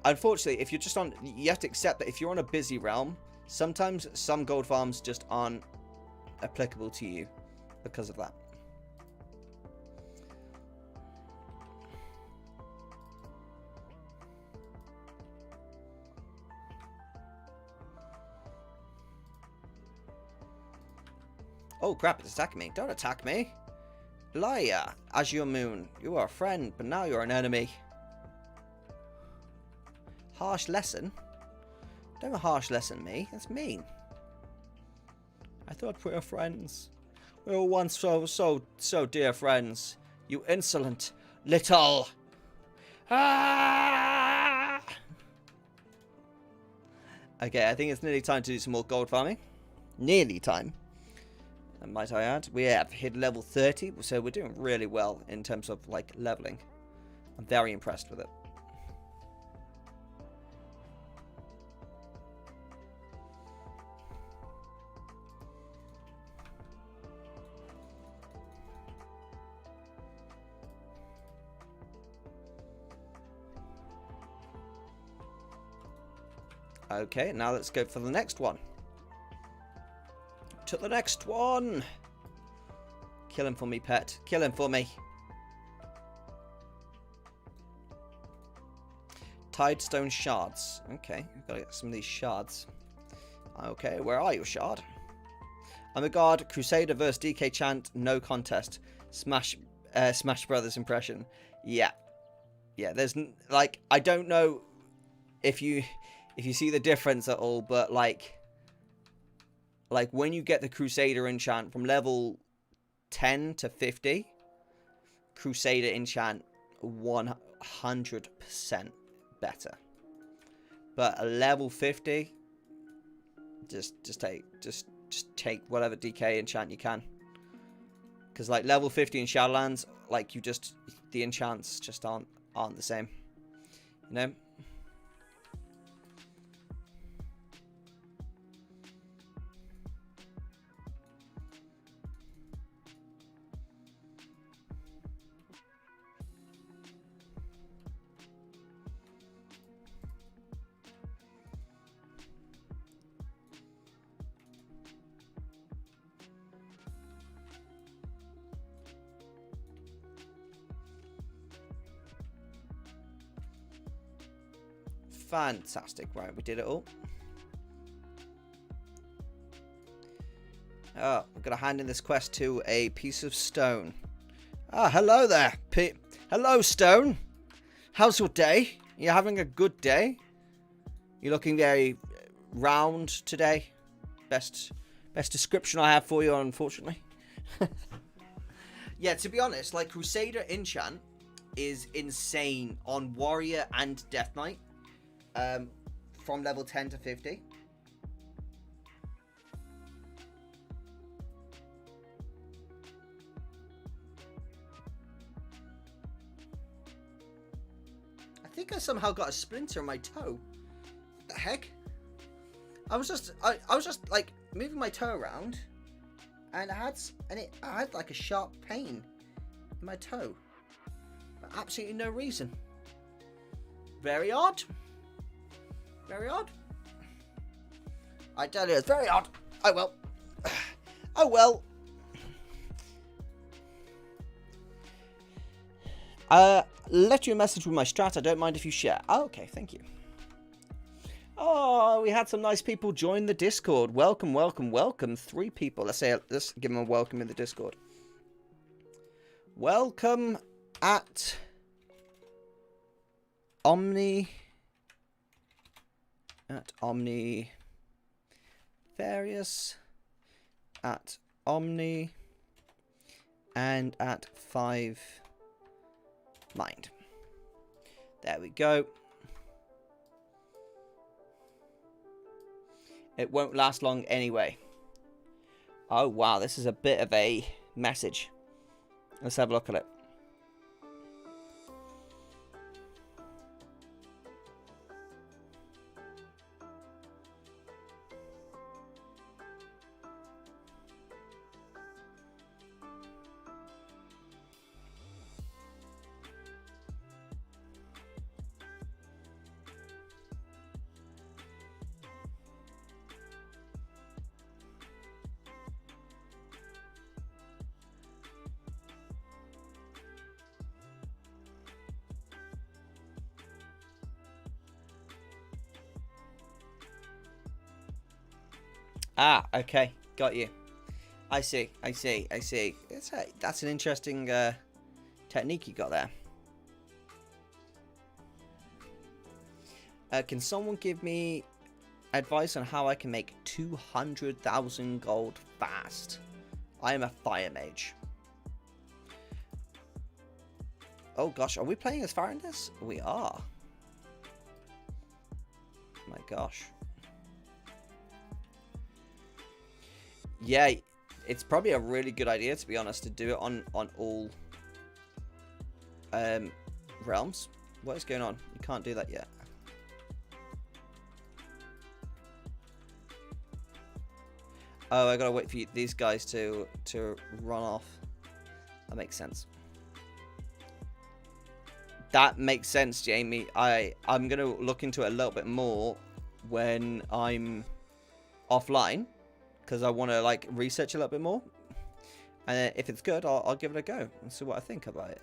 Unfortunately, if you're just on, you have to accept that if you're on a busy realm, sometimes some gold farms just aren't applicable to you because of that. Oh crap, it's attacking me. Don't attack me. Liar, Azure Moon. You are a friend, but now you're an enemy. Harsh lesson? Don't harsh lesson me. That's mean. I thought we were friends. We were once so dear friends. You insolent little. Ah! Okay, I think it's nearly time to do some more gold farming. Nearly time. And might I add, we have hit level 30, so we're doing really well in terms of like leveling. I'm very impressed with it. Okay, now let's go for the next one. To the next one. Kill him for me, pet. Kill him for me. Tied stone shards. Okay, I've got to get some of these shards. Okay, where are you, shard? I'm a guard. Crusader versus DK Chant. No contest. Smash Brothers impression. Yeah. Yeah, there's like, I don't know if you see the difference at all, but like when you get the Crusader enchant from level 10 to 50, Crusader enchant 100% better. But a level 50, just take whatever DK enchant you can. Because like level 50 in Shadowlands, like the enchants just aren't the same. You know? Fantastic. Right, we did it all. Oh, we're going to hand in this quest to a piece of stone. Ah, hello there. Hello, stone. How's your day? You having a good day? You're looking very round today. Best description I have for you, unfortunately. Yeah, to be honest, like Crusader enchant is insane on Warrior and Death Knight. From level 10 to 50. I think I somehow got a splinter in my toe. What the heck? I was just like moving my toe around, and I had like a sharp pain in my toe. absolutely no reason. Very odd. Very odd. I tell you, it's very odd. Oh well. Oh well. Let you a message with my strat. I don't mind if you share. Oh, okay, thank you. Oh, we had some nice people join the Discord. Welcome, welcome, welcome. 3 people. Let's give them a welcome in the Discord. Welcome at Omni. At Omni. Various. At Omni. And at 5 Mind. There we go. It won't last long anyway. Oh wow, this is a bit of a message. Let's have a look at it. Ah, okay. Got you. I see. That's an interesting technique you got there. Can someone give me advice on how I can make 200,000 gold fast? I am a fire mage. Oh gosh, are we playing as far in this? We are. My gosh. Yeah, it's probably a really good idea, to be honest, to do it on all realms. What is going on? You can't do that yet. Oh, I gotta wait for these guys to run off. That makes sense. That makes sense, Jamie. I'm gonna look into it a little bit more when I'm offline, because I want to like research a little bit more, and if it's good, I'll give it a go and see what I think about it.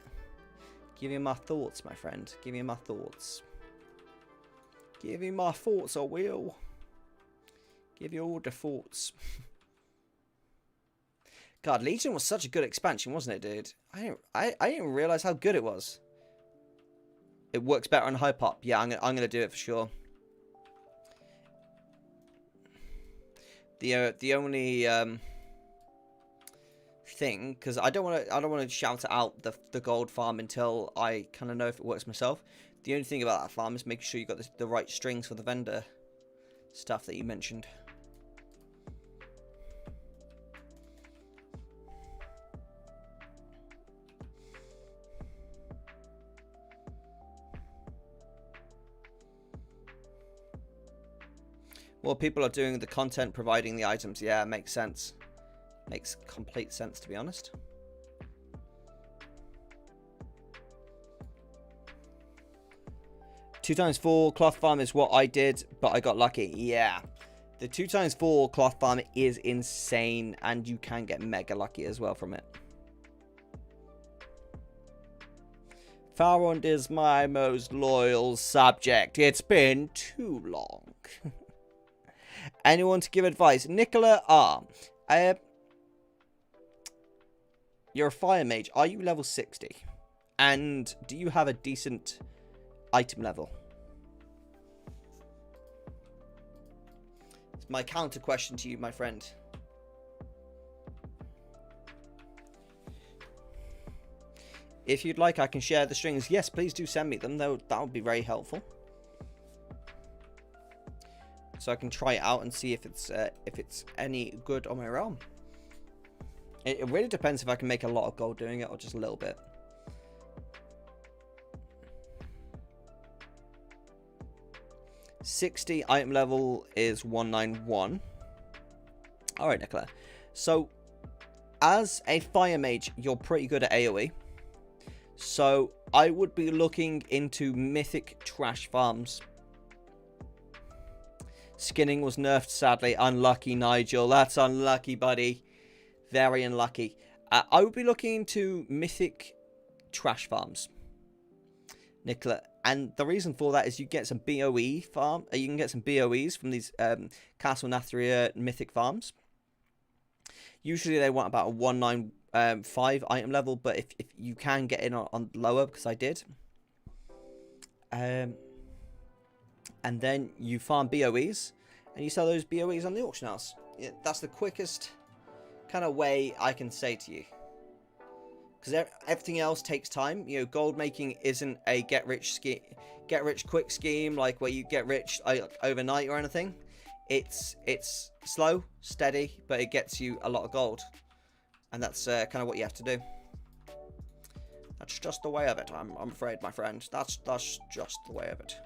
Give me my thoughts, my friend. Give me my thoughts. Give me my thoughts, I will. Give you all the thoughts. God, Legion was such a good expansion, wasn't it, dude? I didn't realize how good it was. It works better on high pop. Yeah, I'm gonna do it for sure. The only thing, because I don't want to shout out the gold farm until I kind of know if it works myself. The only thing about that farm is making sure you got the right strings for the vendor stuff that you mentioned. Well, people are doing the content, providing the items. Yeah, makes sense. Makes complete sense, to be honest. Two times 4 cloth farm is what I did, but I got lucky. Yeah. The 2x4 cloth farm is insane, and you can get mega lucky as well from it. Farrond is my most loyal subject. It's been too long. Anyone to give advice? Nicola R. You're a fire mage. Are you level 60? And do you have a decent item level? It's my counter question to you, my friend. If you'd like, I can share the strings. Yes, please do send me them. That would be very helpful. So I can try it out and see if it's any good on my realm. It really depends if I can make a lot of gold doing it or just a little bit. $60 item level is 191. All right, Nicola. So as a fire mage, you're pretty good at AoE. So I would be looking into mythic trash farms. Skinning was nerfed, sadly. Unlucky, Nigel. That's unlucky, buddy. Very unlucky. I would be looking into mythic trash farms, Nicola. And the reason for that is you get some BOE farm. You can get some BOEs from these Castle Nathria mythic farms. Usually they want about a 195 item level, but if you can get in on lower, because I did. And then you farm BOEs, and you sell those BOEs on the auction house. Yeah, that's the quickest kind of way I can say to you. Because everything else takes time. You know, gold making isn't a get rich quick scheme, like where you get rich overnight or anything. It's slow, steady, but it gets you a lot of gold. And that's kind of what you have to do. That's just the way of it, I'm afraid, my friend. That's just the way of it.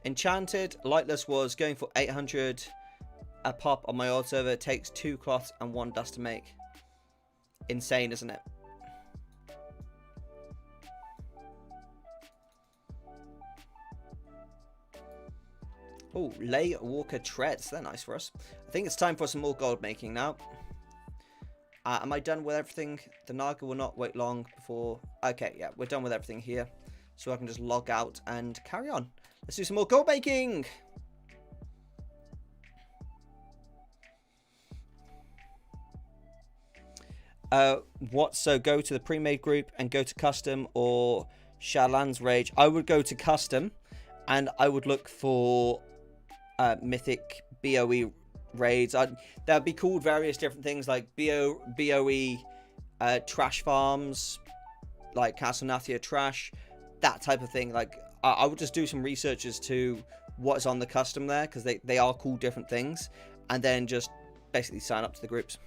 Enchanted Lightless was going for 800 a pop on my old server. It takes 2 cloths and 1 dust to make. Insane, isn't it? Oh, Lay Walker Treads. They're nice for us. I think it's time for some more gold making now. Am I done with everything? The Naga will not wait long before... Okay, yeah, we're done with everything here. So I can just log out and carry on. Let's do some more gold making. So go to the pre-made group and go to custom or Shadowlands Rage. I would go to custom and I would look for mythic BOE raids. That'd be called various different things like BOE trash farms, like Castle Nathria trash, that type of thing. Like I would just do some research as to what's on the custom there, because they are called different things, and then just basically sign up to the groups.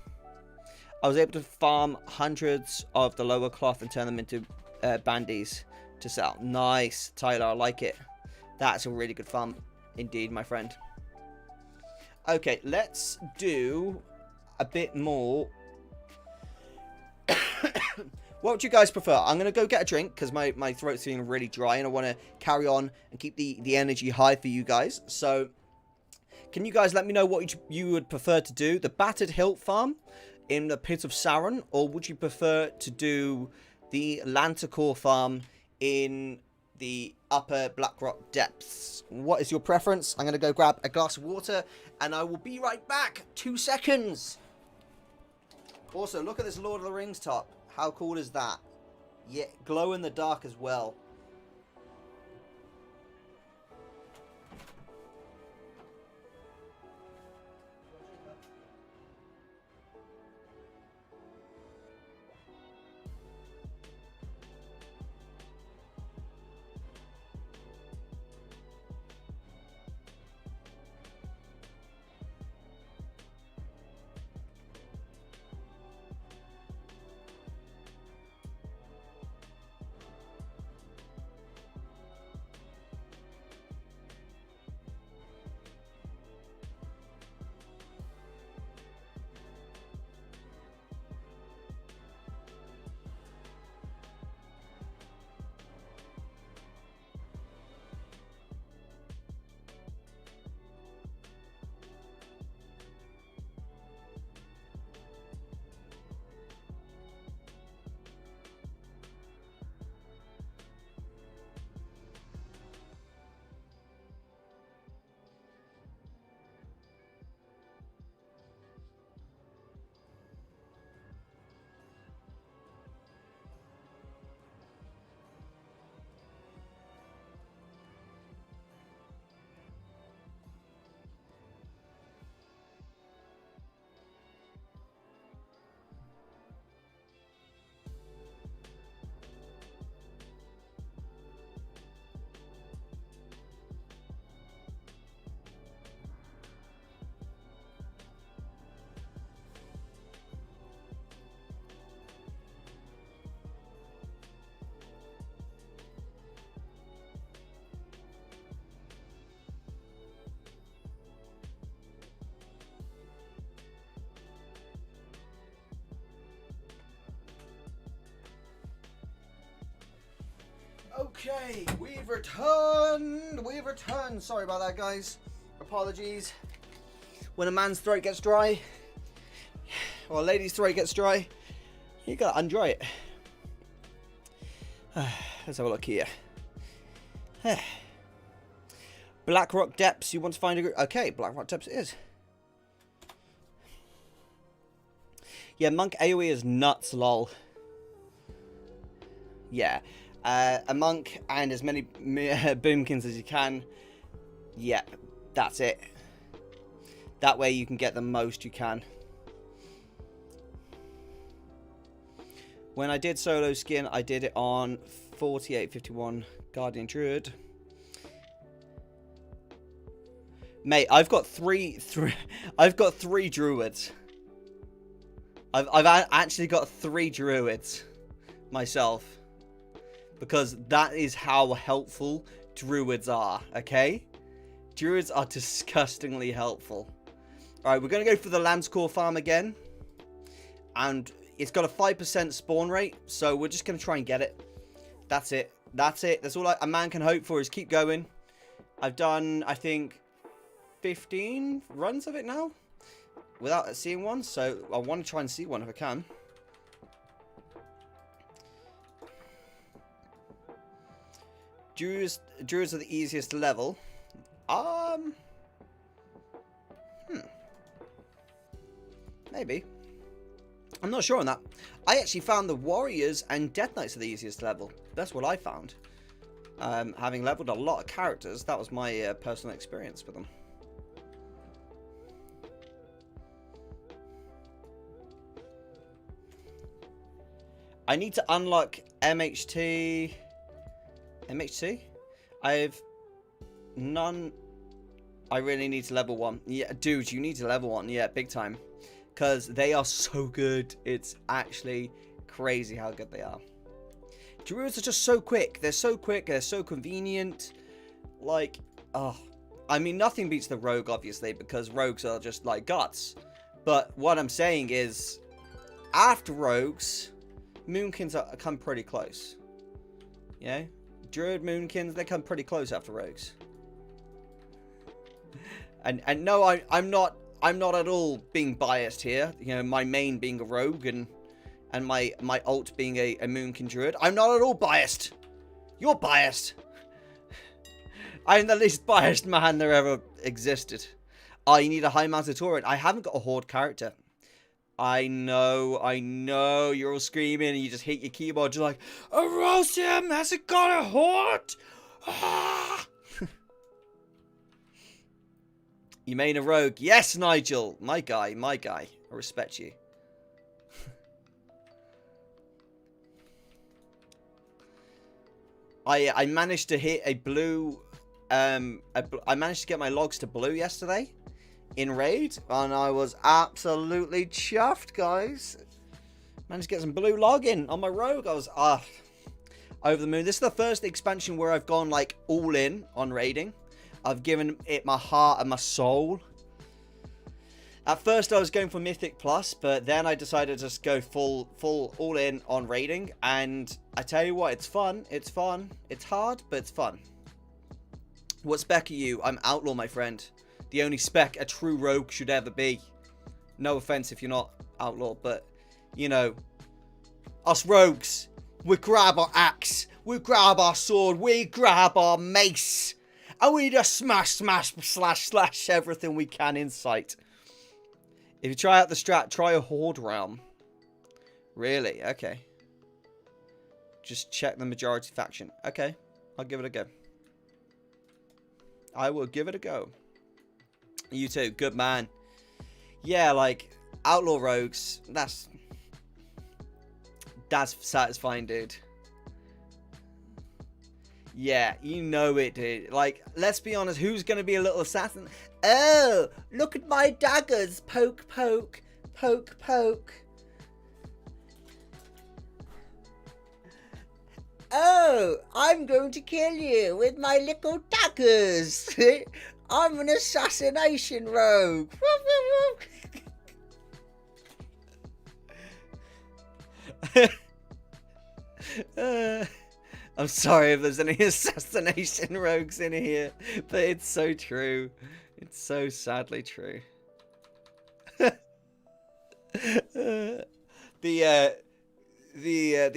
I was able to farm hundreds of the lower cloth and turn them into bandies to sell. Nice, Tyler, I like it. That's a really good farm indeed, my friend. Okay, let's do a bit more. What would you guys prefer? I'm going to go get a drink because my throat's feeling really dry and I want to carry on and keep the energy high for you guys. So, can you guys let me know what you would prefer to do? The Battered Hilt farm in the Pit of Sauron, or would you prefer to do the Lanticore farm in the upper Blackrock depths? What is your preference? I'm going to go grab a glass of water and I will be right back. 2 seconds. Also, look at this Lord of the Rings top. How cool is that? Yeah, glow in the dark as well. Okay, we've returned. We've returned. Sorry about that, guys. Apologies. When a man's throat gets dry, or a lady's throat gets dry, you gotta undry it. Let's have a look here. Blackrock Depths. You want to find a group? Okay, Blackrock Depths it is. Yeah, monk AoE is nuts, lol. Yeah. A monk and as many boomkins as you can. Yeah, that's it. That way you can get the most you can. When I did solo skin, I did it on 4851 Guardian Druid. Mate, I've got three druids. I've actually got 3 druids myself. Because that is how helpful druids are, okay? Druids are disgustingly helpful. Alright, we're going to go for the Lance Core farm again. And it's got a 5% spawn rate, so we're just going to try and get it. That's it. That's it. That's all a man can hope for is keep going. I've done, I think, 15 runs of it now. Without seeing one, so I want to try and see one if I can. Druids are the easiest level. Maybe. I'm not sure on that. I actually found the Warriors and Death Knights are the easiest level. That's what I found. Having leveled a lot of characters, that was my personal experience with them. I need to unlock MHT. MHT? I have none. I really need to level 1. Yeah, dude, you need to level 1. Yeah, big time. Because they are so good. It's actually crazy how good they are. Druids are just so quick. They're so quick. They're so convenient. Like, oh. I mean, nothing beats the rogue, obviously, because rogues are just like guts. But what I'm saying is, after rogues, moonkins come pretty close. Yeah? Druid moonkins, they come pretty close after rogues. And no, I'm not at all being biased here. You know, my main being a rogue and my alt being a moonkin druid. I'm not at all biased. You're biased. I'm the least biased man there ever existed. Oh, you need a high mounted torrent. I haven't got a horde character. I know, you're all screaming and you just hit your keyboard. You're like, Erosium, has it got a horde? Ah! You main a rogue. Yes, Nigel. My guy. I respect you. I managed to hit a blue, I managed to get my logs to blue yesterday. In raid, and I was absolutely chuffed, guys. Managed to get some blue login on my rogue. I was over the moon. This is the first expansion where I've gone like all in on raiding. I've given it my heart and my soul. At first I was going for Mythic Plus, but then I decided to just go full all in on raiding, and I tell you what, it's fun. It's fun. It's hard, but it's fun. What spec are you? I'm Outlaw, my friend. The only spec a true rogue should ever be. No offense if you're not Outlaw, but, you know, us rogues, we grab our axe, we grab our sword, we grab our mace, and we just smash, slash everything we can in sight. If you try out the strat, try a Horde Realm. Really? Okay. Just check the majority faction. Okay, I'll give it a go. I will give it a go. You too, good man. Yeah, like, Outlaw Rogues, that's satisfying, dude. Yeah, you know it, dude. Like, let's be honest, who's gonna be a little assassin? Oh, look at my daggers. Poke, poke, poke, poke. Oh, I'm going to kill you with my little daggers. I'm an assassination rogue. I'm sorry if there's any assassination rogues in here, but it's so true. It's so sadly true. The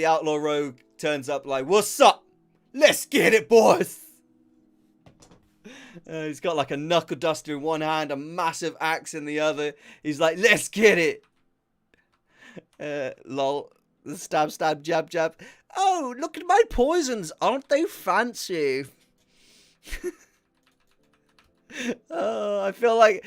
outlaw rogue turns up like, "What's up? Let's get it, boys." He's got like a knuckle duster in one hand, a massive axe in the other. He's like, "Let's get it." Lol. Stab, stab, jab, jab. Oh, look at my poisons. Aren't they fancy? Oh, I feel like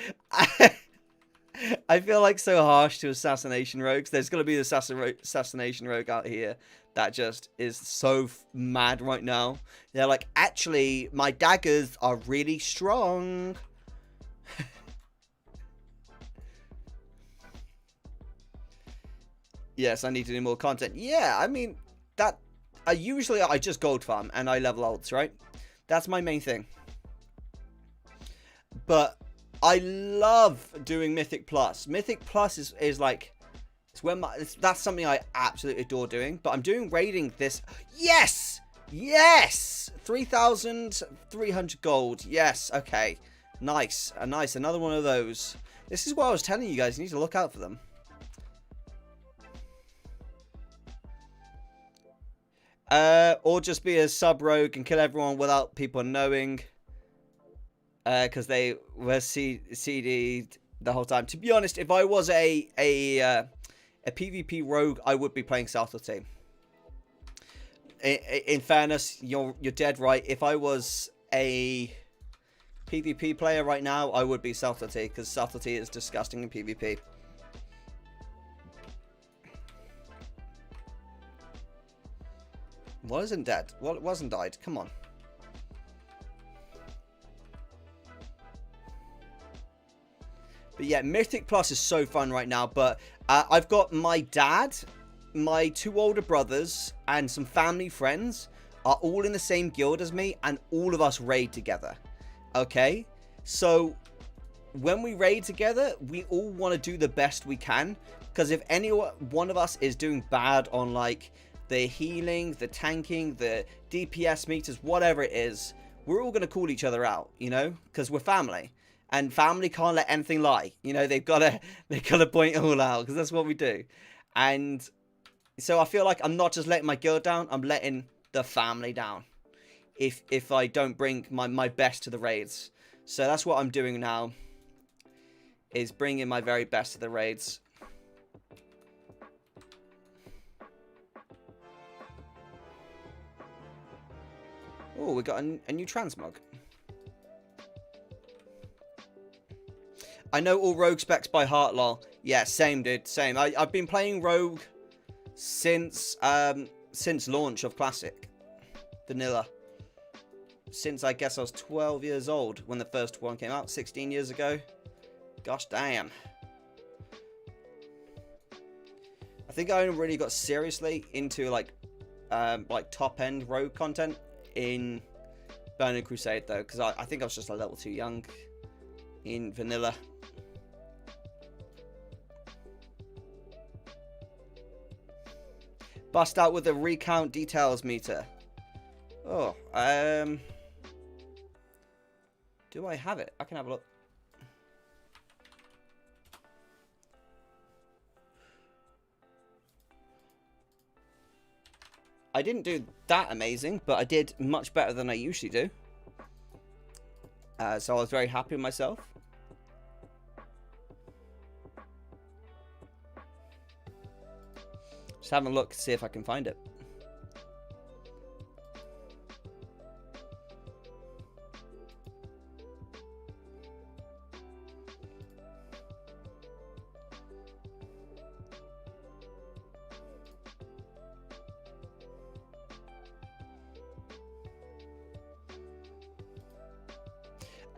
I feel like so harsh to assassination rogues. There's going to be an assassination rogue out here that just is so mad right now. They're like, actually, my daggers are really strong. Yes, I need to do more content. Yeah, I mean, that... usually I just gold farm and I level alts, right? That's my main thing. But I love doing Mythic Plus. Mythic Plus is like... that's something I absolutely adore doing. But I'm doing raiding this... Yes! Yes! 3,300 gold. Yes, okay. Nice. Nice. Another one of those. This is what I was telling you guys. You need to look out for them. Or just be a sub-rogue and kill everyone without people knowing. Because they were CD'd the whole time. To be honest, if I was a PvP rogue, I would be playing subtlety. In fairness, you're dead right. If I was a PvP player right now, I would be subtlety. Because subtlety is disgusting in PvP. What isn't dead? What wasn't died? Come on. But yeah, Mythic Plus is so fun right now. But I've got my dad, my two older brothers, and some family friends are all in the same guild as me. And all of us raid together. Okay? So when we raid together, we all want to do the best we can. Because if any one of us is doing bad on like... the healing, the tanking, the DPS meters, whatever it is, we're all going to call each other out, you know, because we're family, and family can't let anything lie. You know, they've got to point it all out, because that's what we do. And so I feel like I'm not just letting my guild down, I'm letting the family down if I don't bring my best to the raids. So that's what I'm doing now, is bringing my very best to the raids. Oh, we got a new transmog. I know all rogue specs by heart, lol. Yeah, same, dude. Same. I've been playing rogue since launch of Classic. Vanilla. Since, I guess, I was 12 years old when the first one came out. 16 years ago. Gosh damn. I think I only really got seriously into, like top-end rogue content in Burning Crusade, though, because I think I was just a little too young in vanilla. Bust out with a recount details meter. Oh, do I have it? I can have a look. I didn't do that amazing, but I did much better than I usually do. So I was very happy with myself. Just having a look to see if I can find it.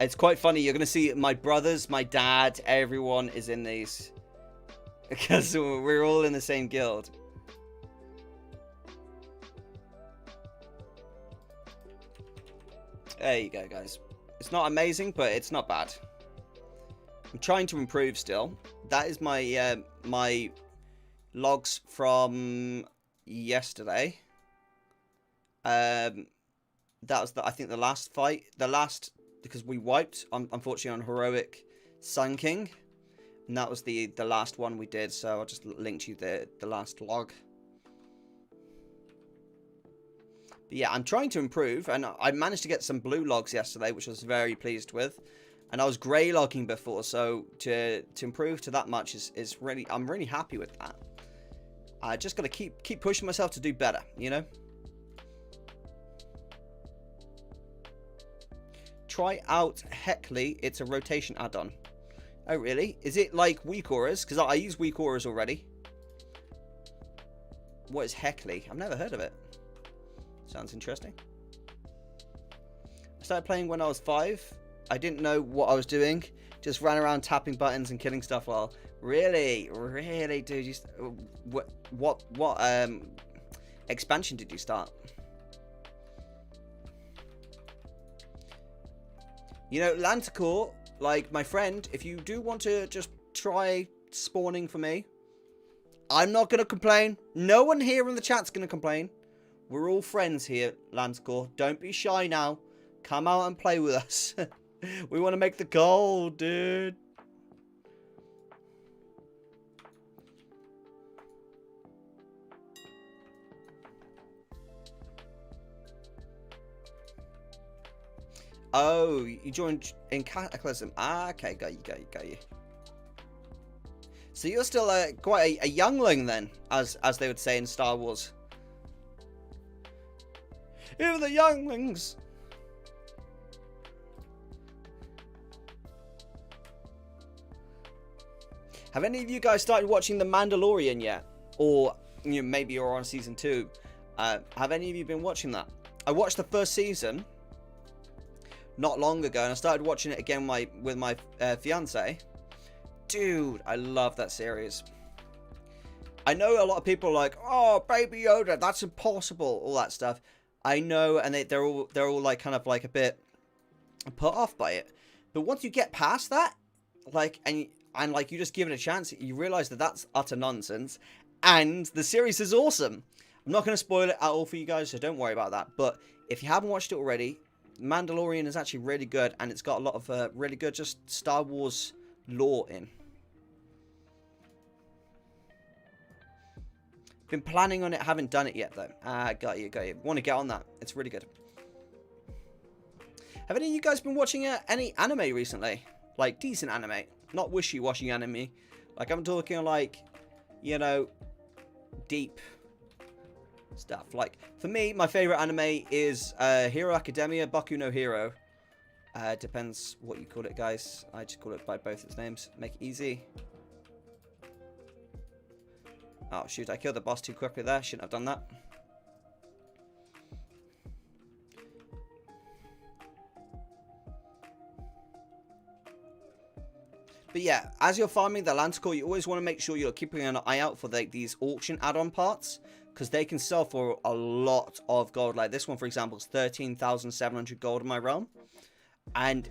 It's quite funny. You're going to see my brothers, my dad, everyone is in these. Because we're all in the same guild. There you go, guys. It's not amazing, but it's not bad. I'm trying to improve still. That is my my logs from yesterday. That was, I think, the last fight. Because we wiped, unfortunately, on Heroic Sun King. And that was the last one we did, so I'll just link to you the last log. But yeah, I'm trying to improve, and I managed to get some blue logs yesterday, which I was very pleased with. And I was grey logging before, so to improve to that much is really, I'm really happy with that. I just got to keep pushing myself to do better, you know? Try out Heckley, it's a rotation add-on. Oh, really? Is it like weak auras? Because I use weak auras already. What is Heckley? I've never heard of it. Sounds interesting. I started playing when I was 5. I didn't know what I was doing. Just ran around tapping buttons and killing stuff while... Really? Really, dude? What expansion did you start? You know, Lanticore, like my friend, if you do want to just try spawning for me, I'm not going to complain. No one here in the chat's going to complain. We're all friends here, Lanticore. Don't be shy now. Come out and play with us. We want to make the gold, dude. Oh, you joined in Cataclysm. Ah, okay, got you. So you're still quite a youngling then, as they would say in Star Wars. Even the younglings. Have any of you guys started watching The Mandalorian yet? Or maybe you're on season 2. Have any of you been watching that? I watched the first season not long ago, and I started watching it again with my fiance. Dude, I love that series. I know a lot of people are like, oh, Baby Yoda, that's impossible, all that stuff. I know, and they're all like kind of like a bit put off by it. But once you get past that, like, and like you just give it a chance, you realize that that's utter nonsense, and the series is awesome. I'm not going to spoil it at all for you guys, so don't worry about that. But if you haven't watched it already, Mandalorian is actually really good, and it's got a lot of really good just Star Wars lore in. Been planning on it, haven't done it yet though. Got you. Want to get on that. It's really good. Have any of you guys been watching any anime recently? Like decent anime, not wishy-washy anime. Like I'm talking like, you know, deep stuff. Like for me, my favorite anime is Hero Academia, Boku no Hero. Depends what you call it, guys. I just call it by both its names. Make it easy. Oh, shoot, I killed the boss too quickly there. Shouldn't have done that. But yeah, as you're farming the Lanticore, you always want to make sure you're keeping an eye out for these auction add-on parts, because they can sell for a lot of gold. Like this one, for example, is 13,700 gold in my realm. And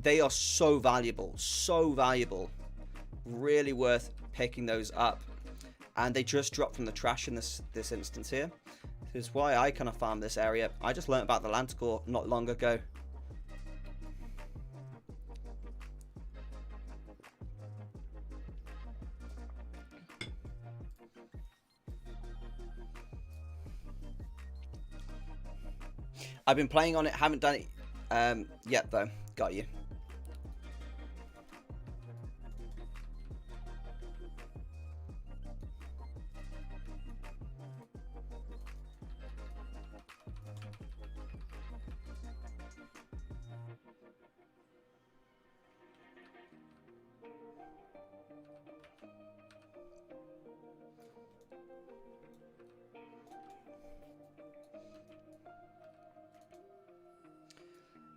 they are so valuable. So valuable. Really worth picking those up. And they just dropped from the trash in this instance here. This is why I kind of farm this area. I just learned about the Lanticore not long ago. I've been playing on it, haven't done it yet though. Got you.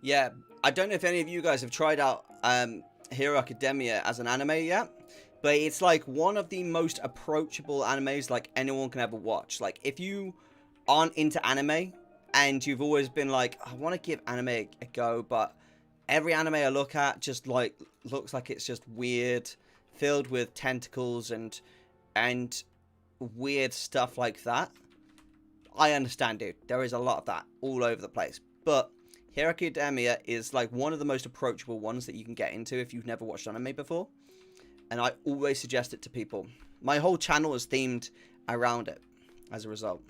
Yeah, I don't know if any of you guys have tried out Hero Academia as an anime yet, but it's like one of the most approachable animes like anyone can ever watch. Like if you aren't into anime and you've always been like, I want to give anime a go, but every anime I look at just like looks like it's just weird, filled with tentacles and weird stuff like that. I understand, dude. There is a lot of that all over the place. But Hero Academia is like one of the most approachable ones that you can get into if you've never watched anime before. And I always suggest it to people. My whole channel is themed around it as a result.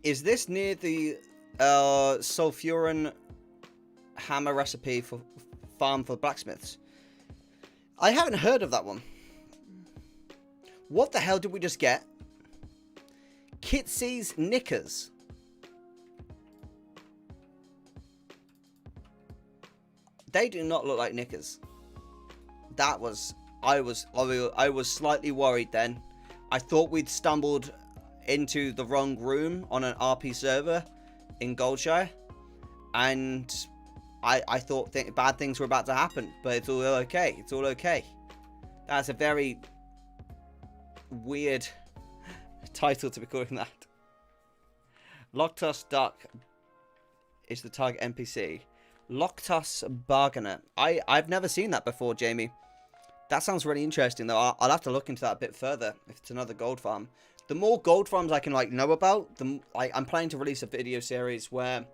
Is this near the sulfuran hammer recipe for farm for blacksmiths? I haven't heard of that one. What the hell did we just get? Kitsy's knickers. They do not look like knickers. That was... I was slightly worried then. I thought we'd stumbled into the wrong room on an RP server in Goldshire. And I thought bad things were about to happen. But it's all okay. It's all okay. That's a very weird title to be calling that. Loctus Duck is the target NPC. Loctus Bargainer. I've never seen that before, Jamie. That sounds really interesting, though. I'll have to look into that a bit further if it's another gold farm. The more gold farms I can like know about, I'm planning to release a video series where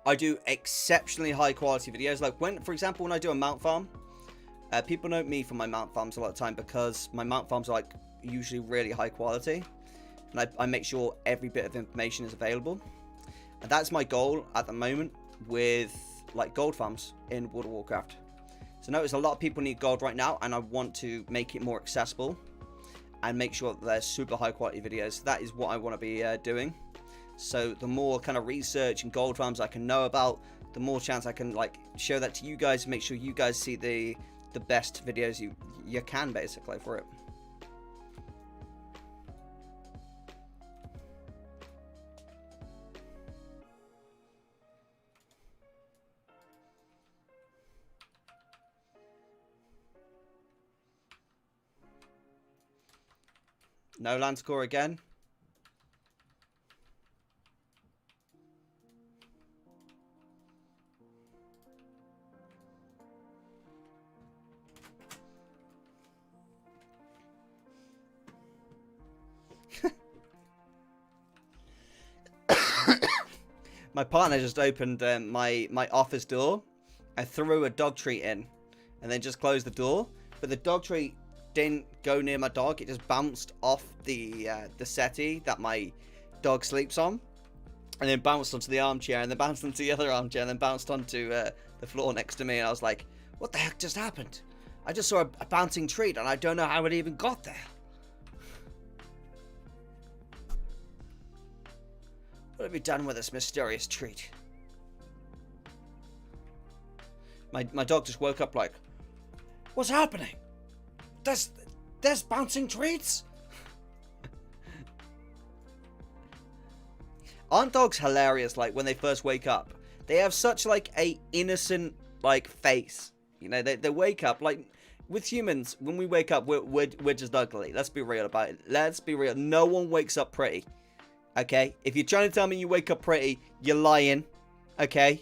I do exceptionally high quality videos. Like for example, when I do a mount farm, people know me for my mount farms a lot of time because my mount farms are like usually really high quality, and I make sure every bit of information is available. And that's my goal at the moment with like gold farms in World of Warcraft. So notice a lot of people need gold right now, and I want to make it more accessible and make sure that they're super high quality videos. That is what I want to be doing. So the more kind of research and gold farms I can know about, the more chance I can like show that to you guys and make sure you guys see the best videos you can basically for it. No land score again. My partner just opened my office door. I threw a dog treat in and then just closed the door. But the dog treat didn't go near my dog. It just bounced off the settee that my dog sleeps on, and then bounced onto the armchair, and then bounced onto the other armchair, and then bounced onto the floor next to me. And I was like, what the heck just happened? I just saw a bouncing treat, and I don't know how it even got there. What have you done with this mysterious treat? My dog just woke up like, what's happening? There's bouncing treats? Aren't dogs hilarious, like, when they first wake up? They have such, like, a innocent, like, face. You know, they wake up, like, with humans, when we wake up, we're just ugly. Let's be real about it. Let's be real. No one wakes up pretty. Okay? If you're trying to tell me you wake up pretty, you're lying. Okay?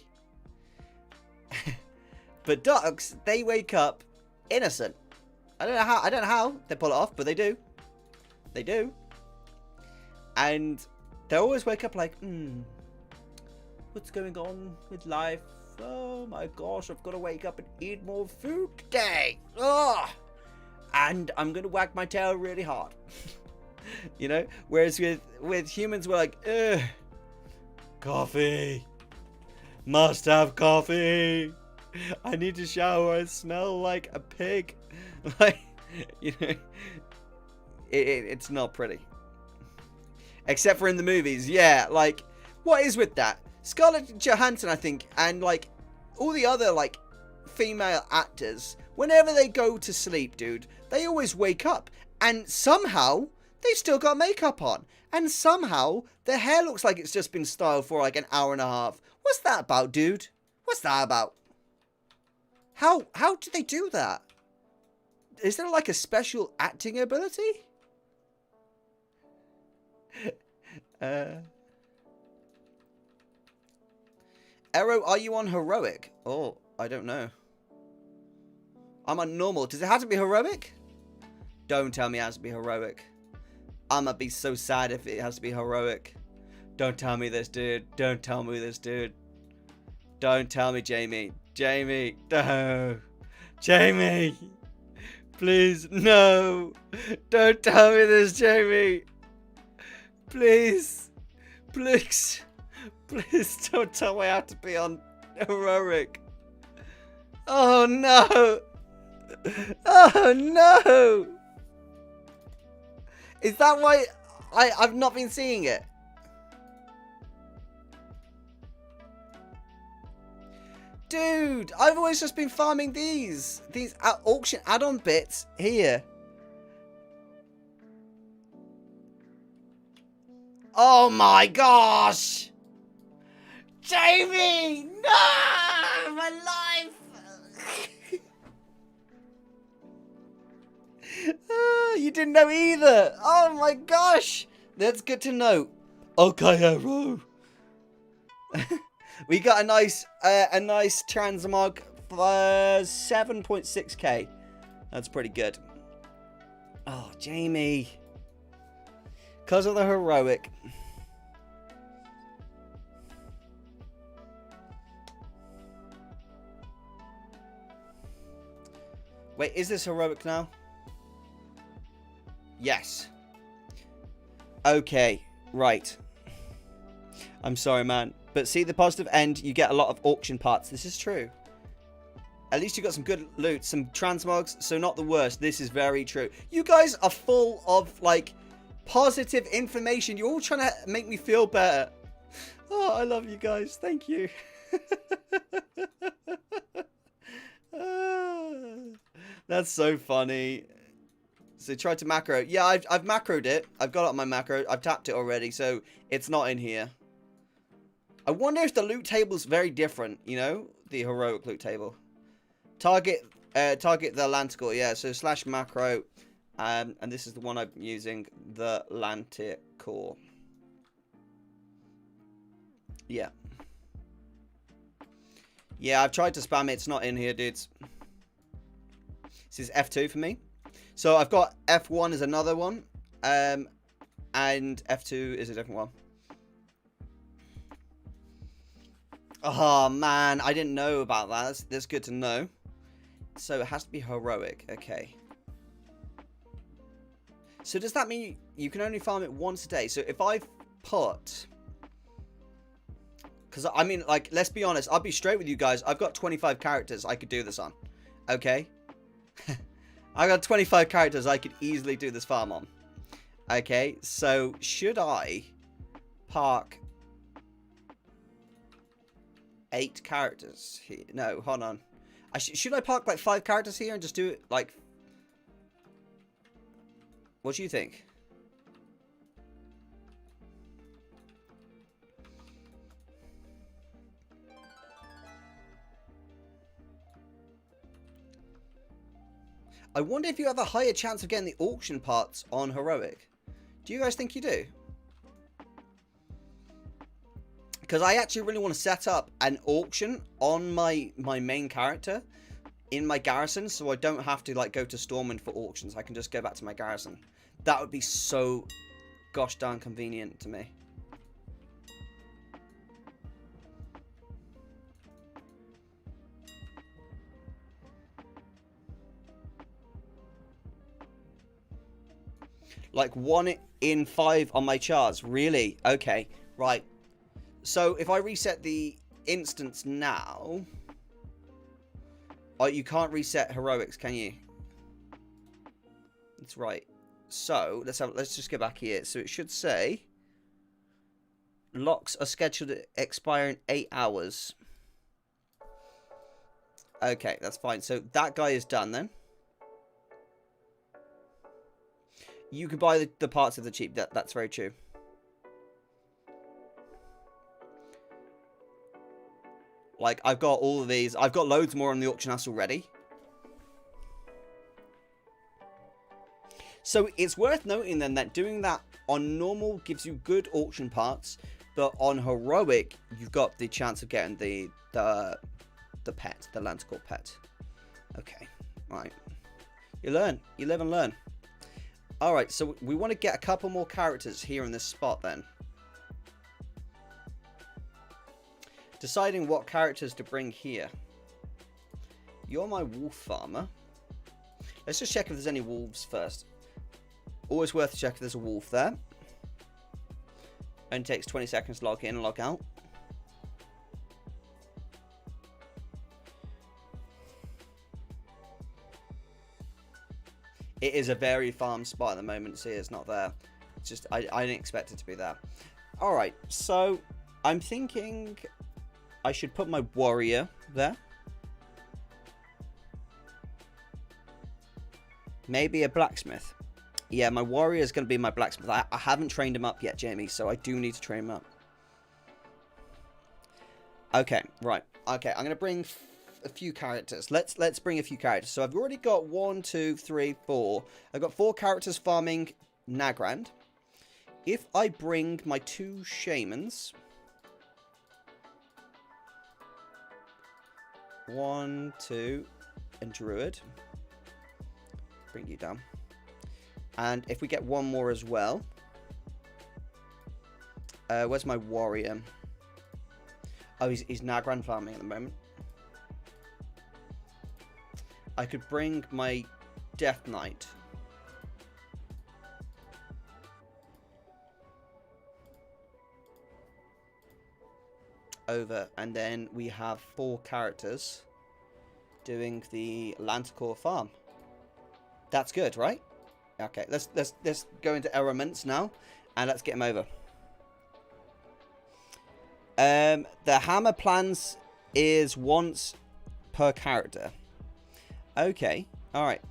But dogs, they wake up innocent. I don't know how they pull it off, but they do. They do. And they always wake up like, what's going on with life? Oh my gosh, I've got to wake up and eat more food today. Ugh. And I'm going to wag my tail really hard. You know? Whereas with humans, we're like, ugh, coffee. Must have coffee. I need to shower. I smell like a pig. Like, you know, it's not pretty. Except for in the movies. Yeah, like, what is with that? Scarlett Johansson, I think, and, like, all the other, like, female actors, whenever they go to sleep, dude, they always wake up. And somehow, they've still got makeup on. And somehow, their hair looks like it's just been styled for, like, an hour and a half. What's that about, dude? What's that about? How do they do that? Is there like a special acting ability? Arrow, are you on heroic? Oh, I don't know. I'm on normal. Does it have to be heroic? Don't tell me it has to be heroic. I'm gonna be so sad if it has to be heroic. Don't tell me this, dude. Don't tell me this, dude. Don't tell me, Jamie. Jamie, no. Jamie. Please, no. Don't tell me this, Jamie. Please. Please. Please don't tell me I have to be on heroic. Oh, no. Oh, no. Is that why I've not been seeing it? Dude, I've always just been farming these auction add-on bits here. Oh my gosh! Jamie! No! My life! Oh, you didn't know either! Oh my gosh! That's good to know. Okay, Arrow. We got a nice transmog for 7.6k. That's pretty good. Oh, Jamie. Because of the heroic. Wait, is this heroic now? Yes. Okay, right. I'm sorry, man. But see, the positive end, you get a lot of auction parts. This is true. At least you got some good loot, some transmogs, so not the worst. This is very true. You guys are full of, like, positive information. You're all trying to make me feel better. Oh, I love you guys. Thank you. That's so funny. So try to macro. Yeah, I've macroed it. I've got it on my macro. I've tapped it already, so it's not in here. I wonder if the loot table's very different, you know? The heroic loot table. Target the Lanticore, yeah, so / macro. And this is the one I'm using, the Lanticore. Yeah. Yeah, I've tried to spam it. It's not in here, dudes. This is F2 for me. So I've got F1 is another one. And F2 is a different one. Oh, man. I didn't know about that. That's good to know. So it has to be heroic. Okay. So does that mean you can only farm it once a day? So if I put... Because, I mean, like, let's be honest. I'll be straight with you guys. I've got 25 characters I could do this on. Okay? I got 25 characters I could easily do this farm on. Okay? So, should I park 8 characters here? No, hold on. Should I park, like, 5 characters here and just do it, like... What do you think? I wonder if you have a higher chance of getting the auction parts on heroic. Do you guys think you do? Because I actually really want to set up an auction on my main character in my garrison, so I don't have to like go to Stormwind for auctions. I can just go back to my garrison. That would be so gosh darn convenient to me. Like 1 in 5 on my charts. Really? Okay. Right. So if I reset the instance now... Oh, you can't reset heroics, can you? That's right. So let's just go back here. So it should say locks are scheduled to expire in 8 hours. Okay, that's fine. So that guy is done then. You can buy the parts of the cheap. That's very true. Like, I've got all of these. I've got loads more on the auction house already. So, it's worth noting then that doing that on normal gives you good auction parts. But on heroic, you've got the chance of getting the pet. The Lanticore pet. Okay. Right. You learn. You live and learn. Alright, so we want to get a couple more characters here in this spot then. Deciding what characters to bring here. You're my wolf farmer. Let's just check if there's any wolves first. Always worth a check if there's a wolf there. Only takes 20 seconds to log in and log out. It is a very farm spot at the moment. See, it's not there. It's just, I didn't expect it to be there. Alright, so I'm thinking I should put my warrior there. Maybe a blacksmith. Yeah, my warrior is going to be my blacksmith. I haven't trained him up yet, Jamie, so I do need to train him up. Okay, right. Okay, I'm going to bring a few characters. Let's bring a few characters. So I've already got 1, 2, 3, 4. I've got 4 characters farming Nagrand. If I bring my 2 shamans, 1, 2, and druid, bring you down. And if we get 1 more as well, where's my warrior? Oh, he's Nagrand farming at the moment. I could bring my Death Knight. Over, and then we have 4 characters doing the Lanticore farm. That's good, right? Okay, let's go into elements now, and let's get him over. The hammer plans is once per character. Okay, all right.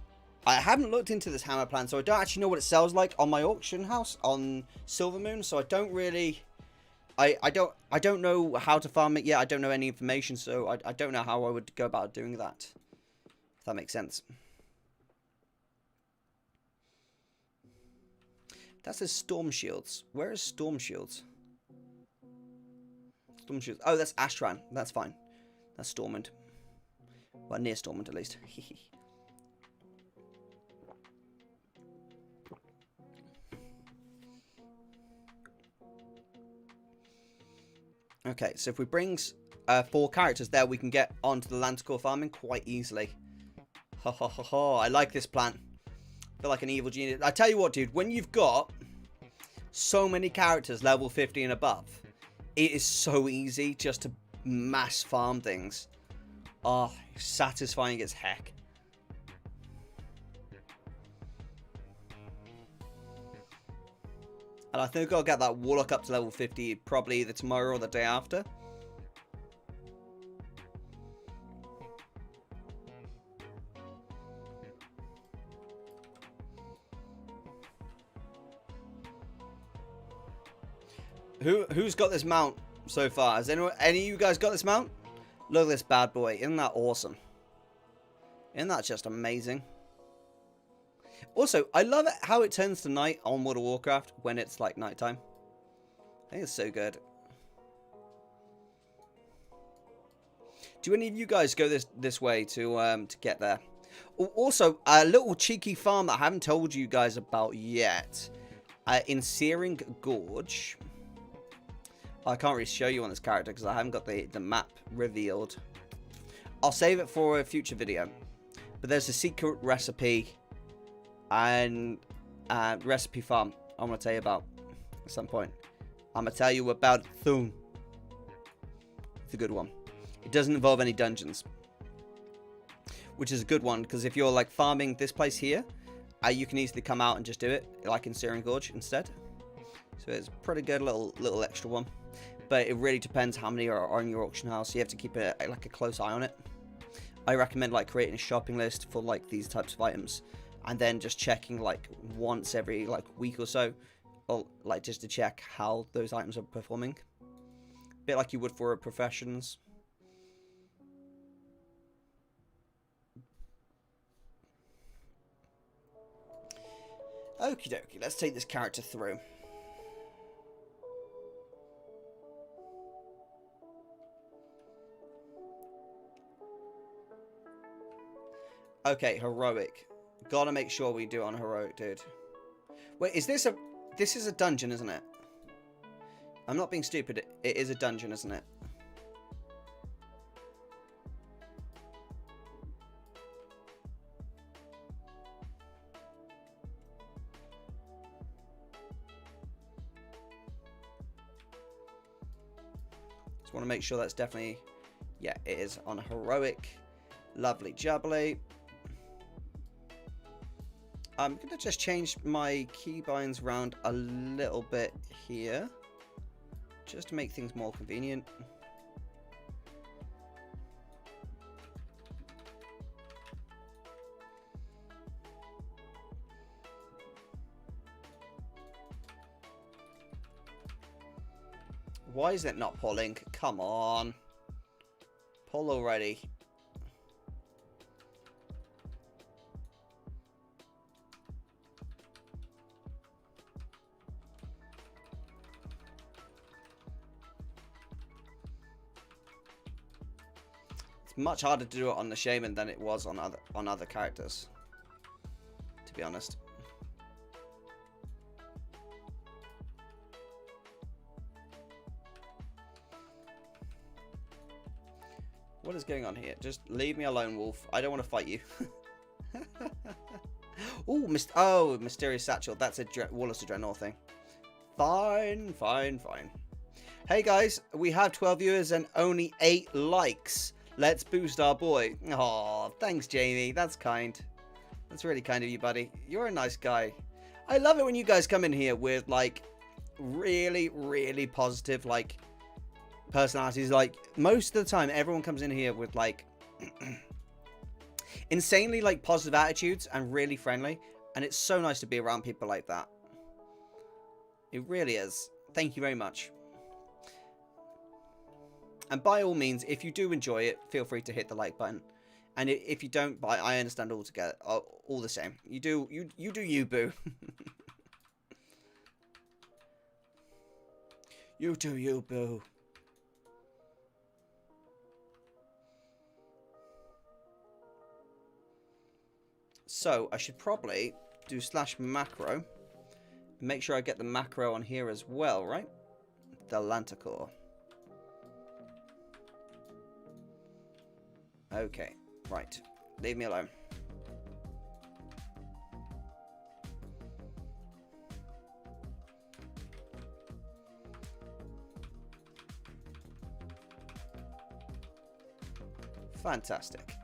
I haven't looked into this hammer plan, so I don't actually know what it sells like on my auction house on Silvermoon. So I don't really, I don't know how to farm it yet. I don't know any information, so I don't know how I would go about doing that. If that makes sense. That says Storm Shields. Where is Storm Shields? Storm Shields. Oh, that's Astran. That's fine. That's Stormont. Well, near Stormont at least. Okay, so if we bring 4 characters there, we can get onto the Lanticore farming quite easily. Ha ha ha ha. I like this plan. I feel like an evil genius. I tell you what, dude, when you've got so many characters level 50 and above, it is so easy just to mass farm things. Oh, satisfying as heck. And I think I'll get that Warlock up to level 50 probably either tomorrow or the day after. Who's got this mount so far? Has any of you guys got this mount? Look at this bad boy. Isn't that awesome? Isn't that just amazing? Also, I love it how it turns to night on World of Warcraft when it's like nighttime. I think it's so good. Do any of you guys go this way to get there? Also, a little cheeky farm that I haven't told you guys about yet. In Searing Gorge. I can't really show you on this character because I haven't got the map revealed. I'll save it for a future video. But there's a secret recipe and recipe farm I'm going to tell you about at some point. I'm going to tell you about it soon. It's a good one. It doesn't involve any dungeons. Which is a good one because if you're like farming this place here, you can easily come out and just do it like in Searing Gorge instead. So it's a pretty good little extra one. But it really depends how many are in your auction house. You have to keep like a close eye on it. I recommend like creating a shopping list for like these types of items, and then just checking like once every like week or so, or like just to check how those items are performing. A bit like you would for professions. Okie dokie, let's take this character through. Okay, heroic. Gotta make sure we do it on heroic, dude. Wait, is this a... This is a dungeon, isn't it? I'm not being stupid. It is a dungeon, isn't it? Just want to make sure that's definitely... Yeah, it is on a heroic. Lovely jubbly. I'm going to just change my keybinds around a little bit here. Just to make things more convenient. Why is it not pulling? Come on. Pull already. It's much harder to do it on the Shaman than it was on other characters, to be honest. What is going on here? Just leave me alone, Wolf. I don't want to fight you. Oh, Mysterious Satchel. That's a Wallace Dreadnought thing. Fine, fine, fine. Hey guys, we have 12 viewers and only 8 likes. Let's boost our boy. Oh, thanks, Jamie. That's kind. That's really kind of you, buddy. You're a nice guy. I love it when you guys come in here with, like, really, really positive, like, personalities. Like, most of the time, everyone comes in here with, like, insanely, like, positive attitudes and really friendly. And it's so nice to be around people like that. It really is. Thank you very much. And by all means, if you do enjoy it, feel free to hit the like button. And if you don't, I understand altogether, all the same. You do you, boo. You do you, boo. So I should probably do /macro. Make sure I get the macro on here as well, right? The Lantacore. Okay, right. Leave me alone. Fantastic.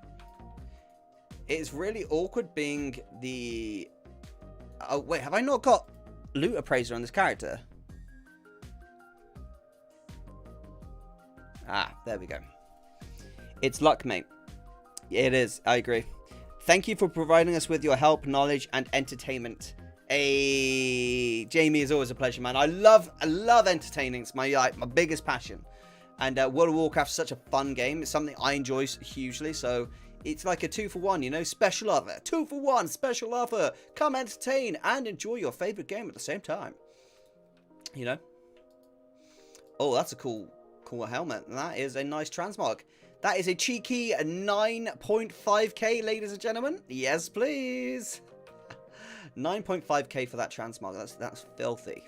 It's really awkward being the... Oh, wait, have I not got Loot Appraiser on this character? Ah, there we go. It's luck, mate. It is, I agree. Thank you for providing us with your help, knowledge, and entertainment. Hey, Jamie, is always a pleasure, man. I love entertaining. It's my biggest passion. And World of Warcraft is such a fun game. It's something I enjoy hugely. So it's like a 2-for-1, you know, special offer. 2-for-1, special offer. Come entertain and enjoy your favorite game at the same time. You know. Oh, that's a cool helmet. And that is a nice transmog. That is a cheeky 9.5k, ladies and gentlemen. Yes, please. 9.5k for that transmog. That's filthy.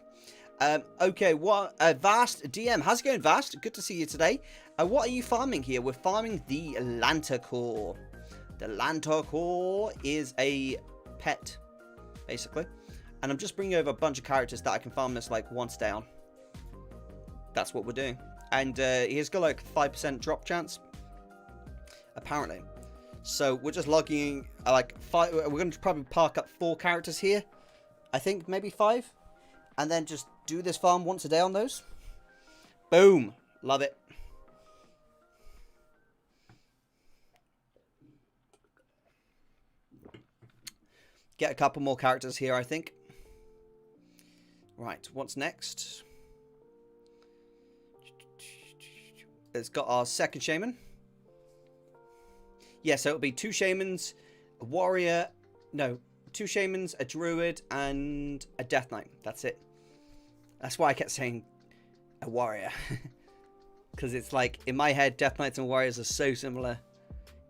Okay, Vast DM. How's it going, Vast? Good to see you today. What are you farming here? We're farming the Lantacore. The Lantacore is a pet, basically. And I'm just bringing over a bunch of characters that I can farm this, like, once down. That's what we're doing. And he's got, like, 5% drop chance. Apparently. So we're just logging like 5. We're going to probably park up 4 characters here. I think maybe 5. And then just do this farm once a day on those. Boom. Love it. Get a couple more characters here, I think. Right. What's next? It's got our second shaman. Yeah, so it'll be 2 shamans, a warrior, no, 2 shamans, a druid, and a death knight. That's it. That's why I kept saying a warrior. Because it's like, in my head, death knights and warriors are so similar.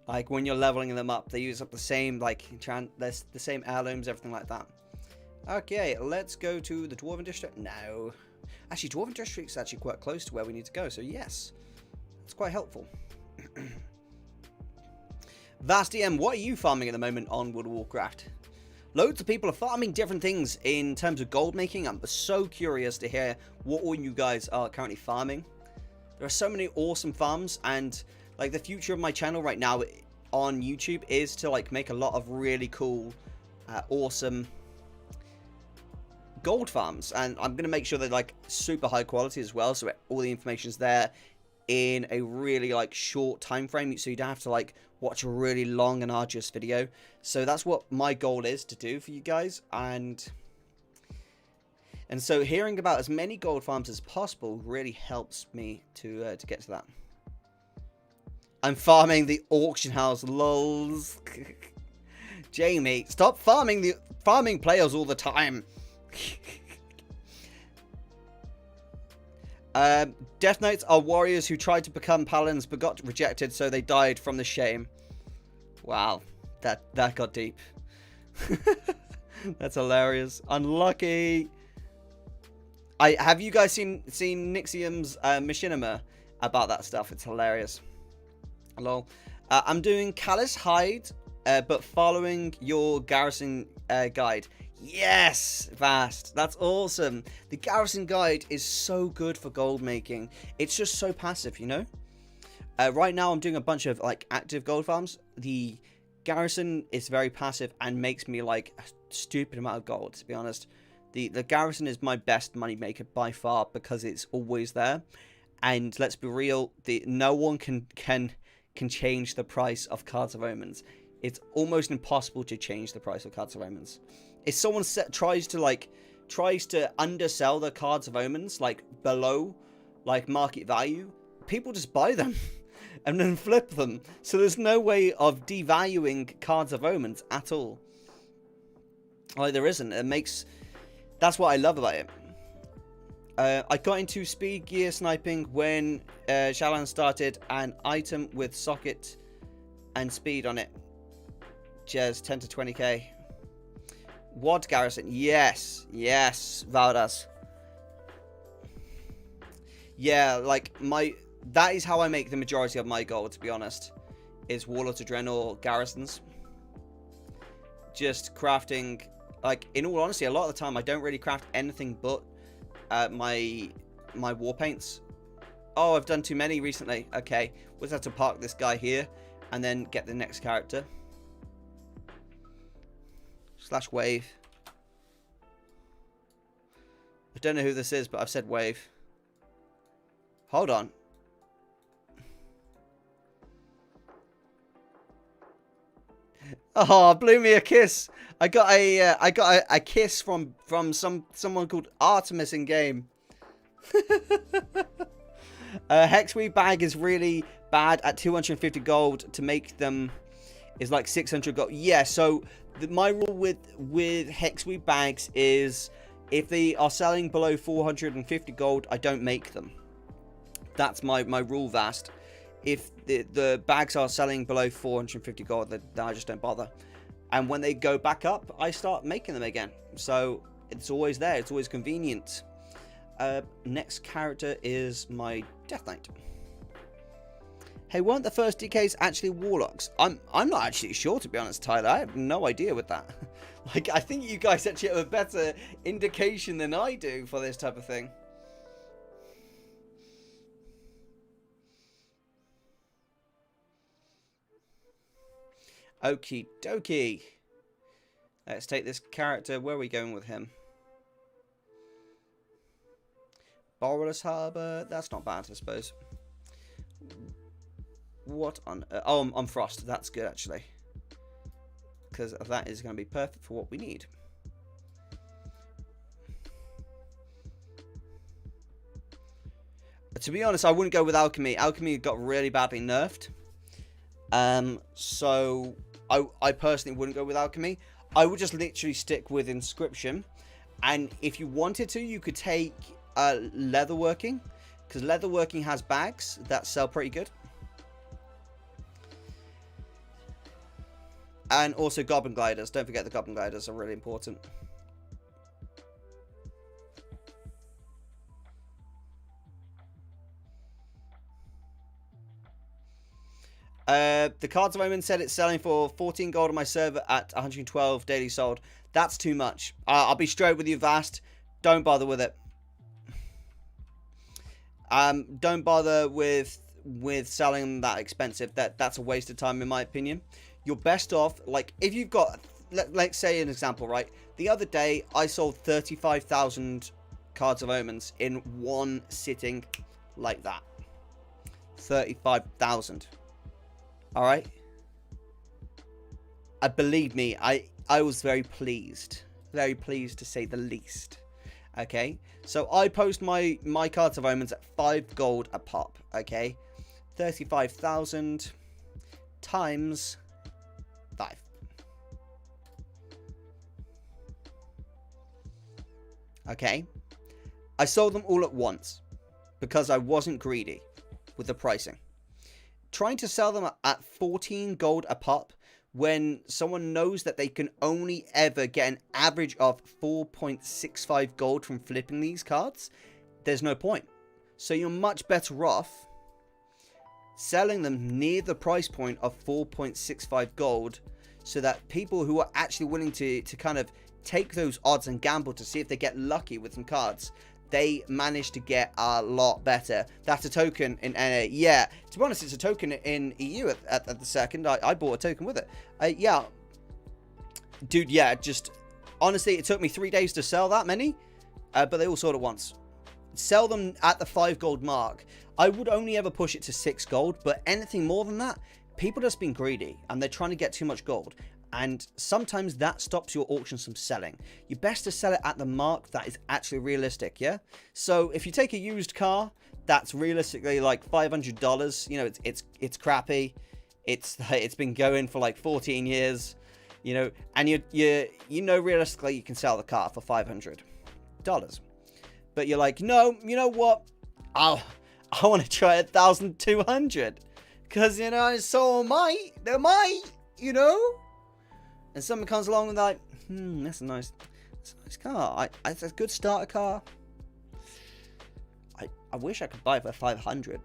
Like, when you're leveling them up, they use up the same, like, the same heirlooms, everything like that. Okay, let's go to the Dwarven District now. Actually, Dwarven District's actually quite close to where we need to go, so yes. It's quite helpful. VastDM, what are you farming at the moment on World of Warcraft? Loads of people are farming different things in terms of gold making. I'm so curious to hear what all you guys are currently farming. There are so many awesome farms, and like the future of my channel right now on YouTube is to like make a lot of really cool, awesome gold farms, and I'm going to make sure they're like super high quality as well, so all the information's there in a really like short time frame, so you don't have to like watch a really long and arduous video. So that's what my goal is to do for you guys, and so hearing about as many gold farms as possible really helps me to get to that. I'm farming the auction house, lols. Jamie, stop farming players all the time. Death Knights are warriors who tried to become paladins but got rejected, so they died from the shame. Wow, that got deep. That's hilarious. Unlucky. Have you guys seen Nixium's machinima about that stuff? It's hilarious. Lol. I'm doing Callous Hide, but following your garrison guide. Yes, Vast. That's awesome. The garrison guide is so good for gold making. It's just so passive, you know? Right now I'm doing a bunch of like active gold farms. The garrison is very passive and makes me like a stupid amount of gold, to be honest. The garrison is my best money maker by far because it's always there. And let's be real, no one can change the price of Cards of Omens. It's almost impossible to change the price of Cards of Omens. If someone tries to undersell the Cards of Omens like below like market value, people just buy them and then flip them. So there's no way of devaluing Cards of Omens at all. Like there isn't. That's what I love about it. I got into speed gear sniping when Shalan started an item with socket and speed on it. Just 10 to 20k. What garrison? Yes, Valdas. Yeah, like that is how I make the majority of my gold, to be honest. Is Warlord to Draenor garrisons. Just crafting, like in all honesty, a lot of the time I don't really craft anything but my war paints. Oh, I've done too many recently. Okay, we'll just have to park this guy here and then get the next character. / wave. I don't know who this is, but I've said wave. Hold on. Oh, blew me a kiss. I got a kiss from someone called Artemis in game. Hexweed bag is really bad at 250 gold. To make them is like 600 gold. Yeah, so my rule with Hexweed bags is if they are selling below 450 gold, I don't make them. That's my rule, Vast. If the bags are selling below 450 gold, then I just don't bother. And when they go back up, I start making them again. So it's always there. It's always convenient. Next character is my Death Knight. Hey, weren't the first DKs actually warlocks? I'm not actually sure, to be honest, Tyler. I have no idea with that. Like, I think you guys actually have a better indication than I do for this type of thing. Okie dokie. Let's take this character. Where are we going with him? Borrowless Harbour. That's not bad, I suppose. What on... oh, I'm Frost. That's good, actually. Because that is going to be perfect for what we need. To be honest, I wouldn't go with Alchemy. Alchemy got really badly nerfed. So I personally wouldn't go with Alchemy. I would just literally stick with Inscription. And if you wanted to, you could take Leatherworking. Because Leatherworking has bags that sell pretty good. And also Goblin Gliders. Don't forget the Goblin Gliders are really important. The Cards of Omen said it's selling for 14 gold on my server at 112 daily sold. That's too much. I'll be straight with you, Vast. Don't bother with it. Don't bother with selling them that expensive. That's a waste of time, in my opinion. You're best off, like, if you've got, let's say an example, right? The other day, I sold 35,000 Cards of Omens in one sitting like that. 35,000. All right? Believe me, I was very pleased. Very pleased, to say the least. Okay? So, I post my Cards of Omens at 5 gold a pop. Okay? 35,000 times 5. Okay? I sold them all at once because I wasn't greedy with the pricing. Trying to sell them at 14 gold a pop when someone knows that they can only ever get an average of 4.65 gold from flipping these cards, there's no point. So you're much better off selling them near the price point of 4.65 gold so that people who are actually willing to kind of take those odds and gamble to see if they get lucky with some cards, they manage to get a lot better. That's a token in NA. Yeah, to be honest, it's a token in EU at the second. I bought a token with it. Yeah. Dude, yeah, just... Honestly, it took me 3 days to sell that many. But they all sold at once. Sell them at the 5 gold mark. I would only ever push it to 6 gold. But anything more than that, people just been greedy. And they're trying to get too much gold. And sometimes that stops your auctions from selling. You're best to sell it at the mark that is actually realistic, yeah? So if you take a used car that's realistically like $500, you know, it's crappy. It's been going for like 14 years, you know, and you know realistically you can sell the car for $500. But you're like, no, you know what? I want to try 1,200 because, you know, so they might, you know. And someone comes along and like, that's a nice car. It's a good starter car. I wish I could buy it for 500.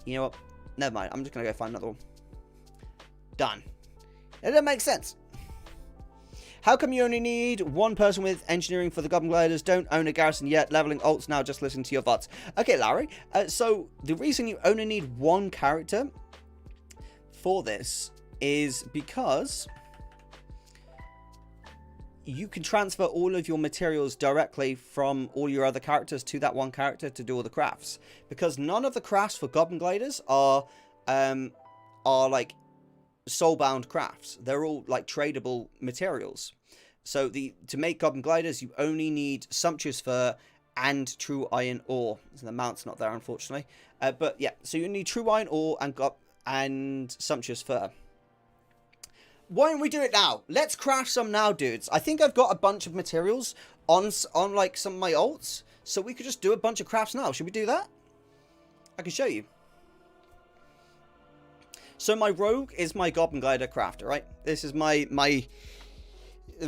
You know what? Never mind. I'm just going to go find another one. Done. It doesn't make sense. How come you only need one person with engineering for the Goblin Gliders? Don't own a garrison yet. Leveling alts now. Just listen to your VODs. Okay, Larry. So the reason you only need one character for this is because you can transfer all of your materials directly from all your other characters to that one character to do all the crafts. Because none of the crafts for Goblin Gliders are like soulbound crafts. They're all like tradable materials. So to make Goblin Gliders, you only need Sumptuous Fur and True Iron Ore. So the mount's not there, unfortunately. But yeah, so you need True Iron Ore and Sumptuous Fur. Why don't we do it now? Let's craft some now, dudes. I think I've got a bunch of materials on like some of my alts, so we could just do a bunch of crafts now. Should we do that? I can show you. So my rogue is my Goblin Glider crafter, right? This is my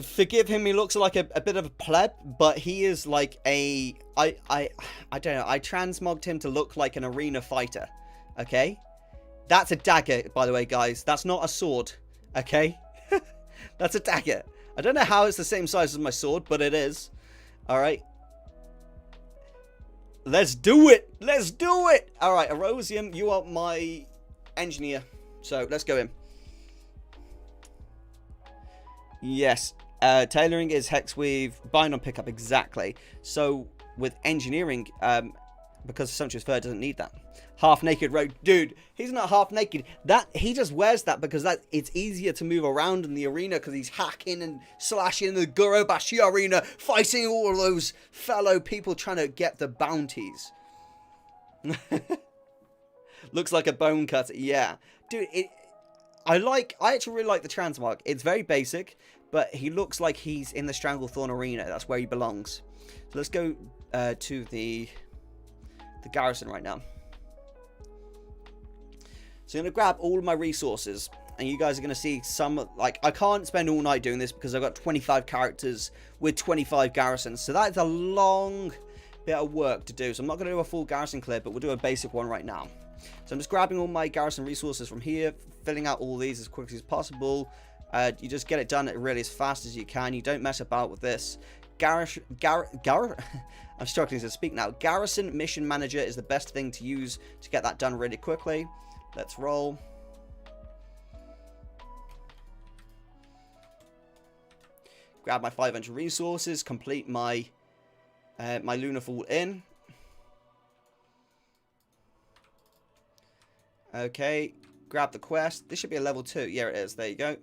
forgive him, he looks like a bit of a pleb, but he is like I don't know, I transmogged him to look like an arena fighter. Okay? That's a dagger, by the way, guys. That's not a sword. Okay? That's a dagger. I don't know how it's the same size as my sword, but it is. Alright. Let's do it! Let's do it! Alright, Erosium, you are my engineer. So, let's go in. Yes. Tailoring is hexweave. Bind on pickup, exactly. So, with engineering, because Sumptuous Fur doesn't need that. Half naked rogue, dude, he's not half naked. He just wears that because it's easier to move around in the arena because he's hacking and slashing in the Gurobashi arena, fighting all of those fellow people trying to get the bounties. Looks like a bone cutter, yeah, dude. I actually really like the transmog. It's very basic, but he looks like he's in the Stranglethorn arena. That's where he belongs. So let's go to the garrison right now. So I'm going to grab all of my resources, and you guys are going to see some, like, I can't spend all night doing this because I've got 25 characters with 25 garrisons. So that is a long bit of work to do. So I'm not going to do a full garrison clear, but we'll do a basic one right now. So I'm just grabbing all my garrison resources from here, filling out all these as quickly as possible. You just get it done really as fast as you can. You don't mess about with this. I'm struggling to speak now. Garrison Mission Manager is the best thing to use to get that done really quickly. Let's roll. Grab my 500 resources, complete my my Lunar Fall Inn. Okay, grab the quest. This should be a level 2. Yeah, it is. There you go.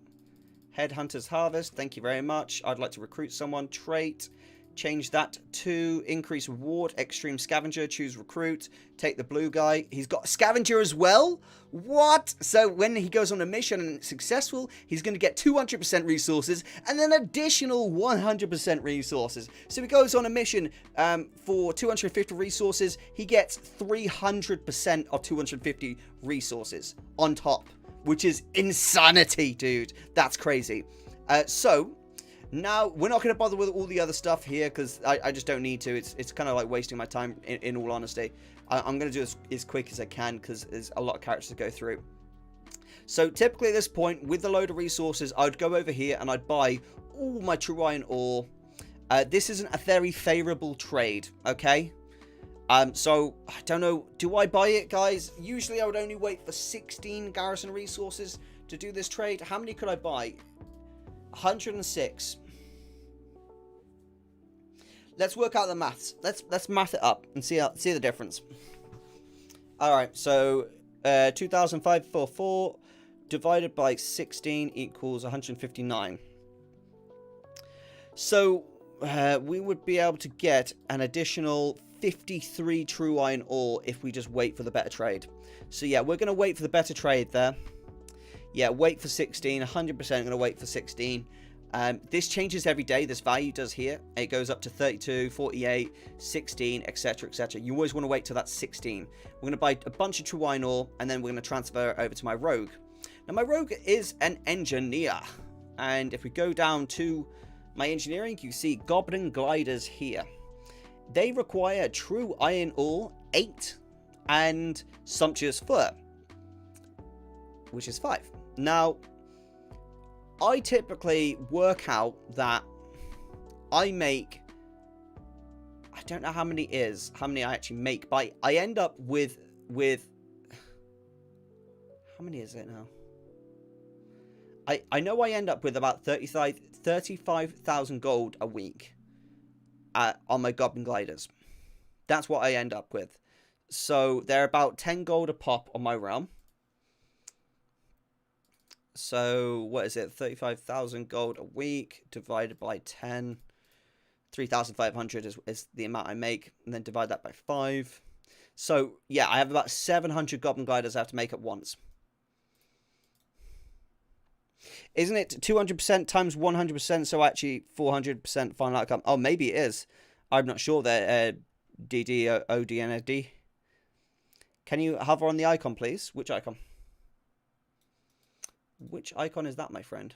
Headhunter's Harvest. Thank you very much. I'd like to recruit someone. Trait. Change that to increase reward. Extreme Scavenger. Choose recruit. Take the blue guy. He's got Scavenger as well. What? So when he goes on a mission and it's successful, he's going to get 200% resources and then additional 100% resources. So he goes on a mission for 250 resources. He gets 300% of 250 resources on top, which is insanity, dude. That's crazy. So now we're not going to bother with all the other stuff here because I just don't need to. It's kind of like wasting my time in all honesty. I'm going to do this as quick as I can because there's a lot of characters to go through. So typically at this point, with the load of resources, I'd go over here and I'd buy all my true iron ore. This isn't a very favorable trade, okay? So I don't know. Do I buy it, guys? Usually I would only wait for 16 garrison resources to do this trade. How many could I buy? 106. Let's work out the maths. Let's math it up and see the difference. All right, so 2,544 divided by 16 equals 159. So we would be able to get an additional 53 true iron ore if we just wait for the better trade. So yeah, we're going to wait for the better trade there. Yeah, wait for 16. 100% going to wait for 16. This changes every day. This value does here. It goes up to 32, 48, 16, etc, etc. You always want to wait till that's 16. We're going to buy a bunch of true iron ore, and then we're going to transfer it over to my rogue. Now, my rogue is an engineer. And if we go down to my engineering, you see goblin gliders here. They require true iron ore 8 and sumptuous fur, which is 5. Now, I typically work out that I make, I don't know how many I actually make, but I end up with how many is it now? I know I end up with about 35,000 gold a week on my goblin gliders. That's what I end up with. So they're about 10 gold a pop on my realm. So what is it? 35,000 gold a week divided by 10. 3,500 is the amount I make, and then divide that by 5. So yeah, I have about 700 goblin gliders I have to make at once. Isn't it 200% times 100%? So actually 400% final outcome. Oh, maybe it is. I'm not sure there. DDODND. Can you hover on the icon, please? Which icon? Which icon is that, my friend?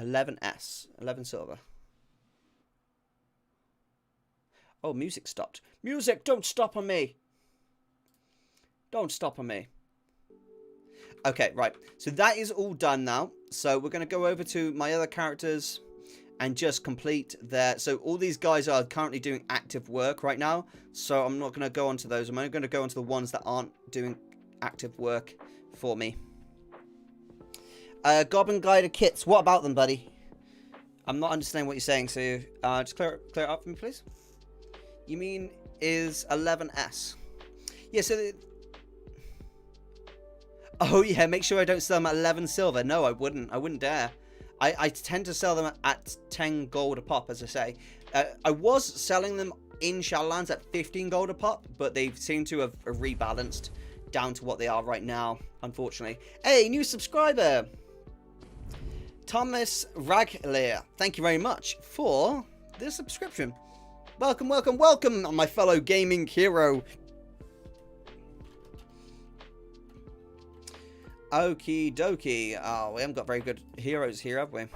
$11S. 11 silver. Oh, music stopped. Music, don't stop on me. Don't stop on me. Okay, right. So that is all done now. So we're going to go over to my other characters and just complete their... So all these guys are currently doing active work right now. So I'm not going to go onto those. I'm only going to go onto the ones that aren't doing active work for me. Goblin Glider kits. What about them, buddy? I'm not understanding what you're saying. So just clear it up for me, please. You mean is 11S? Yeah, so... Oh, yeah, make sure I don't sell them at 11 silver. No, I wouldn't. I wouldn't dare. I tend to sell them at 10 gold a pop, as I say. I was selling them in Shadowlands at 15 gold a pop, but they seem to have rebalanced down to what they are right now, unfortunately. Hey, new subscriber! Thomas Raglear. Thank you very much for this subscription. Welcome, welcome, welcome, my fellow gaming hero. Okie dokie. Oh, we haven't got very good heroes here, have we?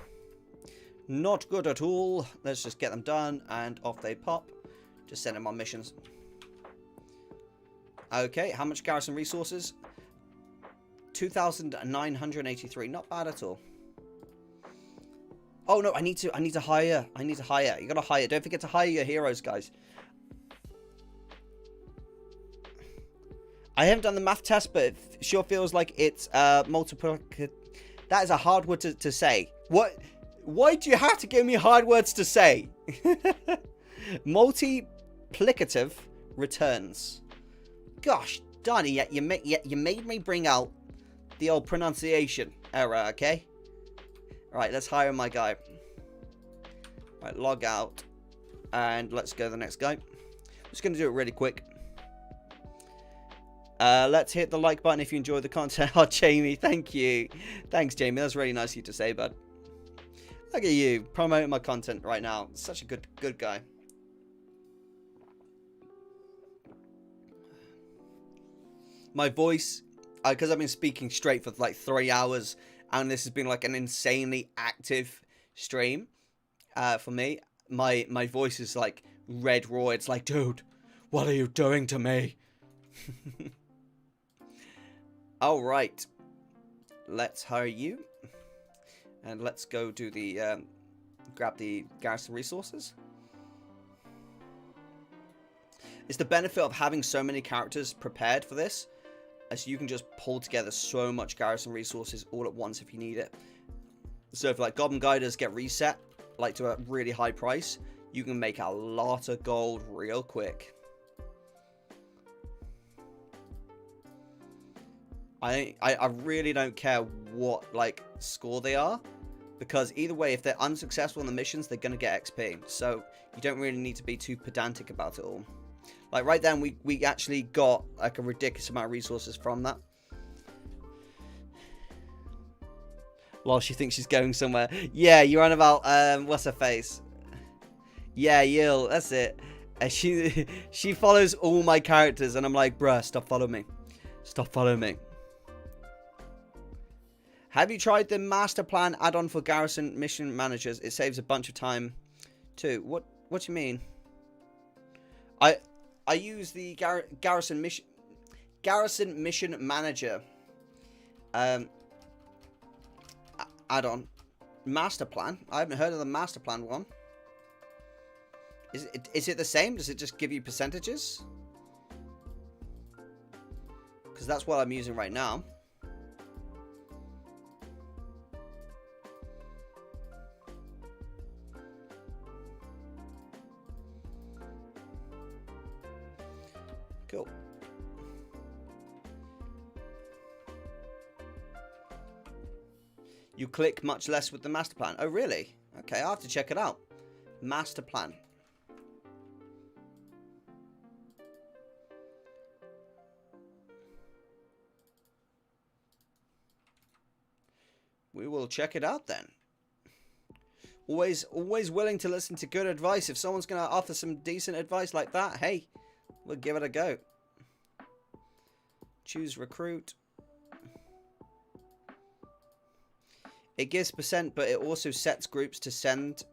Not good at all. Let's just get them done, and off they pop. Just send them on missions. Okay, how much garrison resources? 2,983. Not bad at all. Oh no, I need to hire. You gotta hire. Don't forget to hire your heroes, guys. I haven't done the math test, but it sure feels like it's multiplicative. That is a hard word to say. What? Why do you have to give me hard words to say? Multiplicative returns. Gosh darn it, you made me bring out the old pronunciation error, okay? Right, let's hire my guy. Right, log out. And let's go to the next guy. I'm just going to do it really quick. Let's hit the like button if you enjoy the content. Oh, Jamie, thank you. Thanks, Jamie. That's really nice of you to say, bud. Look at you promoting my content right now. Such a good guy. My voice, because I've been speaking straight for like 3 hours, and this has been like an insanely active stream for me. My voice is like red raw. It's like, dude, what are you doing to me? All right, let's hire you, and let's go do the grab the garrison resources. It's the benefit of having so many characters prepared for this, as you can just pull together so much garrison resources all at once if you need it. So if like Goblin Guiders get reset like to a really high price, you can make a lot of gold real quick. I really don't care what like score they are, because either way, if they're unsuccessful in the missions, they're gonna get XP. So you don't really need to be too pedantic about it all. Like right then, we actually got like a ridiculous amount of resources from that. Well, she thinks she's going somewhere. Yeah, you're on about what's her face? Yeah, Yil, that's it. And she follows all my characters, and I'm like, bruh, stop following me. Stop following me. Have you tried the master plan add-on for garrison mission managers? It saves a bunch of time too. What do you mean? I use the garrison mission manager add-on. Master plan? I haven't heard of the master plan one. Is it the same? Does it just give you percentages? Because that's what I'm using right now. Cool. You click much less with the master plan. Oh, really? Okay, I'll have to check it out. Master plan. We will check it out then. Always willing to listen to good advice. If someone's going to offer some decent advice like that, hey, we'll give it a go. Choose recruit. It gives percent, but it also sets groups to send.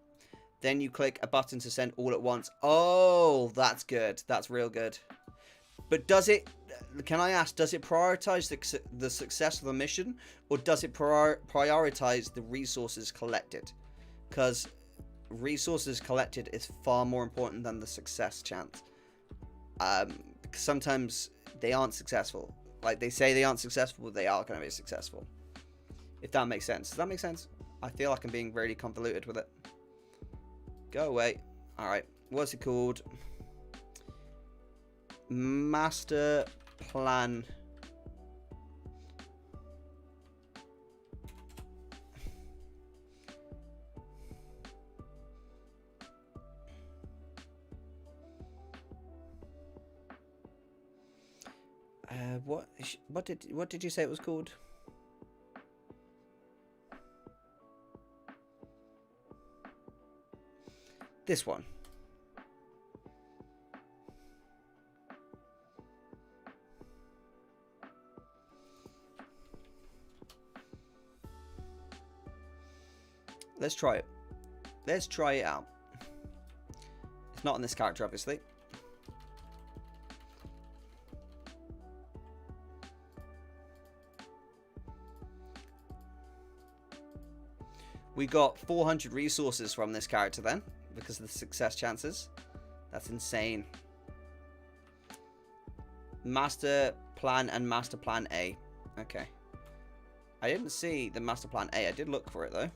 Then you click a button to send all at once. Oh, that's good. That's real good. But does it, can I ask, does it prioritize the success of the mission, or does it prioritize the resources collected? Because resources collected is far more important than the success chance. Sometimes they aren't successful. Like, they say they aren't successful, but they are going to be successful. If that makes sense. Does that make sense? I feel like I'm being really convoluted with it. Go away. Alright. What's it called? Master plan. What did you say it was called? This one. Let's try it. Let's try it out. It's not on this character, obviously. We got 400 resources from this character then, because of the success chances. That's insane. Master Plan and Master Plan A. Okay. I didn't see the Master Plan A. I did look for it, though.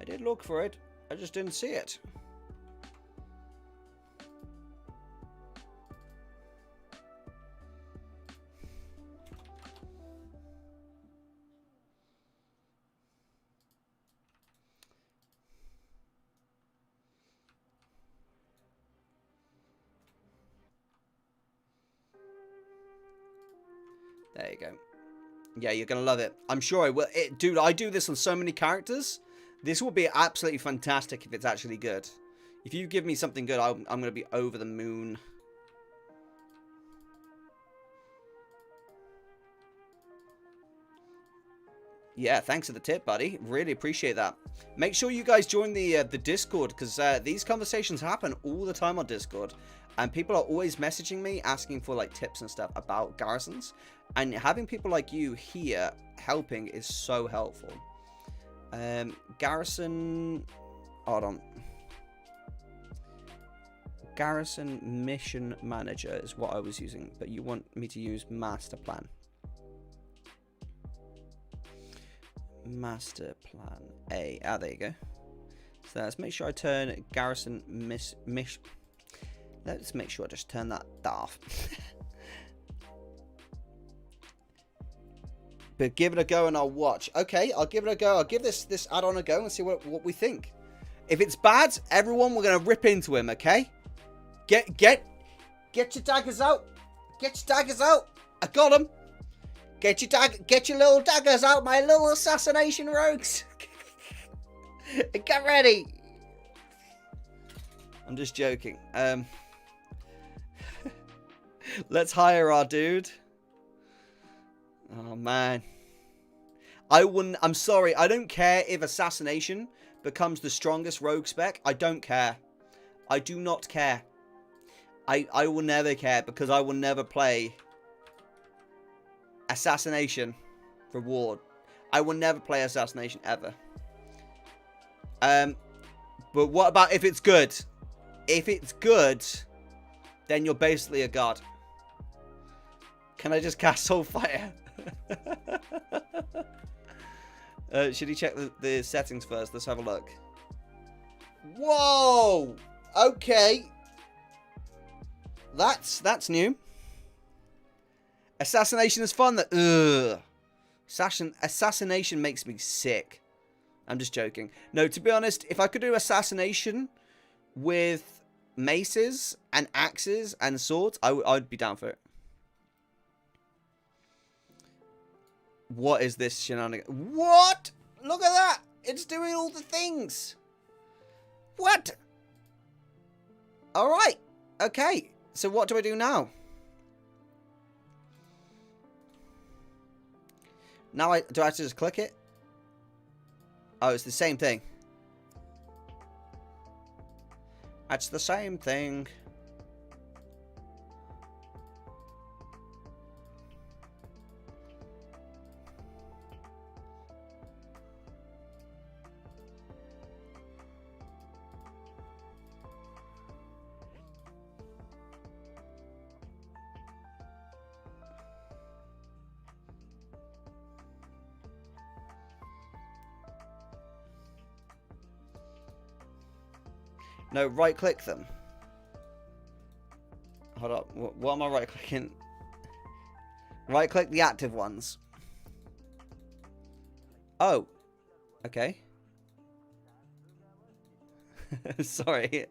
I did look for it. I just didn't see it. There you go. Yeah, you're going to love it. I'm sure I will. Dude, I do this on so many characters. This will be absolutely fantastic if it's actually good. If you give me something good, I'm going to be over the moon. Yeah, thanks for the tip, buddy. Really appreciate that. Make sure you guys join the Discord, because these conversations happen all the time on Discord. And people are always messaging me, asking for like tips and stuff about garrisons. And having people like you here helping is so helpful. Garrison... Hold on. Garrison Mission Manager is what I was using. But you want me to use Master Plan. Master Plan A. Ah, there you go. So let's make sure I turn Garrison Let's make sure I just turn that off. But give it a go and I'll watch. Okay, I'll give it a go. I'll give this add-on a go and see what we think. If it's bad, everyone, we're gonna rip into him. Okay? Get your daggers out. Get your daggers out. I got him. Get your little daggers out, my little assassination rogues. Get ready. I'm just joking. Let's hire our dude. Oh man. I'm sorry, I don't care if assassination becomes the strongest rogue spec. I don't care. I do not care. I will never care, because I will never play assassination reward. I will never play assassination ever. But what about if it's good? If it's good, then you're basically a god. Can I just cast Soulfire? Should he check the settings first? Let's have a look. Whoa! Okay. That's new. Assassination is fun. Ugh. Assassination makes me sick. I'm just joking. No, to be honest, if I could do assassination with maces and axes and swords, I'd be down for it. What is this shenanigan? What? Look at that! It's doing all the things. What? Alright. Okay. So what do I do now? Now do I have to just click it? Oh, it's the same thing. That's the same thing. No, right-click them. Hold up. What am I right-clicking? Right-click the active ones. Oh. Okay. Sorry.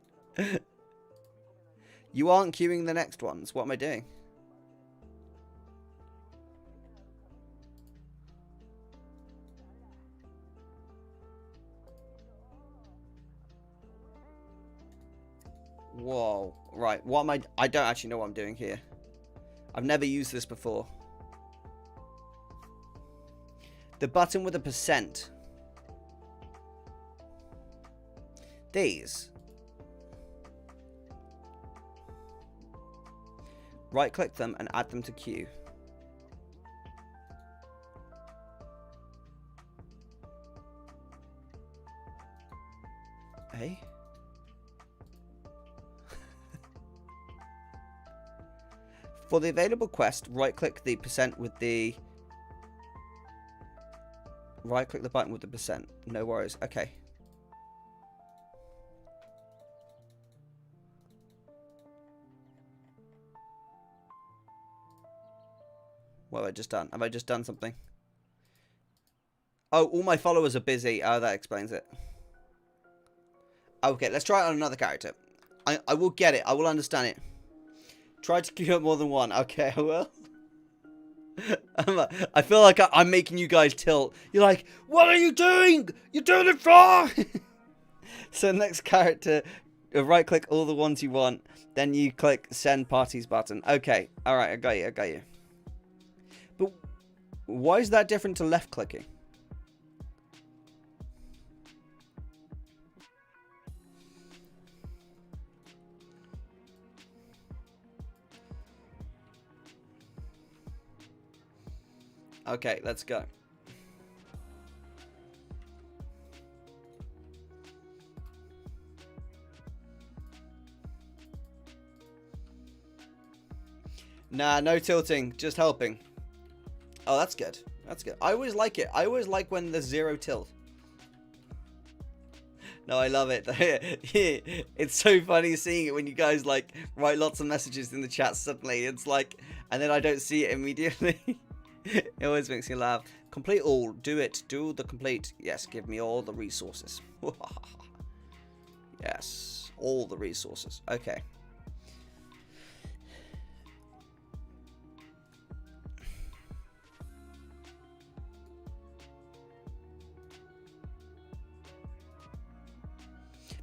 You aren't queuing the next ones. What am I doing? Whoa. Right. What am I don't actually know what I'm doing here. I've never used this before. The button with a %. These. Right click them and add them to queue. Hey? For the available quest, right click the percent with the... Right click the button with the percent. No worries. Okay. What have I just done? Have I just done something? Oh, all my followers are busy. Oh, that explains it. Okay, let's try it on another character. I will get it. I will understand it. Try to queue up more than one. Okay, I will. I feel like I'm making you guys tilt. You're like, what are you doing? You're doing it wrong! So next character, right click all the ones you want. Then you click send parties button. Okay, alright, I got you, I got you. But why is that different to left clicking? Okay, let's go. Nah, no tilting, just helping. Oh, that's good. That's good. I always like it. I always like when there's zero tilt. No, I love it. It's so funny seeing it when you guys like write lots of messages in the chat suddenly. It's like, and then I don't see it immediately. It always makes me laugh. Complete all. Do it. Do the complete. Yes, give me all the resources. Yes, all the resources. Okay.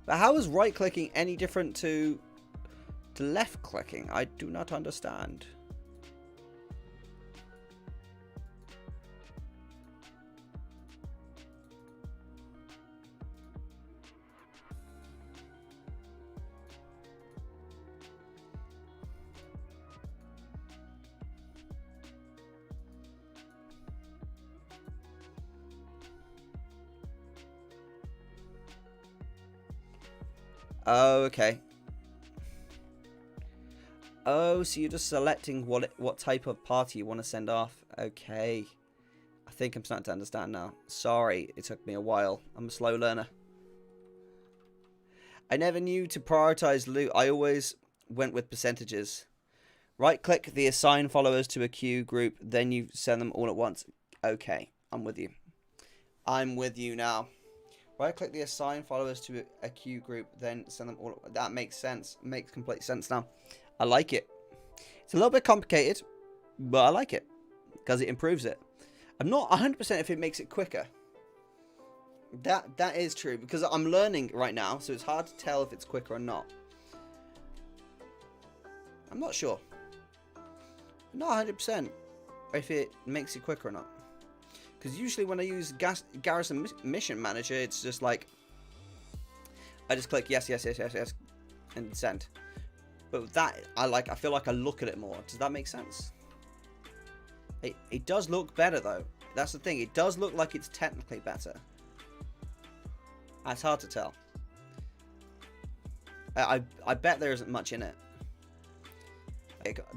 But how is right clicking any different to left clicking? I do not understand. Oh, okay. Oh, so you're just selecting what type of party you want to send off. Okay. I think I'm starting to understand now. Sorry, it took me a while. I'm a slow learner. I never knew to prioritize loot. I always went with percentages. Right-click the assign followers to a queue group, then you send them all at once. Okay, I'm with you. I'm with you now. Right-click the assign followers to a queue group, then send them all. That makes sense. Makes complete sense now. I like it. It's a little bit complicated, but I like it because it improves it. I'm not 100% if it makes it quicker. That is true because I'm learning right now, so it's hard to tell if it's quicker or not. I'm not sure. I'm not 100% if it makes it quicker or not. Because usually when I use Garrison Mission Manager, it's just like I just click yes, yes, yes, yes, yes, and send. But with that, I feel like I look at it more. Does that make sense? It does look better though. That's the thing. It does look like it's technically better. It's hard to tell. I bet there isn't much in it.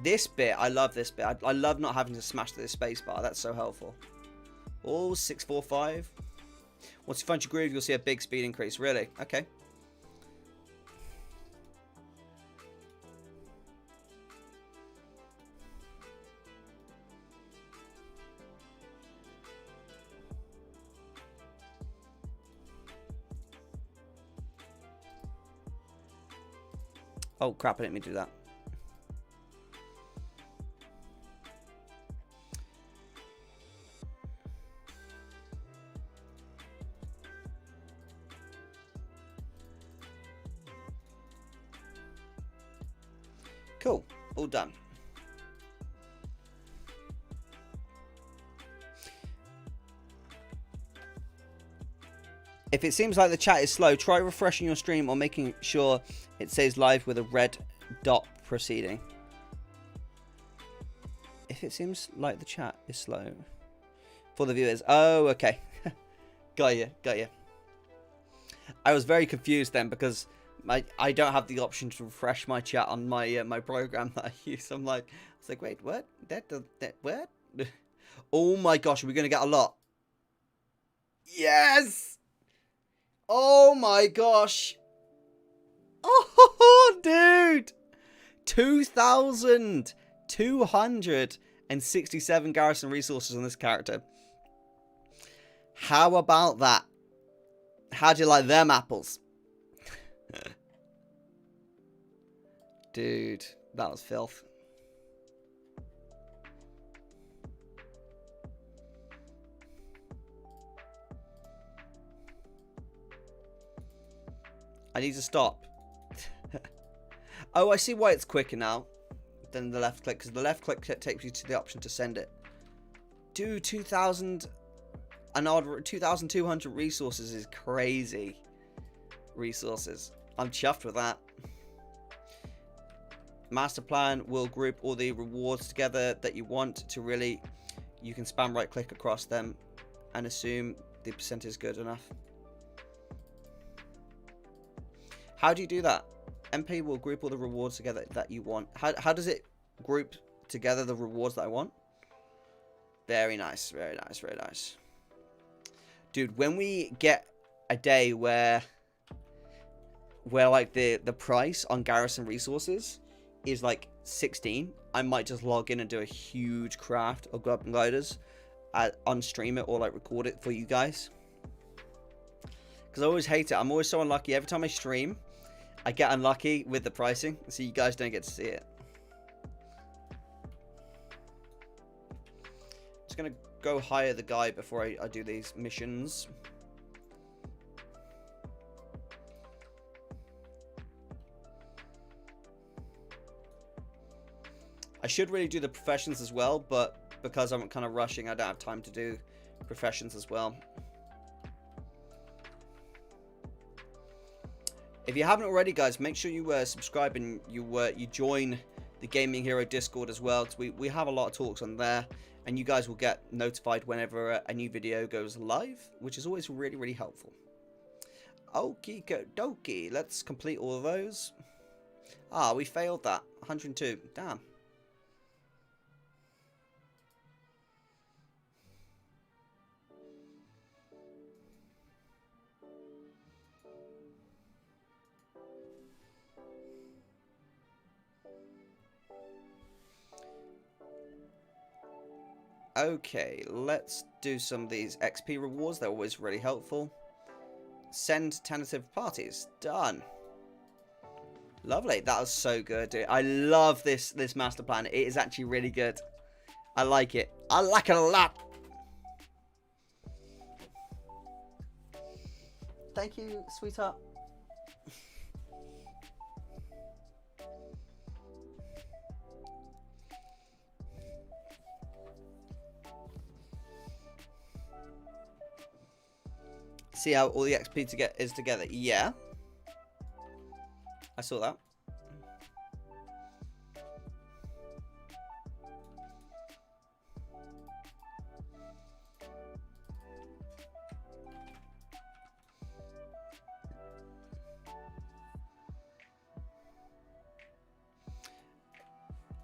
This bit, I love this bit. I love not having to smash the spacebar. That's so helpful. Oh, 645. Once you find your groove, you'll see a big speed increase. Really? Okay. Oh crap, I didn't mean to do that. Cool, all done. If it seems like the chat is slow, try refreshing your stream or making sure it says live with a red dot proceeding. If it seems like the chat is slow for the viewers. Oh, okay. Got you. I was very confused then because I don't have the option to refresh my chat on my my program that I use. I was like, wait, what? That what? Oh my gosh, we're gonna get a lot. Yes! Oh my gosh. Oh, dude. 2,267 garrison resources on this character. How about that? How do you like them apples? Dude, that was filth. I need to stop. Oh, I see why it's quicker now than the left click, because the left click takes you to the option to send it. Dude, 2,200 resources is crazy. Resources. I'm chuffed with that. Master plan will group all the rewards together that you want to really. You can spam right click across them and assume the percent is good enough. How do you do that? MP will group all the rewards together that you want. How does it group together the rewards that I want? Very nice, very nice, very nice. Dude, when we get a day where like the price on garrison resources is like 16, I might just log in and do a huge craft of goblin gliders, on stream it or like record it for you guys. Because I always hate it. I'm always so unlucky. Every time I stream, I get unlucky with the pricing, so you guys don't get to see it. Just gonna go hire the guy before I do these missions. I should really do the professions as well, but because I'm kind of rushing, I don't have time to do professions as well. If you haven't already, guys, make sure you subscribe and you join the Gaming Hero Discord as well, because we have a lot of talks on there, and you guys will get notified whenever a new video goes live, which is always really, really helpful. Okie dokie, let's complete all of those. Ah, we failed that. 102. Damn. Okay, let's do some of these XP rewards. They're always really helpful. Send tentative parties. Done. Lovely. That was so good, dude. I love this master plan. It is actually really good. I like it. I like it a lot. Thank you, sweetheart. See how all the XP is together? Yeah. I saw that.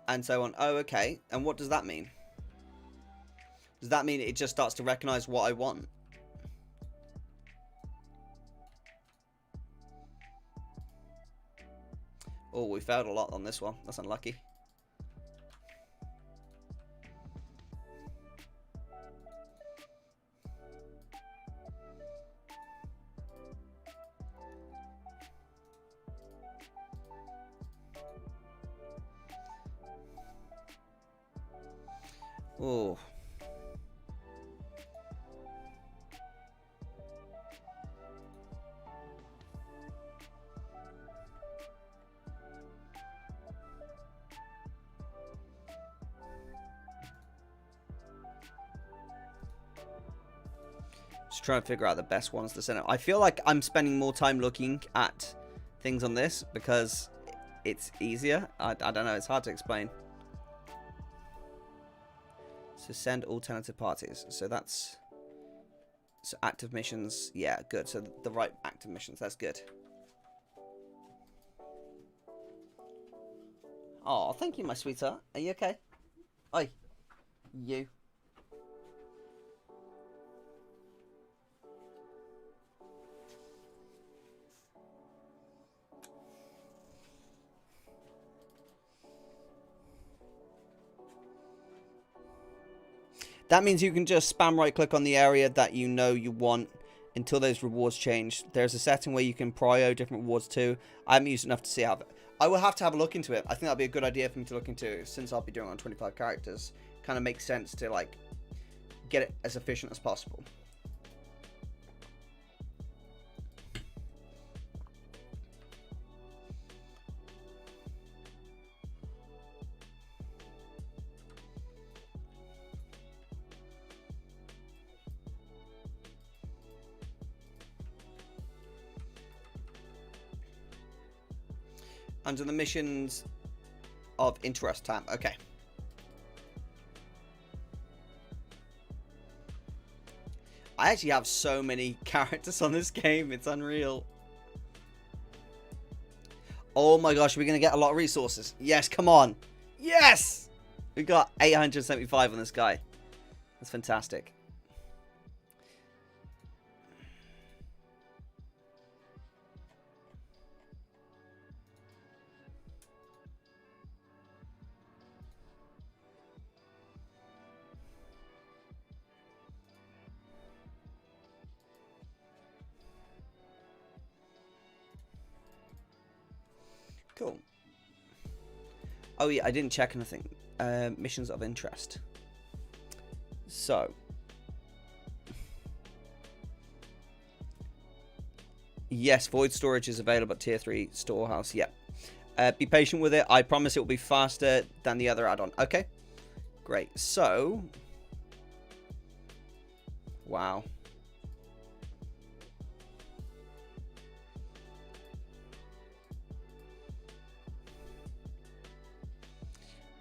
And so on. Oh, okay. And what does that mean? Does that mean it just starts to recognize what I want? Oh, we failed a lot on this one. That's unlucky. Oh. Just trying to figure out the best ones to send out. I feel like I'm spending more time looking at things on this because it's easier. I don't know. It's hard to explain. So send alternative parties. So that's... So active missions. Yeah, good. So the right active missions. That's good. Oh, thank you, my sweetheart. Are you okay? Oi. You. That means you can just spam right click on the area that you know you want until those rewards change. There's a setting where you can prio different rewards too. I haven't used enough to see how... I will have to have a look into it. I think that'd be a good idea for me to look into since I'll be doing it on 25 characters. Kind of makes sense to like get it as efficient as possible. Under the missions of interest tab. Okay. I actually have so many characters on this game. It's unreal. Oh my gosh, we're going to get a lot of resources. Yes, come on. Yes! We got 875 on this guy. That's fantastic. Cool. Oh yeah, I didn't check anything. Missions of interest. So. Yes, void storage is available at tier 3 storehouse. Yep. Be patient with it. I promise it will be faster than the other add-on. Okay. Great. So. Wow.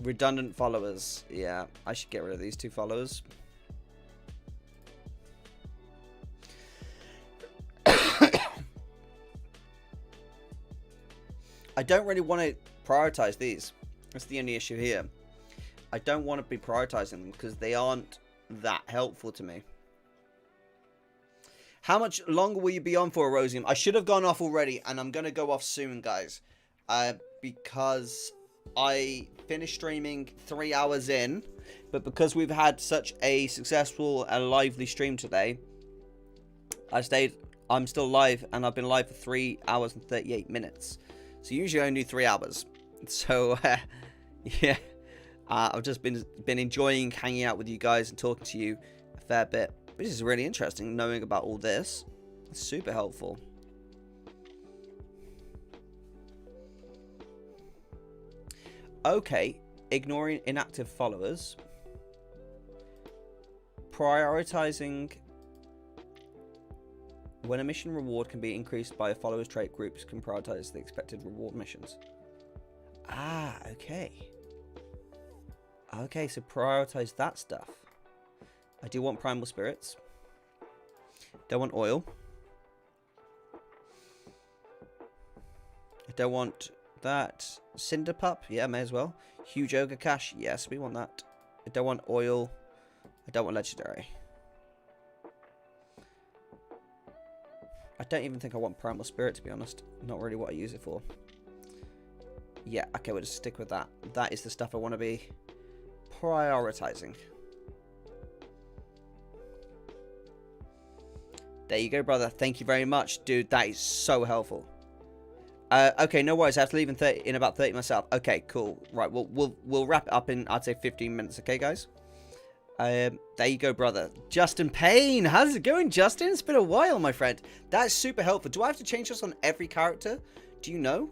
Redundant followers. Yeah, I should get rid of these 2 followers. I don't really want to prioritize these. That's the only issue here. I don't want to be prioritizing them because they aren't that helpful to me. How much longer will you be on for, Erosium? I should have gone off already, and I'm going to go off soon, guys. Because I finished streaming 3 hours in, but because we've had such a successful and lively stream today, I'm still live, and I've been live for 3 hours and 38 minutes. So usually I only do 3 hours. So, yeah. I've just been enjoying hanging out with you guys and talking to you a fair bit. Which is really interesting, knowing about all this. It's super helpful. Okay. Ignoring inactive followers. Prioritizing when a mission reward can be increased by a follower's trait, groups can prioritize the expected reward missions. Ah, okay. Okay, so prioritize that stuff. I do want primal spirits. Don't want oil. I don't want that. Cinder pup? Yeah, may as well. Huge ogre cash? Yes, we want that. I don't want oil. I don't want legendary. I don't even think I want primal spirit, to be honest. Not really what I use it for. Yeah, okay, we'll just stick with that. That is the stuff I want to be prioritizing. There you go, brother. Thank you very much, dude. That is so helpful. Okay, no worries. I have to leave in about 30 myself. Okay, cool. Right, we'll wrap it up in, I'd say, 15 minutes. Okay, guys? There you go, brother. Justin Payne. How's it going, Justin? It's been a while, my friend. That's super helpful. Do I have to change this on every character? Do you know?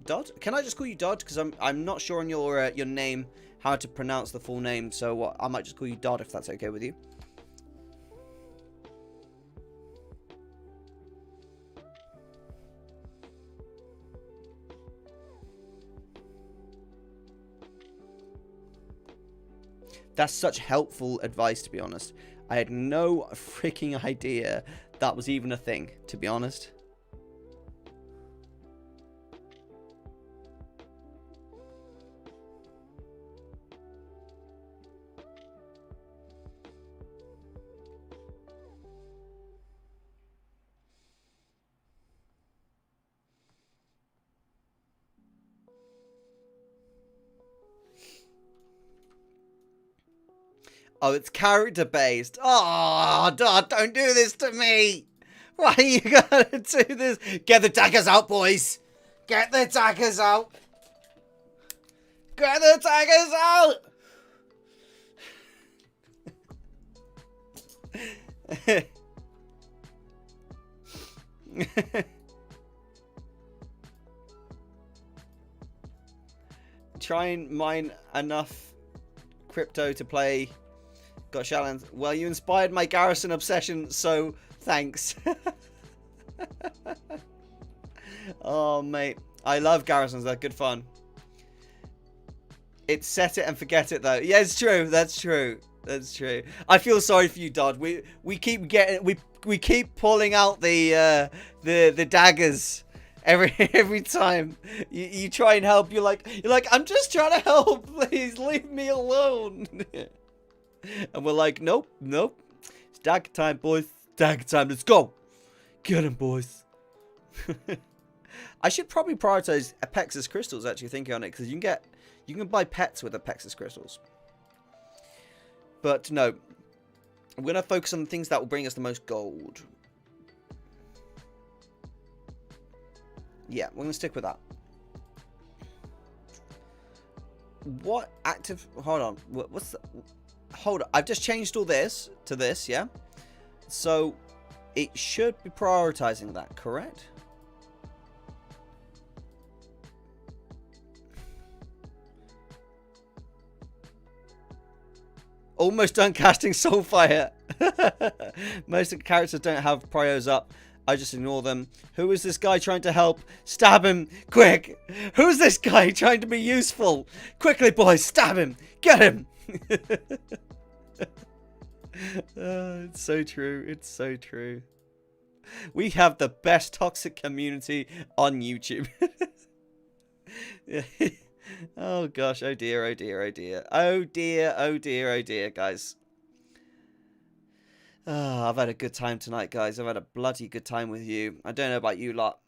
Dodd? Can I just call you Dodd? Because I'm not sure on your name how to pronounce the full name. So I might just call you Dodd if that's okay with you. That's such helpful advice, to be honest. I had no freaking idea that was even a thing, to be honest. Oh, it's character based. Oh, don't do this to me. Why are you gonna do this? Get the daggers out, boys. Get the daggers out. Get the daggers out. Try and mine enough crypto to play. Got challenge. Well, you inspired my garrison obsession, so thanks. Oh, mate. I love garrisons. They're good fun. It's set it and forget it, though. Yeah, it's true. That's true. That's true. I feel sorry for you, Dodd. We keep getting we keep pulling out the daggers every time you try and help. You're like I'm just trying to help. Please leave me alone. And we're like, nope. It's dagger time, boys. Dagger time. Let's go. Get him, boys. I should probably prioritize Apexis crystals. Actually, thinking on it, because you can buy pets with Apexis crystals. But no, we're gonna focus on the things that will bring us the most gold. Yeah, we're gonna stick with that. What active? Hold on. What's the? Hold on, I've just changed all this to this, yeah? So, it should be prioritizing that, correct? Almost done casting Soulfire. Most of the characters don't have prios up. I just ignore them. Who is this guy trying to help? Stab him, quick! Who's this guy trying to be useful? Quickly, boys, stab him! Get him! It's so true. It's so true. We have the best toxic community on YouTube. Oh gosh, oh dear, oh dear, oh dear. Oh dear, oh dear, oh dear, guys. Oh, I've had a good time tonight, guys. I've had a bloody good time with you. I don't know about you lot,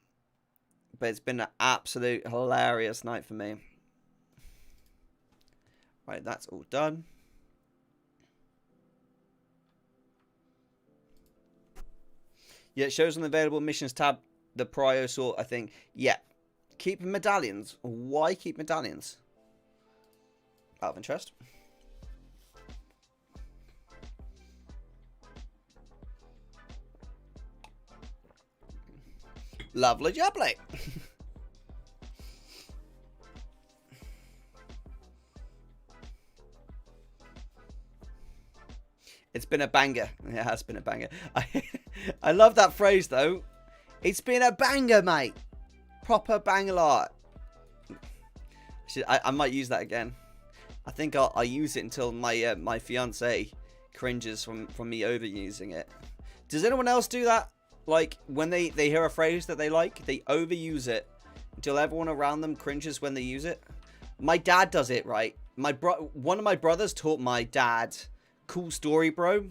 but it's been an absolute hilarious night for me. Right, that's all done. Yeah, it shows on the available missions tab the prio sort, I think. Yeah. Keep medallions. Why keep medallions? Out of interest. Lovely jubbly. It's been a banger. It has been a banger. I love that phrase, though. It's been a banger, mate. Proper banger. I might use that again. I think I'll use it until my my fiance cringes from me overusing it. Does anyone else do that? Like, when they hear a phrase that they like, they overuse it until everyone around them cringes when they use it? My dad does it, right? One of my brothers taught my dad cool story, bro.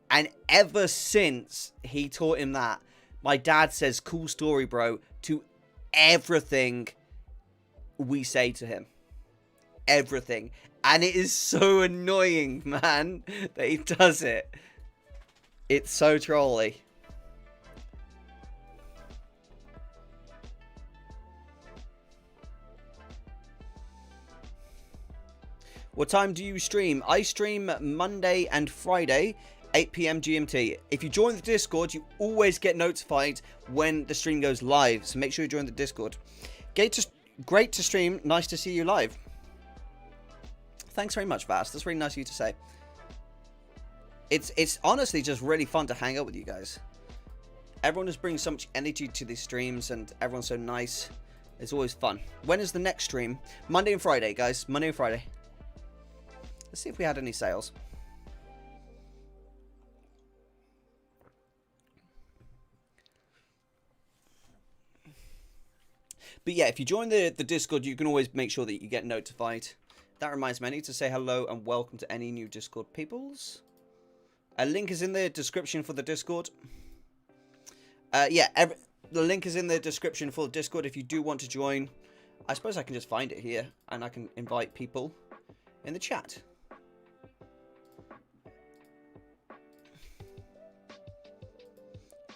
And ever since he taught him that, my dad says cool story, bro, to everything we say to him. Everything. And it is so annoying, man, that he does it. It's so trolly. What time do you stream? I stream Monday and Friday, 8 PM GMT. If you join the Discord, you always get notified when the stream goes live. So make sure you join the Discord. Great to stream. Nice to see you live. Thanks very much, Vast. That's really nice of you to say. It's honestly just really fun to hang out with you guys. Everyone just brings so much energy to these streams, and everyone's so nice. It's always fun. When is the next stream? Monday and Friday, guys. Monday and Friday. Let's see if we had any sales. But yeah, if you join the Discord, you can always make sure that you get notified. That reminds me, I need to say hello and welcome to any new Discord peoples. A link is in the description for the Discord. Yeah, the link is in the description for the Discord if you do want to join. I suppose I can just find it here and I can invite people in the chat.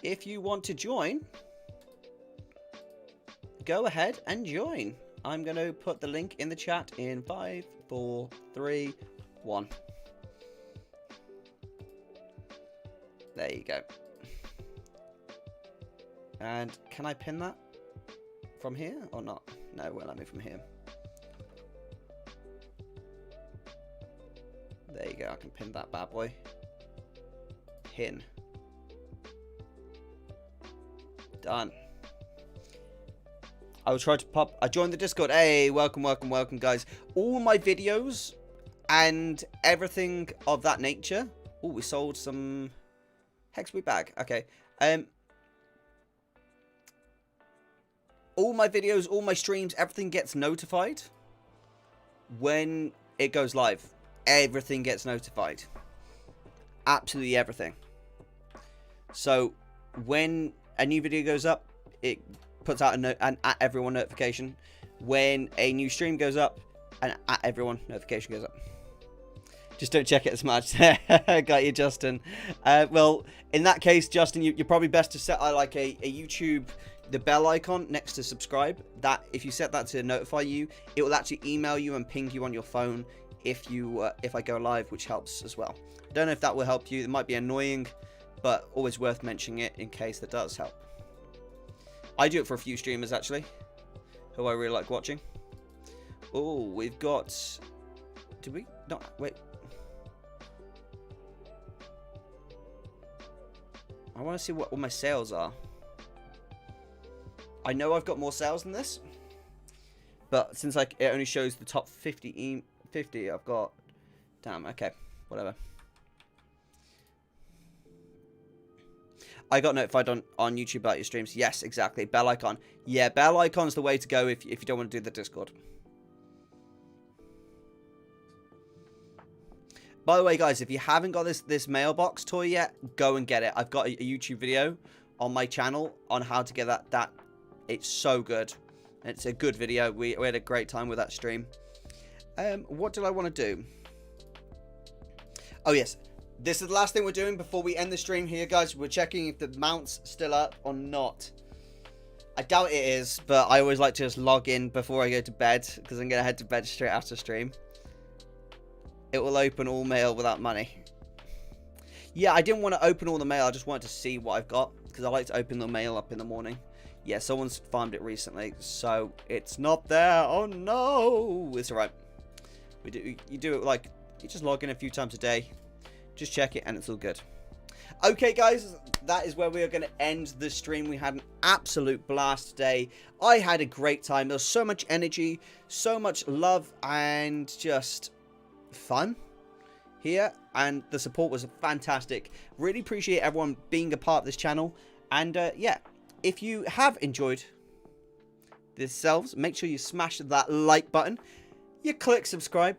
If you want to join, go ahead and join. I'm going to put the link in the chat in 5, 4, 3, 1. There you go. And can I pin that from here or not? No, it won't let me from here. There you go. I can pin that bad boy. Pin. Done. I will try to pop. I joined the Discord. Hey, welcome, welcome, welcome, guys. All my videos and everything of that nature. Oh, we sold some Hexby bag. Okay. All my videos, all my streams, everything gets notified when it goes live. Everything gets notified. Absolutely everything. So when a new video goes up, it puts out an at everyone notification. When a new stream goes up, an at everyone notification goes up. Just don't check it as much. Got you, Justin. Well, in that case, Justin, you're probably best to set like a YouTube, the bell icon next to subscribe. That if you set that to notify you, it will actually email you and ping you on your phone if I go live, which helps as well. I don't know if that will help you. It might be annoying, but always worth mentioning it in case that does help. I do it for a few streamers actually, who I really like watching. Oh, we've got. Did we not wait? I want to see what all my sales are. I know I've got more sales than this, but since like it only shows the top 50, I've got. Damn. Okay. Whatever. I got notified on YouTube about your streams. Yes, exactly. Bell icon. Yeah, bell icon's the way to go if you don't want to do the Discord. By the way, guys, if you haven't got this mailbox toy yet, go and get it. I've got a YouTube video on my channel on how to get that. It's so good. It's a good video. We had a great time with that stream. What did I want to do? Oh, yes. This is the last thing we're doing before we end the stream here, guys. We're checking if the mount's still up or not. I doubt it is, but I always like to just log in before I go to bed, because I'm going to head to bed straight after stream. It will open all mail without money. Yeah, I didn't want to open all the mail. I just wanted to see what I've got, because I like to open the mail up in the morning. Yeah, someone's farmed it recently, so it's not there. Oh, no. It's all right. You do it like, you just log in a few times a day. Just check it and it's all good. Okay, guys, that is where we are going to end the stream. We had an absolute blast today. I had a great time. There was so much energy, so much love, and just fun here. And the support was fantastic. Really appreciate everyone being a part of this channel. And yeah, if you have enjoyed this selves, make sure you smash that like button. You click subscribe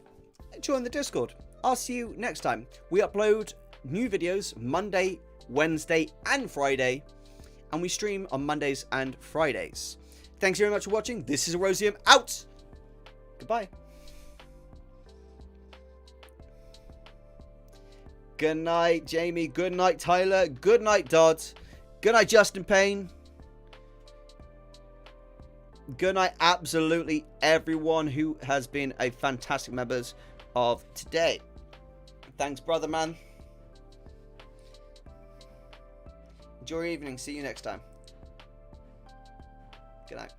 and join the Discord. I'll see you next time. We upload new videos Monday, Wednesday, and Friday. And we stream on Mondays and Fridays. Thanks very much for watching. This is Erosium out. Goodbye. Good night, Jamie. Good night, Tyler. Good night, Dodd. Good night, Justin Payne. Good night, absolutely everyone who has been a fantastic members of today. Thanks, brother, man. Enjoy your evening. See you next time. Good night.